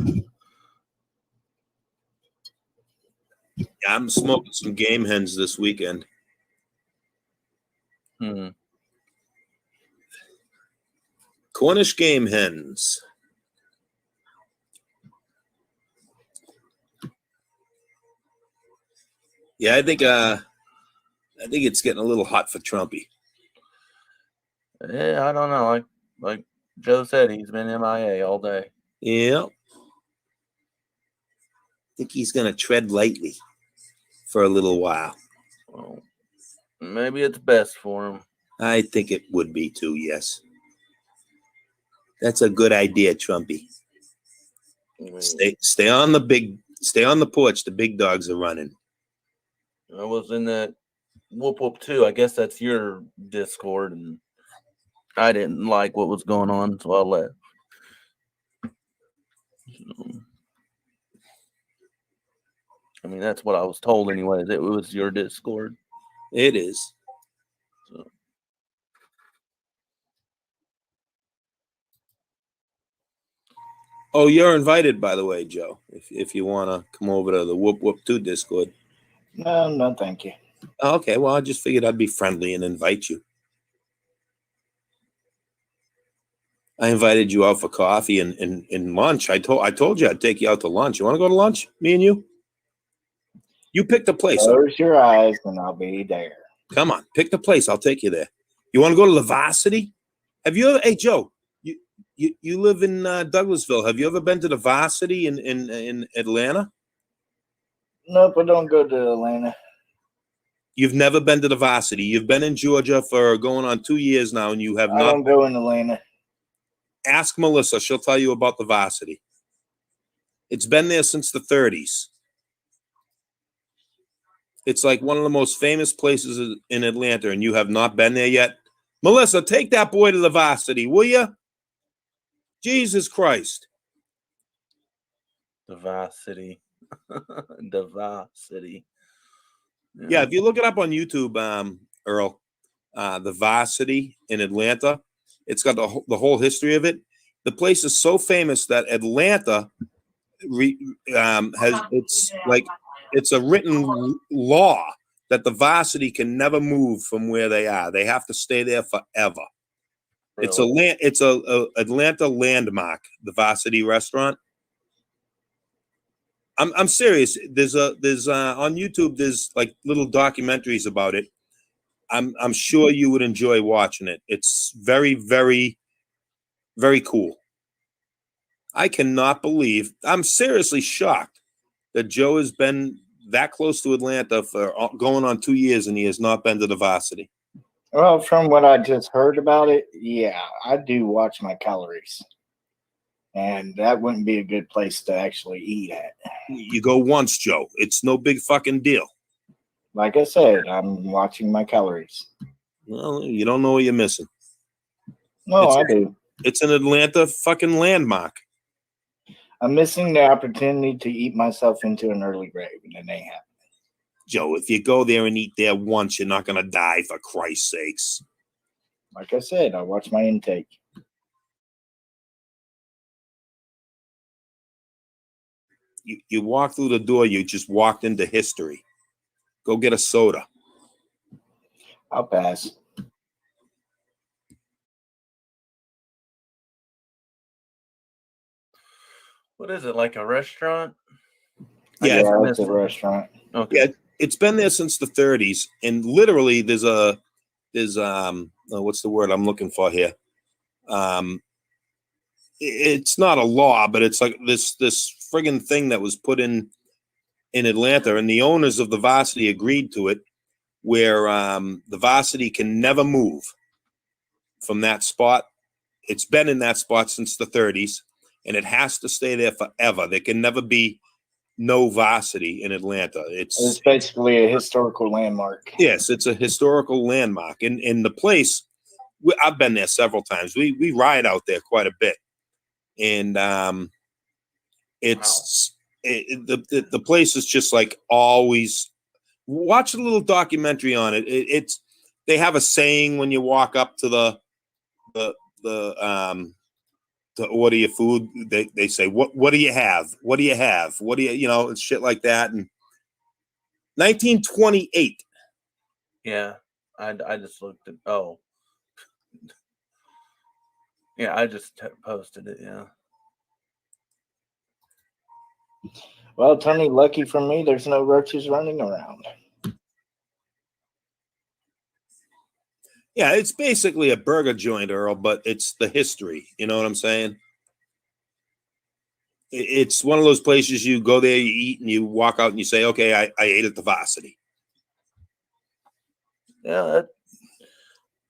Yeah, I'm smoking some game hens this weekend. Cornish game hens. Yeah, I think it's getting a little hot for Trumpy. Yeah, I don't know. Like Joe said, he's been MIA all day. Yeah. I think he's going to tread lightly for a little while. Well, maybe it's best for him. I think it would be too, yes. That's a good idea, Trumpy. Stay on the porch. The big dogs are running. I was in that whoop whoop too. I guess that's your Discord, and I didn't like what was going on, so I left. I mean, that's what I was told anyways. It was your Discord. It is. So. Oh, you're invited, by the way, Joe, if you want to come over to the Whoop Whoop 2 Discord. No, thank you. Okay, well, I just figured I'd be friendly and invite you. I invited you out for coffee and lunch. I told you I'd take you out to lunch. You want to go to lunch, me and you? You pick the place. Close your eyes and I'll be there. Come on, pick the place. I'll take you there. You want to go to Lavacity? Have you ever? Hey, Joe, you live in Douglasville. Have you ever been to the Varsity in Atlanta? Nope, I don't go to Atlanta. You've never been to the Varsity. You've been in Georgia for going on 2 years now, and you have not. I don't go in Atlanta. Ask Melissa. She'll tell you about the Varsity. It's been there since the 30s. It's like one of the most famous places in Atlanta, and you have not been there yet. Melissa, take that boy to the Varsity, will you? Jesus Christ. The Varsity. The Varsity. Yeah, if you look it up on YouTube, Earl, the Varsity in Atlanta, it's got the whole history of it. The place is so famous that Atlanta it's a written law that the Varsity can never move from where they are. They have to stay there forever. Really? It's a Atlanta landmark, the Varsity restaurant. I'm serious. There's on YouTube. There's like little documentaries about it. I'm sure you would enjoy watching it. It's very, very, very cool. I cannot believe. I'm seriously shocked that Joe has been that close to Atlanta for going on 2 years and he has not been to the Varsity. Well, from what I just heard about it, yeah, I do watch my calories. And that wouldn't be a good place to actually eat at. You go once, Joe. It's no big fucking deal. Like I said, I'm watching my calories. Well, you don't know what you're missing. No, I do. It's an Atlanta fucking landmark. I'm missing the opportunity to eat myself into an early grave, and it ain't happening. Joe, if you go there and eat there once, you're not going to die, for Christ's sakes. Like I said, I watch my intake. You walk through the door, you just walked into history. Go get a soda. I'll pass. What is it, like a restaurant? Yeah, it's a restaurant. Okay. Yeah, it's been there since the 30s, and literally there's what's the word I'm looking for here? It's not a law, but it's like this friggin' thing that was put in Atlanta, and the owners of the Varsity agreed to it, where the Varsity can never move from that spot. It's been in that spot since the 30s, and it has to stay there forever. There can never be no Varsity in Atlanta. It's basically a historical landmark. Yes, it's a historical landmark. And in the place, I've been there several times. We ride out there quite a bit. And the place is just like always. Watch a little documentary on it. They have a saying when you walk up to to order your food. They say, what do you have? What do you have? What do you it's shit like that. And 1928. Yeah, I just looked at. Oh, yeah, I just posted it. Yeah. Well, Tony, lucky for me, there's no roaches running around. Yeah, it's basically a burger joint, Earl, but it's the history. You know what I'm saying? It's one of those places you go there, you eat, and you walk out and you say, okay, I ate at the Varsity. Yeah,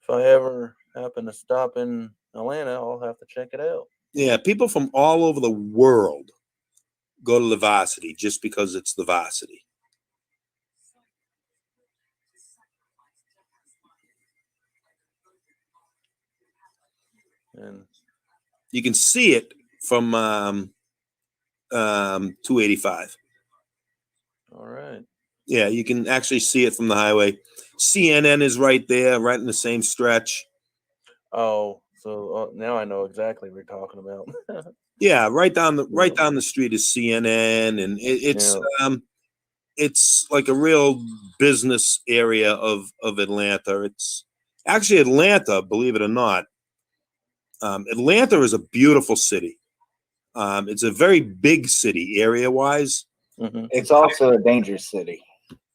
if I ever happen to stop in Atlanta, I'll have to check it out. Yeah, people from all over the world go to the Varsity just because it's the Varsity. And you can see it from 285. All right. Yeah, you can actually see it from the highway. CNN is right there, right in the same stretch. Oh, so now I know exactly what you're talking about. Yeah, right down the street is CNN, and it's like a real business area of Atlanta. It's actually Atlanta, believe it or not. Atlanta is a beautiful city. It's a very big city area-wise. Mm-hmm. It's also a dangerous city.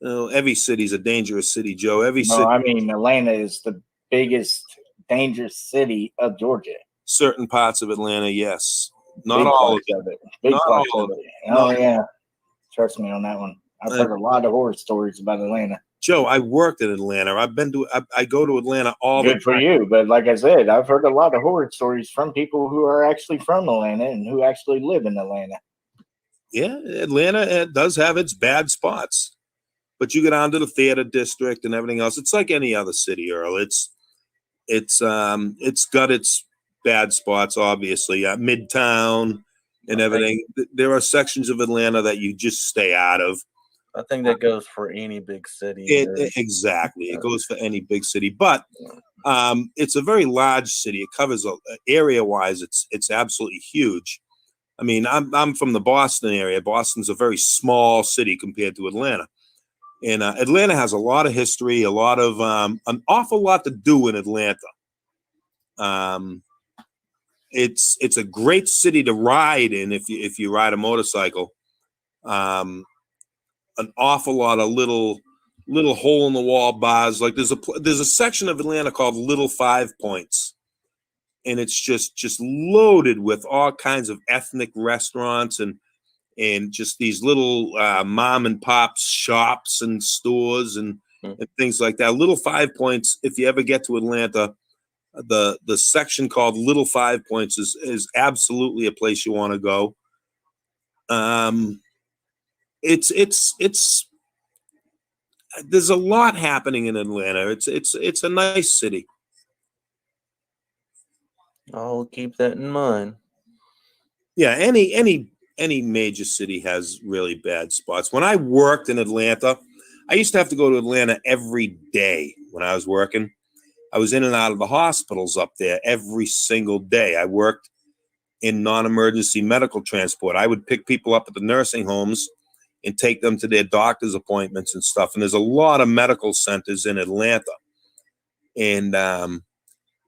Every city's a dangerous city, Joe. I mean, Atlanta is the biggest dangerous city of Georgia. Certain parts of Atlanta, yes. Not all of it. Big parts of it. Oh, yeah. Trust me on that one. I've heard a lot of horror stories about Atlanta. Joe, I worked in Atlanta. I go to Atlanta all the time. Good for you. But like I said, I've heard a lot of horror stories from people who are actually from Atlanta and who actually live in Atlanta. Yeah, Atlanta does have its bad spots. But you get onto the theater district and everything else. It's like any other city, Earl. It's got its bad spots, obviously. Midtown and everything. There are sections of Atlanta that you just stay out of. I think that goes for any big city. Exactly. It goes for any big city. But it's a very large city. It covers area-wise. It's absolutely huge. I mean, I'm from the Boston area. Boston's a very small city compared to Atlanta. And Atlanta has a lot of history, a lot of an awful lot to do in Atlanta. It's a great city to ride in if you ride a motorcycle. An awful lot of little hole in the wall bars. Like there's a section of Atlanta called Little Five Points, and it's just loaded with all kinds of ethnic restaurants and just these little mom and pop shops and stores, and and things like that. Little Five Points, if you ever get to Atlanta, the section called Little Five Points is absolutely a place you want to go. It's there's a lot happening in Atlanta. It's a nice city. I'll keep that in mind. Yeah, any major city has really bad spots. When I worked in Atlanta, I used to have to go to Atlanta every day when I was working. I was in and out of the hospitals up there every single day. I worked in non-emergency medical transport. I would pick people up at the nursing homes and take them to their doctor's appointments and stuff. And there's a lot of medical centers in Atlanta. And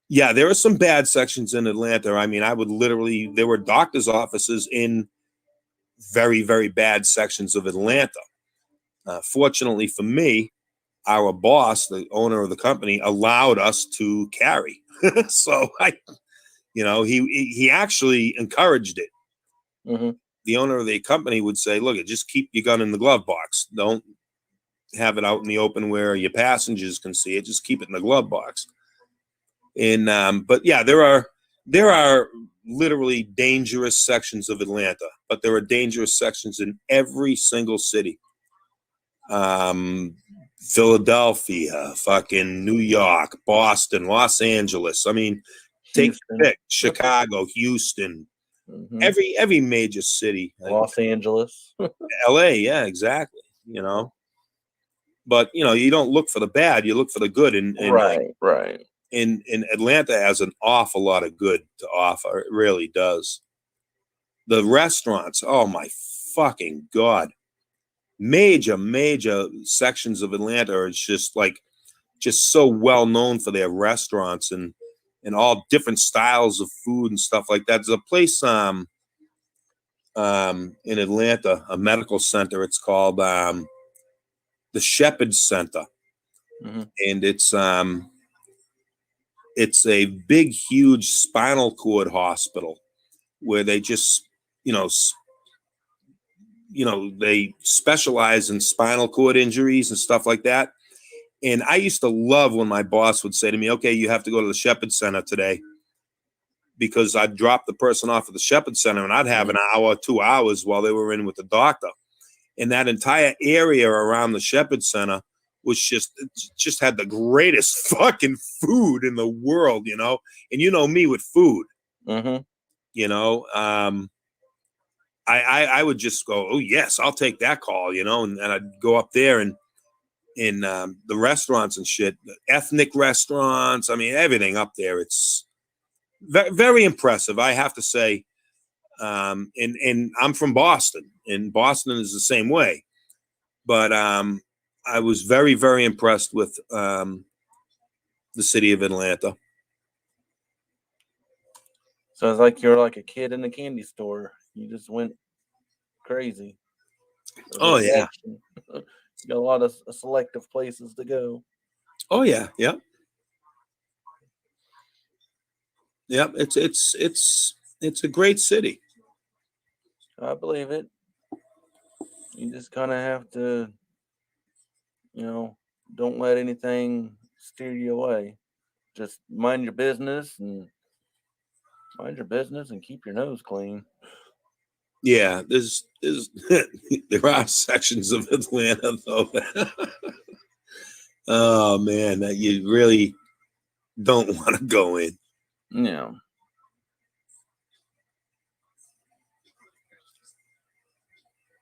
yeah, there are some bad sections in Atlanta. I mean, there were doctor's offices in very, very bad sections of Atlanta. Fortunately for me, our boss, the owner of the company, allowed us to carry. So he actually encouraged it. Mm-hmm. The owner of the company would say, look, just keep your gun in the glove box. Don't have it out in the open where your passengers can see it. Just keep it in the glove box. And but yeah, there are literally dangerous sections of Atlanta, but there are dangerous sections in every single city. Philadelphia, fucking New York, Boston, Los Angeles. I mean, take your pick. Chicago, Houston, mm-hmm. every major city. Los Angeles. LA, yeah, exactly. But you don't look for the bad, you look for the good. And right. In Atlanta has an awful lot of good to offer. It really does. The restaurants, oh my fucking God. Major sections of Atlanta are just so well known for their restaurants and all different styles of food and stuff like that. There's a place in Atlanta, a medical center. It's called the Shepherd Center, mm-hmm. and it's a big, huge spinal cord hospital where they just they specialize in spinal cord injuries and stuff like that. And I used to love when my boss would say to me, okay, you have to go to the Shepherd Center today, because I'd drop the person off at the Shepherd Center and I'd have an hour, 2 hours while they were in with the doctor. And that entire area around the Shepherd Center was just had the greatest fucking food in the world, and me with food, mm-hmm. I would just go, oh yes, I'll take that call, and I'd go up there and in the restaurants and shit, ethnic restaurants. I mean, everything up there. It's very impressive, I have to say. And I'm from Boston, and Boston is the same way. But I was very, very impressed with the city of Atlanta. So it's like you're like a kid in a candy store. You just went crazy. Oh yeah. You got a lot of selective places to go. Oh yeah, yeah. Yep, it's a great city. I believe it. You just kind of have to, don't let anything steer you away. Just mind your business and keep your nose clean. Yeah, there's there are sections of Atlanta though. Oh man, that you really don't want to go in. Yeah.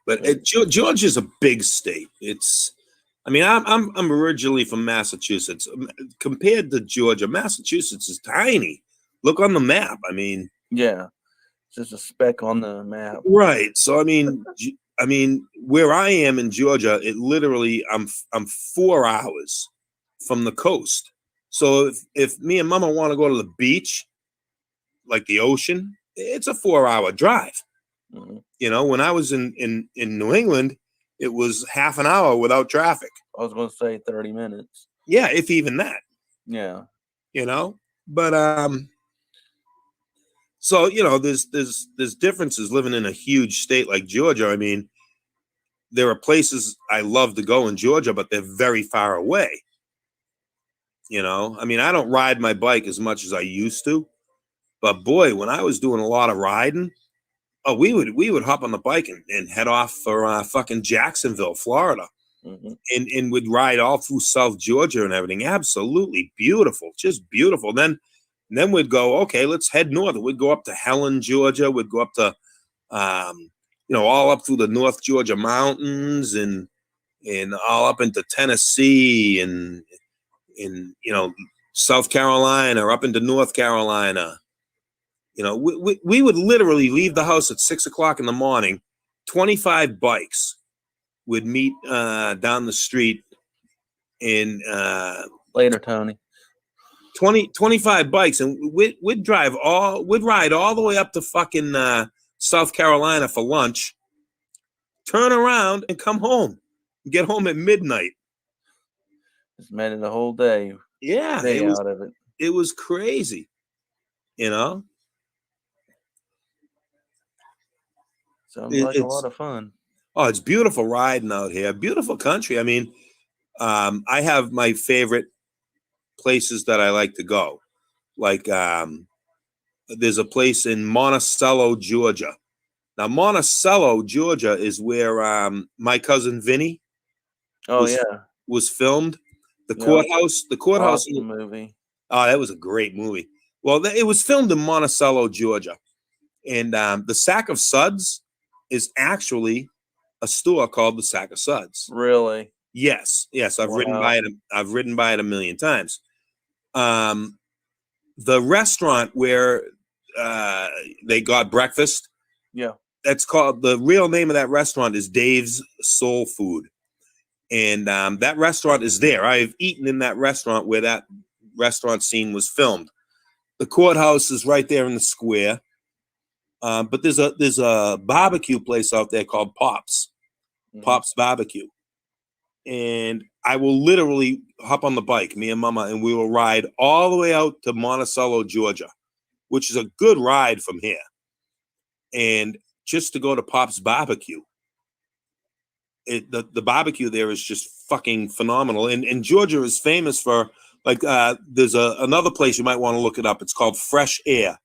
But Georgia's a big state. I'm originally from Massachusetts. Compared to Georgia, Massachusetts is tiny. Look on the map. I mean, yeah, it's just a speck on the map. Right. So I mean, where I am in Georgia, it literally I'm 4 hours from the coast. So if me and Mama want to go to the beach, like the ocean, it's a 4-hour drive. Mm-hmm. When I was in New England, it was half an hour without traffic. I was going to say 30 minutes. Yeah, if even that. Yeah. But so there's differences living in a huge state like Georgia. I mean, there are places I love to go in Georgia, but they're very far away. You know, I mean, I don't ride my bike as much as I used to, but boy, when I was doing a lot of riding, oh, we would hop on the bike and head off for fucking Jacksonville, Florida, and would ride all through South Georgia and everything. Absolutely beautiful, just beautiful. Then we'd go, okay, let's head north. We'd go up to Helen, Georgia. We'd go up to, all up through the North Georgia mountains and all up into Tennessee and South Carolina or up into North Carolina. You know, we would literally leave the house at 6 o'clock in the morning. 25 bikes would meet down the street in later, Tony. 25 bikes, and we'd ride all the way up to fucking South Carolina for lunch, turn around and come home, get home at midnight. Just made it a whole day. Yeah, out of it. It was crazy, you know. Sounds like a lot of fun. Oh, it's beautiful riding out here. Beautiful country. I mean, I have my favorite places that I like to go. Like, there's a place in Monticello, Georgia. Now, Monticello, Georgia is where My Cousin Vinny was filmed. The courthouse awesome movie. Oh, that was a great movie. Well, it was filmed in Monticello, Georgia. And the Sack of Suds is actually a store called the Sack of Suds. Really? Yes. I've ridden by it. I've ridden by it a million times. The restaurant where they got breakfast. Yeah. That's called, the real name of that restaurant is Dave's Soul Food. And that restaurant is there. I've eaten in that restaurant where that restaurant scene was filmed. The courthouse is right there in the square. But there's a barbecue place out there called Pops. Pops Barbecue. And I will literally hop on the bike, me and Mama, and we will ride all the way out to Monticello, Georgia, which is a good ride from here. And just to go to Pops Barbecue. The barbecue there is just fucking phenomenal. And Georgia is famous for, like, there's another place you might want to look it up. It's called Fresh Air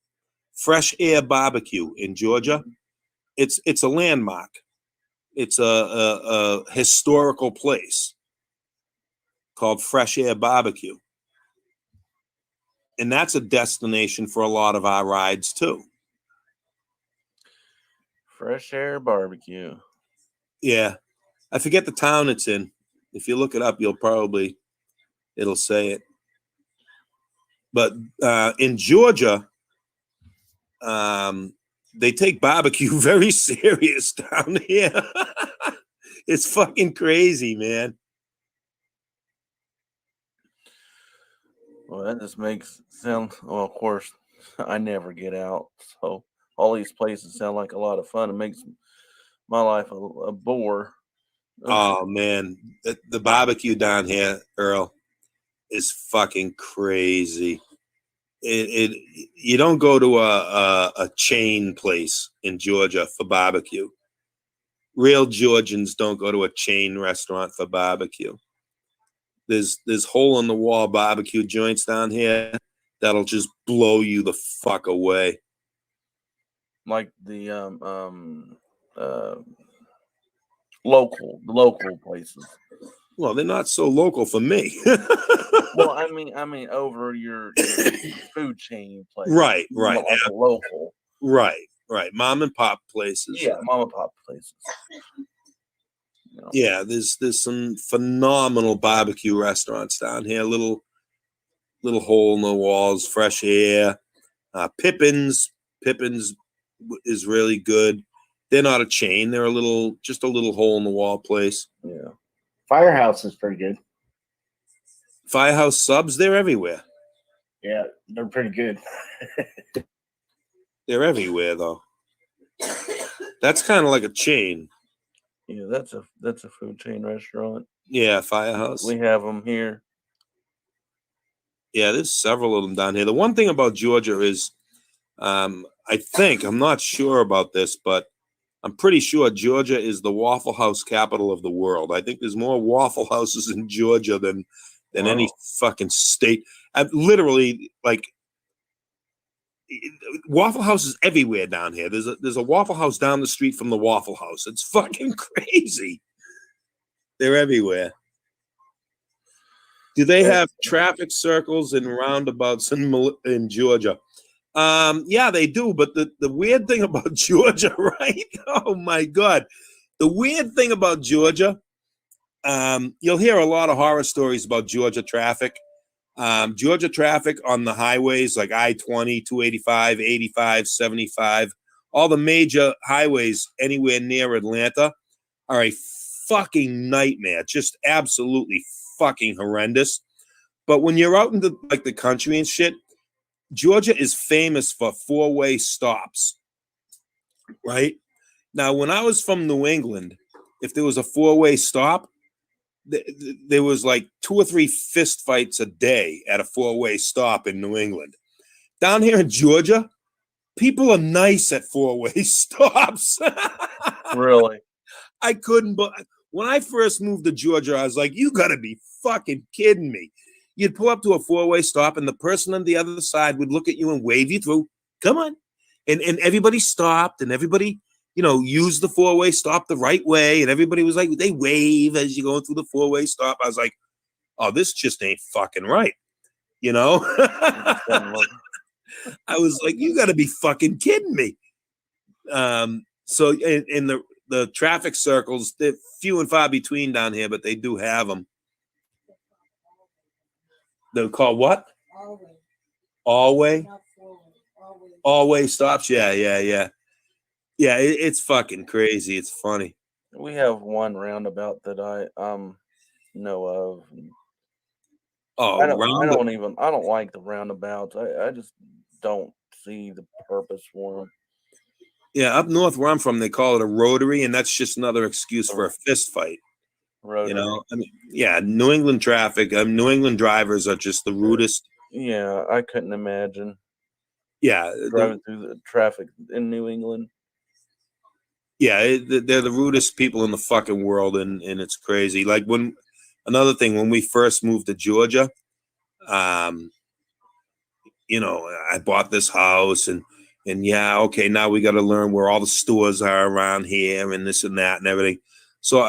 Barbecue in Georgia. It's a landmark. It's a historical place called Fresh Air Barbecue. And that's a destination for a lot of our rides too. Fresh Air Barbecue. Yeah. I forget the town it's in. If you look it up, it'll say it. But in Georgia, they take barbecue very serious down here. It's fucking crazy, man. Well, that just makes sound. Well, of course, I never get out, so all these places sound like a lot of fun. It makes my life a bore. Oh man, the barbecue down here, Earl, is fucking crazy. You don't go to a chain place in Georgia for barbecue. Real Georgians don't go to a chain restaurant for barbecue. There's hole in the wall barbecue joints down here that'll just blow you the fuck away. Like the local places. Well, they're not so local for me. Well, I mean, over your food chain place. Right. Like local. Right. Mom and pop places. Yeah, mom and pop places. You know. Yeah, there's some phenomenal barbecue restaurants down here. Little hole in the walls, Fresh Air. Pippin's is really good. They're not a chain. They're just a little hole in the wall place. Yeah. Firehouse is pretty good. Firehouse subs, they're everywhere. Yeah, they're pretty good. They're everywhere though. That's kind of like a chain. Yeah, that's a food chain restaurant. Yeah, Firehouse. We have them here. Yeah, there's several of them down here. The one thing about Georgia is, I'm not sure about this, but I'm pretty sure Georgia is the Waffle House capital of the world. I think there's more Waffle Houses in Georgia than any fucking state. I've literally, like, Waffle Houses everywhere down here. There's a Waffle House down the street from the Waffle House. It's fucking crazy. They're everywhere. Do they have traffic circles and roundabouts in Georgia? Yeah, they do. But the weird thing about Georgia, right? Oh my God. The weird thing about Georgia, you'll hear a lot of horror stories about Georgia traffic. Georgia traffic on the highways like I-20, 285, 85, 75, all the major highways anywhere near Atlanta are a fucking nightmare. Just absolutely fucking horrendous. But when you're out in the country and shit, Georgia is famous for four-way stops, right? Now, when I was from New England, if there was a four-way stop, there was like 2 or 3 fist fights a day at a four-way stop in New England. Down here in Georgia, people are nice at four-way stops. Really? I couldn't, but when I first moved to Georgia, I was like, you gotta be fucking kidding me. You'd pull up to a four-way stop and the person on the other side would look at you and wave you through. Come on. And everybody stopped and everybody, used the four-way stop the right way. And everybody was like, they wave as you're going through the four-way stop. I was like, oh, this just ain't fucking right. I was like, you got to be fucking kidding me. So in the traffic circles, they're few and far between down here, but they do have them. They're called what? Always. Always stops. Yeah. Yeah, it's fucking crazy. It's funny. We have one roundabout that I know of. Oh, I don't like the roundabouts. I just don't see the purpose for them. Yeah, up north where I'm from, they call it a rotary, and that's just another excuse for a fist fight. Rotary. New England traffic. New England drivers are just the rudest. Yeah, I couldn't imagine. Yeah, driving through the traffic in New England. Yeah, they're the rudest people in the fucking world, and it's crazy. Like when we first moved to Georgia, I bought this house and yeah, okay, now we got to learn where all the stores are around here and this and that and everything. So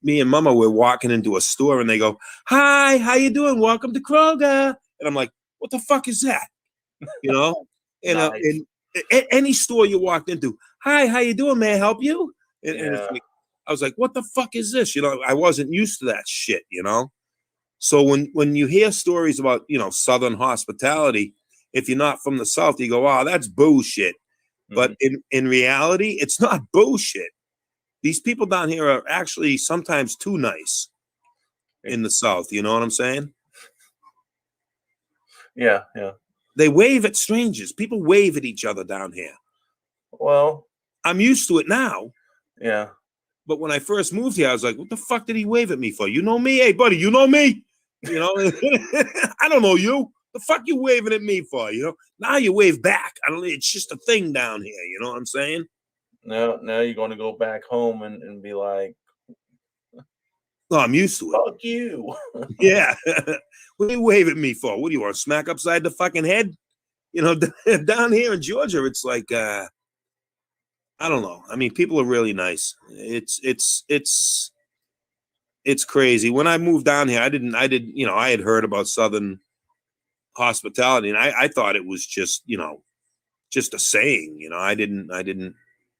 me and Mama were walking into a store and they go, "Hi, how you doing? Welcome to Kroger." And I'm like, "What the fuck is that?" Nice. And any store you walked into, "Hi, how you doing? May I help you?" And it's like, I was like, "What the fuck is this?" I wasn't used to that shit. So when you hear stories about Southern hospitality, if you're not from the South, you go, "Oh, that's bullshit." Mm-hmm. But in reality, it's not bullshit. These people down here are actually sometimes too nice in the South. You know what I'm saying? Yeah. They wave at strangers. People wave at each other down here. Well, I'm used to it now. Yeah. But when I first moved here, I was like, what the fuck did he wave at me for? You know me? Hey, buddy, you know me? I don't know you. The fuck you waving at me for? Now you wave back. It's just a thing down here. You know what I'm saying? Now you're going to go back home and be like, "Oh, I'm used to it." Fuck you. Yeah. What do you wave at me for? What do you want to smack upside the fucking head? Down here in Georgia, it's like, I don't know. I mean, people are really nice. It's crazy. When I moved down here, I had heard about Southern hospitality, and I thought it was just a saying.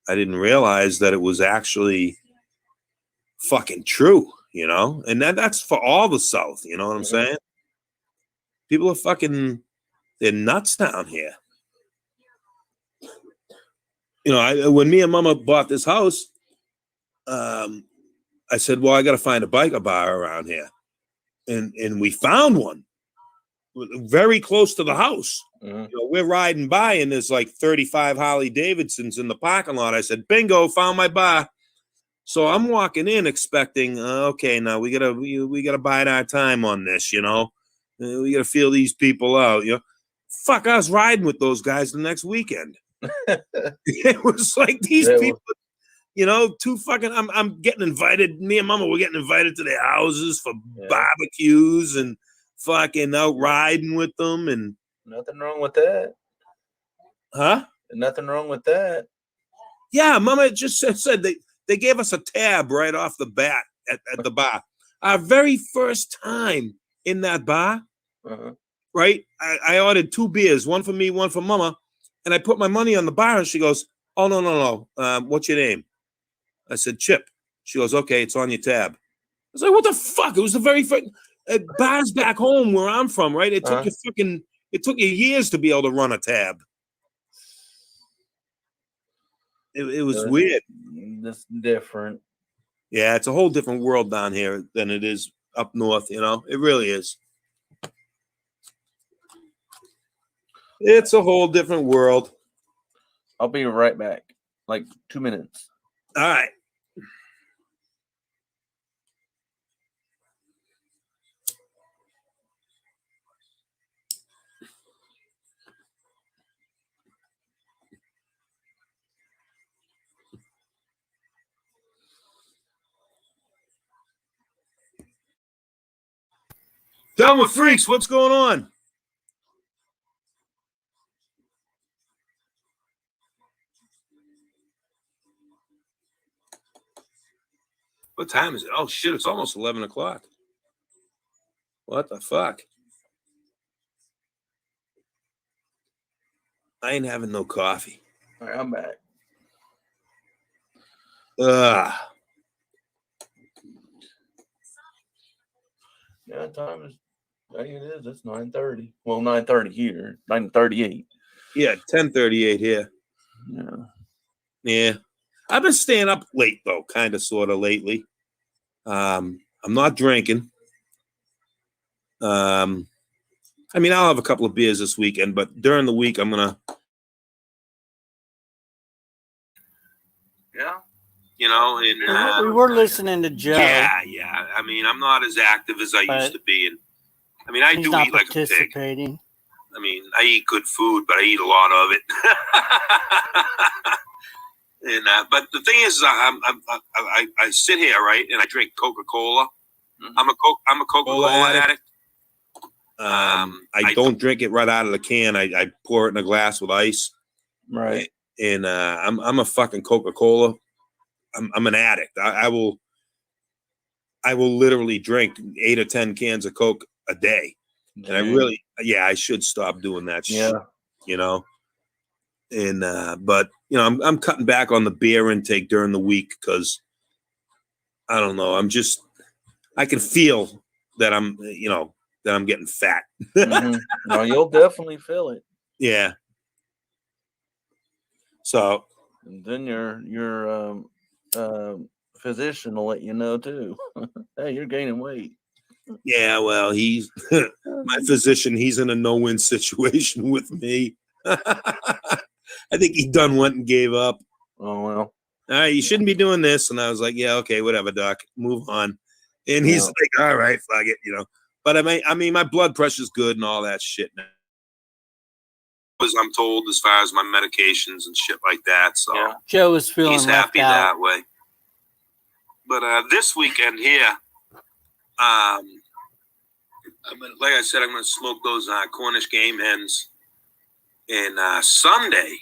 I didn't realize that it was actually fucking true. And that's for all the South. You know what I'm saying? People are they're nuts down here. When me and Mama bought this house, I said, well, I got to find a biker bar around here. And we found one very close to the house. Mm-hmm. We're riding by and there's like 35 Harley Davidsons in the parking lot. I said, bingo, found my bar. So I'm walking in expecting, okay, now we gotta bide our time on this, we gotta feel these people out, Fuck, I was riding with those guys the next weekend. It was like these people You know, I'm getting invited. Me and Mama were getting invited to their houses for barbecues and fucking out riding with them. And nothing wrong with that. Huh? Nothing wrong with that. Yeah, Mama just said they gave us a tab right off the bat at the bar. Our very first time in that bar, right? I ordered 2 beers, one for me, one for Mama, and I put my money on the bar, and she goes, "Oh, no. What's your name?" I said, "Chip." She goes, "Okay, it's on your tab." I was like, "What the fuck?" It was the very first bars back home where I'm from, right? It took you years to be able to run a tab. It was weird. It's different. Yeah, it's a whole different world down here than it is up north, you know? It really is. It's a whole different world. I'll be right back. Like 2 minutes. All right. Done with Freaks, what's going on? What time is it? Oh, shit, it's almost 11 o'clock. What the fuck? I ain't having no coffee. All right, I'm back. Yeah, time is. It is. It's 9:30. Well, 9:30 here. 9:38. Yeah, 10:38 here. Yeah. I've been staying up late though, kind of, sort of lately. I'm not drinking. I mean, I'll have a couple of beers this weekend, but during the week, I'm gonna. Yeah. You know, and we were listening to Joe. Yeah. I mean, I'm not as active as I used to be, and I mean, I do eat like a pig. I mean, I eat good food, but I eat a lot of it. And but the thing is, I sit here, right, and I drink Coca-Cola. I'm a Coca-Cola addict. I don't drink it right out of the can. I pour it in a glass with ice. Right. And I'm a fucking Coca-Cola. I'm an addict. I will literally drink 8 or 10 cans of Coke a day. And I should stop doing that shit, you know. And but you know, I'm cutting back on the beer intake during the week because I don't know. I can feel that I'm getting fat. No, you'll definitely feel it. Yeah. So and then your physician will let you know too. Hey, you're gaining weight. Yeah, well, he's my physician. He's in a no-win situation with me. I think he done went and gave up. Oh well. All right, you shouldn't be doing this. And I was like, yeah, okay, whatever, doc. Move on. And he's like, all right, fuck it, you know. But I mean, my blood pressure's good and all that shit now. As I'm told, as far as my medications and shit like that. So Joe is feeling he's happy that way. But this weekend here, like I said, I'm going to smoke those Cornish game hens. And Sunday,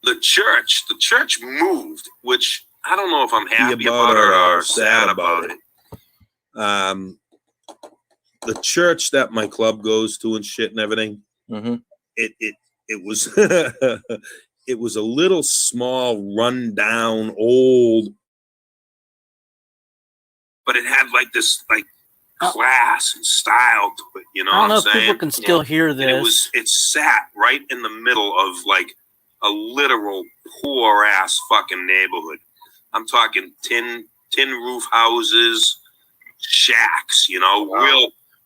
the church moved, which I don't know if I'm happy about it or sad about it. The church that my club goes to and shit and everything, it was it was a little small, run-down, old, but it had like this class and style to it. You know, I don't know what I'm if saying? people can still hear this. And it sat right in the middle of like a literal poor ass fucking neighborhood. I'm talking tin roof houses, shacks, you know,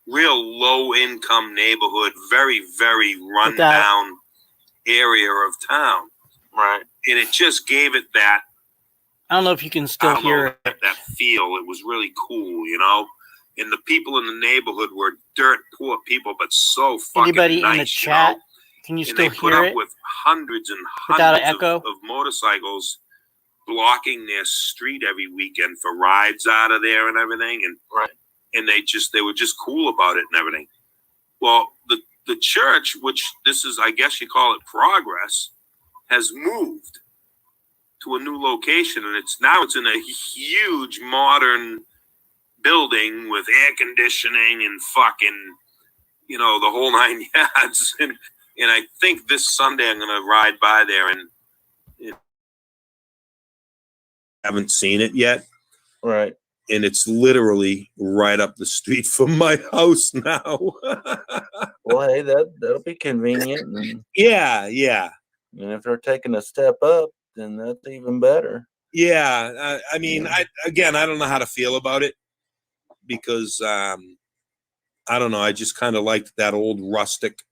real low income neighborhood, very, very run down area of town. Right. And it just gave it that. I don't know if you can still hear it. That feel. It was really cool, you know. And the people in the neighborhood were dirt poor people, but so fucking Anybody nice, in the chat? Can you and still they put hear up it with hundreds and without an hundreds echo? of motorcycles blocking their street every weekend for rides out of there and everything, and Right. and they were just cool about it and everything. Well, the church, which this is, I guess you call it Progress, has moved to a new location, and it's in a huge modern building with air conditioning and fucking, the whole 9 yards. And I think this Sunday I'm gonna ride by there, and haven't seen it yet. Right. And it's literally right up the street from my house now. Well, hey, that'll be convenient. And, yeah. and if they're taking a step up, then that's even better. Yeah. I mean, Yeah. I don't know how to feel about it because I don't know. I just kind of liked that old rustic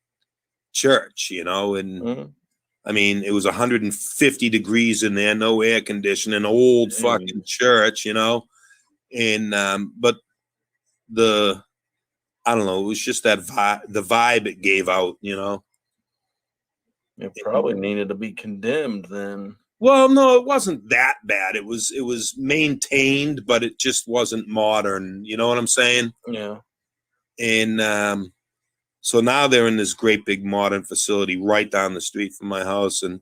church, and Mhm. I mean, it was 150 degrees in there, no air conditioning, old fucking church, and but I don't know, it was just that the vibe it gave out, It probably needed to be condemned then. Well, no, it wasn't that bad. It was maintained, but it just wasn't modern. You know what I'm saying? Yeah. And so now they're in this great big modern facility right down the street from my house, and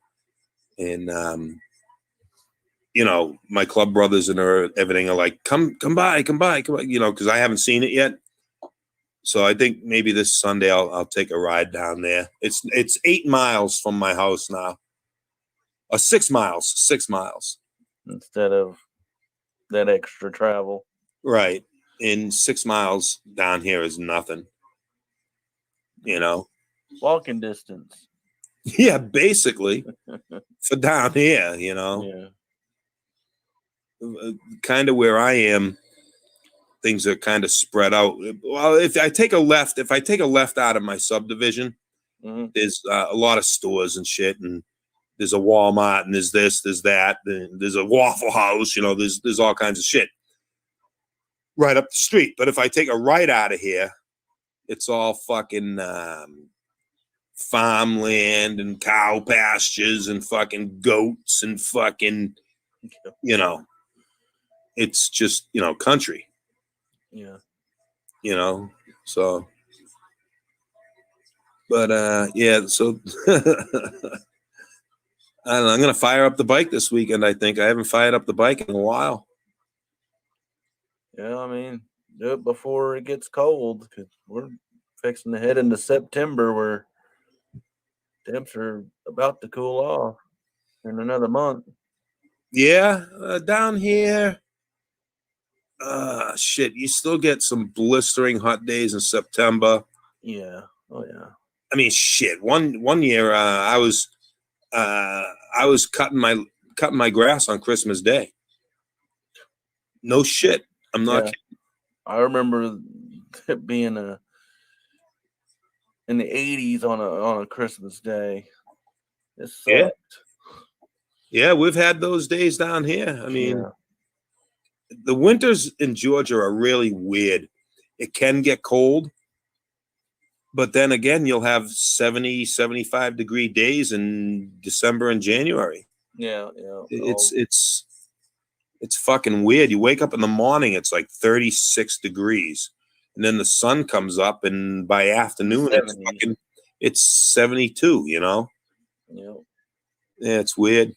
my club brothers and everything are like, come by, because I haven't seen it yet. So I think maybe this Sunday I'll take a ride down there. It's 8 miles from my house now. 6 miles. Instead of that extra travel. Right. And 6 miles down here is nothing. Walking distance. Yeah, basically. For down here, Yeah. Kind of where I am, things are kind of spread out. Well, if I take a left out of my subdivision, there's a lot of stores and shit, and there's a Walmart, and there's this, there's that, there's a Waffle House, there's all kinds of shit right up the street. But if I take a right out of here, it's all fucking farmland and cow pastures and fucking goats and fucking, it's just, country. Yeah. So, but yeah, so I don't know, I'm gonna fire up the bike this weekend. I think I haven't fired up the bike in a while. Yeah, I mean, do it before it gets cold, because we're fixing to head into September where temps are about to cool off in another month. Yeah, down here, shit, you still get some blistering hot days in September. Yeah. Oh yeah. I mean, shit. One year, I was cutting my grass on Christmas Day. No shit. I'm not kidding. I remember it being in the 80s on a Christmas Day. It sucked. Yeah, we've had those days down here. I mean, the winters in Georgia are really weird. It can get cold, but then again, you'll have 70, 75 degree days in December and January. Yeah. It's fucking weird. You wake up in the morning, it's like 36 degrees. And then the sun comes up, and by afternoon, it's 72, Yeah. Yeah, it's weird.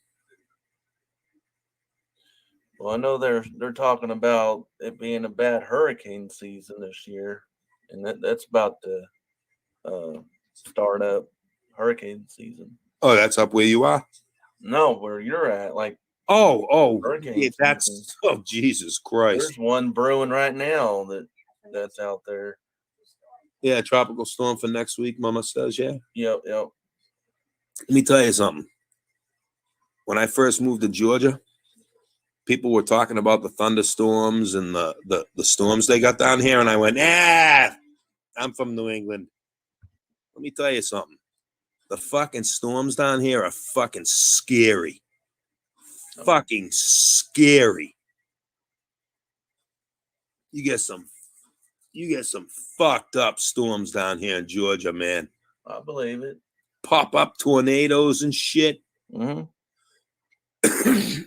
Well, I know they're talking about it being a bad hurricane season this year, and that's about to start up hurricane season. Oh, that's up where you are? No, where you're at, like hurricane yeah, that's season. Oh, Jesus Christ. There's one brewing right now that's out there. Yeah, tropical storm for next week, Mama says. Yeah. Yep. Let me tell you something. When I first moved to Georgia, people were talking about the thunderstorms and the storms they got down here, and I went, I'm from New England. Let me tell you something. The fucking storms down here are fucking scary. Fucking scary. You get some fucked up storms down here in Georgia, man. I believe it. pop up tornadoes and shit. Mhm.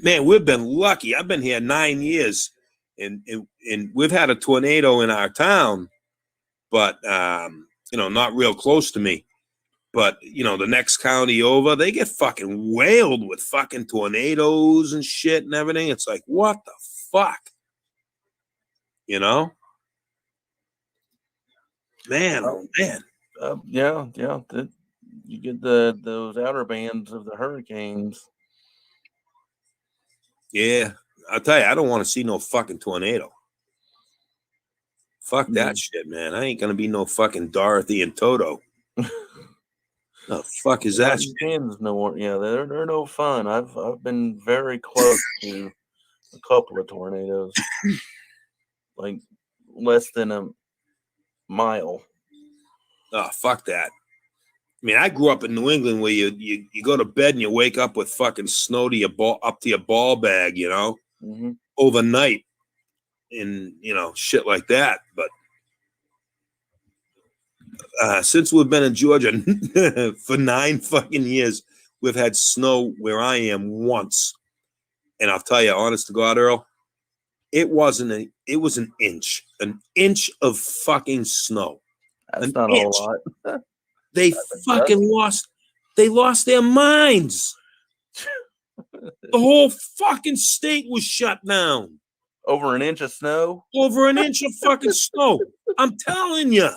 Man, we've been lucky. I've been here 9 years, and we've had a tornado in our town, but not real close to me. But the next county over, they get fucking whaled with fucking tornadoes and shit and everything. It's like, what the fuck? Man, oh man. Yeah. You get those outer bands of the hurricanes. Yeah, I'll tell you, I don't want to see no fucking tornado. Fuck that shit, man. I ain't gonna be no fucking Dorothy and Toto. The fuck is that shit? Kansas no more. Yeah, they're no fun. I've been very close to a couple of tornadoes, like less than a mile. Oh, fuck that. I mean, I grew up in New England where you go to bed and you wake up with fucking snow to your up to your ball bag, overnight, and shit like that. But since we've been in Georgia for 9 fucking years, we've had snow where I am once, and I'll tell you, honest to God, Earl, it was an inch of fucking snow. That's not a whole lot. They fucking lost their minds. The whole fucking state was shut down. Over an inch of snow? Over an inch of fucking snow. I'm telling you.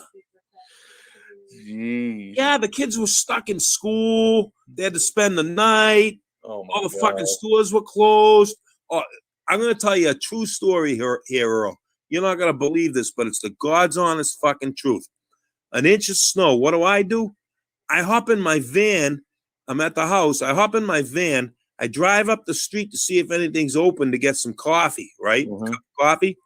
Jeez. Yeah, the kids were stuck in school. They had to spend the night. Oh my All the God. fucking stores were closed. Oh, I'm going to tell you a true story here, Earl. You're not going to believe this, but it's the God's honest fucking truth. An inch of snow. What do? I hop in my van. I'm at the house. I hop in my van. I drive up the street to see if anything's open to get some coffee, right? Mhm. Coffee.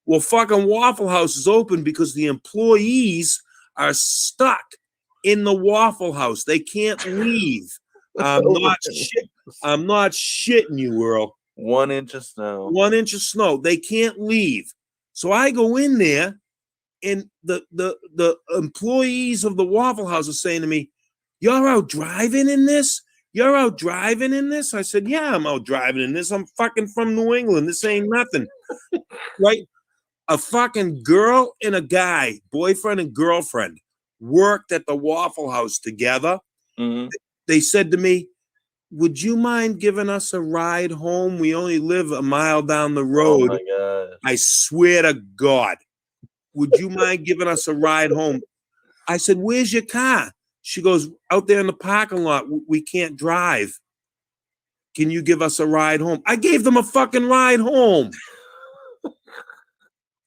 Well, fucking Waffle House is open because the employees are stuck in the Waffle House. They can't leave. I'm not shitting you, Earl. 1 inch of snow. 1 inch of snow. They can't leave. So I go in there, and the employees of the Waffle House are saying to me, "You're out driving in this? You're out driving in this?" I said, "Yeah, I'm out driving in this. I'm fucking from New England. This ain't nothing." Right? A fucking girl and a guy, boyfriend and girlfriend, worked at the Waffle House together. Mhm. They said to me, "Would you mind giving us a ride home? We only live a mile down the road." Oh my God. I swear to God. "Would you mind giving us a ride home?" I said, "Where's your car?" She goes, "Out there in the parking lot. We can't drive. Can you give us a ride home?" I gave them a fucking ride home.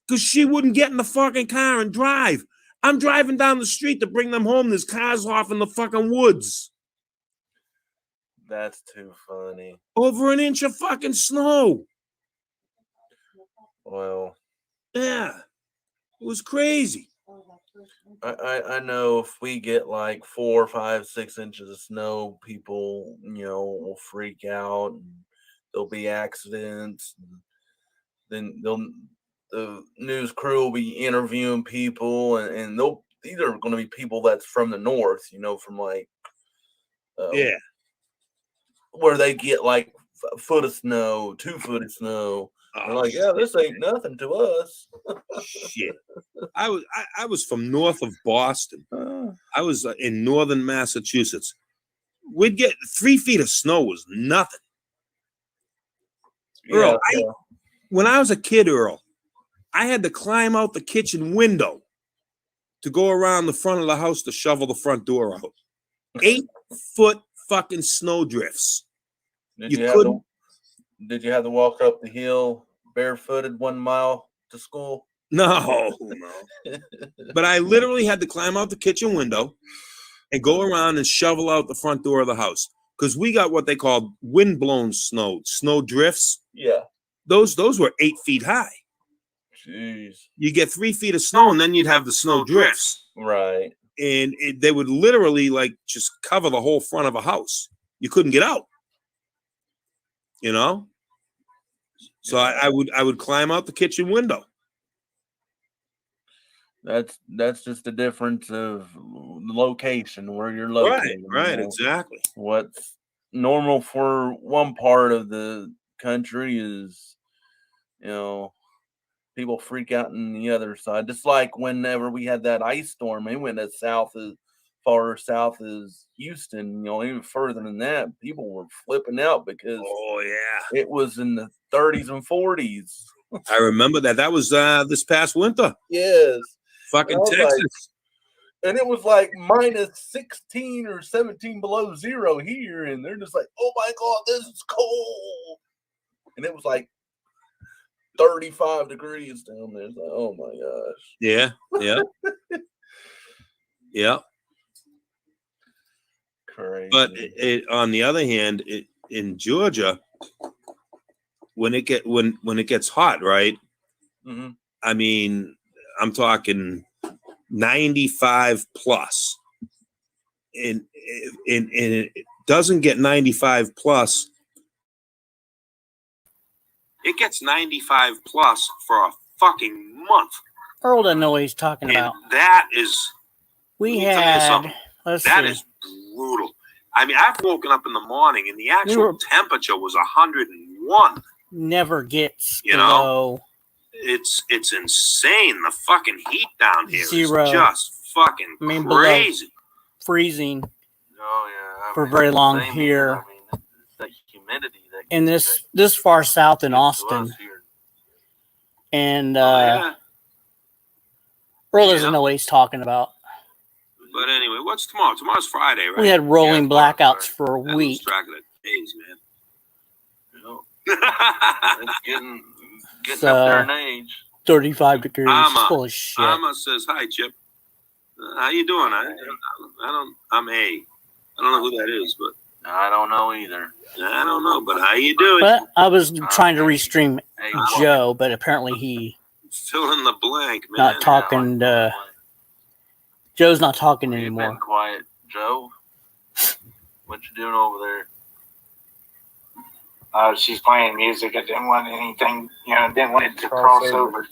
Because she wouldn't get in the fucking car and drive. I'm driving down the street to bring them home. There's cars off in the fucking woods. That's too funny. Over an inch of fucking snow. Well, yeah. It was crazy. I know if we get like 4, 5, 6 inches of snow, people, will freak out and there'll be accidents. And then the news crew will be interviewing people, and these are going to be people that's from the north, from like where they get like a foot of snow, 2 foot of snow. They're like, yeah, this ain't nothing to us. Shit. I was from north of Boston. I was in northern Massachusetts. We'd get 3 feet of snow was nothing. Earl, when I was a kid, Earl, I had to climb out the kitchen window to go around the front of the house to shovel the front door out. 8-foot fucking snow drifts. Did you have to walk up the hill barefooted 1 mile to school? No. But I literally had to climb out the kitchen window and go around and shovel out the front door of the house because we got what they call wind-blown snow drifts. Yeah. Those were 8 feet high. Jeez. You get 3 feet of snow, and then you'd have the snow drifts. Right. And they would literally like just cover the whole front of a house. You couldn't get out. So I would climb out the kitchen window. That's just a difference of location where you're located. Right, exactly. What's normal for one part of the country is, people freak out in the other side. Just like whenever we had that ice storm, it went as far south as Houston, even further than that. People were flipping out because it was in the 30s and 40s. I remember that. That was this past winter. Yes. Fucking Texas. And it was like minus 16 or 17 below zero here. And they're just like, oh my God, this is cold. And it was like 35 degrees down there. It's like, oh my gosh. Yeah. Yeah. Crazy. But on the other hand, in Georgia, when it gets hot, right? Mm-hmm. I mean, I'm talking 95 plus, and it doesn't get 95 plus. It gets 95 plus for a fucking month. Earl doesn't know what he's talking about. That is. We had. That is brutal. I mean, I've woken up in the morning and the actual temperature was 101. Never gets below. It's insane. The fucking heat down here zero. Is just fucking crazy. Freezing. Oh yeah. For very long here. I mean, it's the humidity that. And this far south in Austin. And Earl doesn't know what he's talking about. But anyway, what's tomorrow? Tomorrow's Friday, right? We had rolling blackouts for a week. I lose track of the days, man. It's getting up there in age. 35 degrees. Full of shit. Amma says, hi, Chip. How you doing? I don't know who that is, but I don't know either. I don't know, but how you doing? But I was trying to restream Joe, but apparently he fill in the blank, man. Not talking. Joe's not talking anymore. Been quiet, Joe. What you doing over there? She's playing music. I didn't want anything, didn't want it to cross over.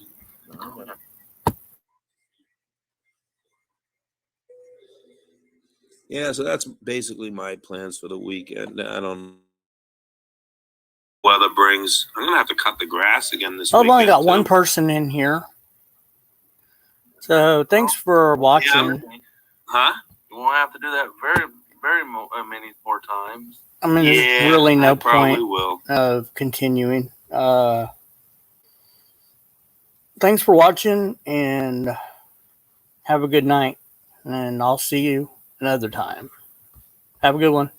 Yeah, so that's basically my plans for the weekend. I don't. Weather brings. I'm gonna have to cut the grass again this weekend. I've only got one person in here. So thanks for watching. Huh? You won't have to do that very many more times. I mean, there's really no point will. Of continuing. Thanks for watching, and have a good night. And I'll see you another time. Have a good one.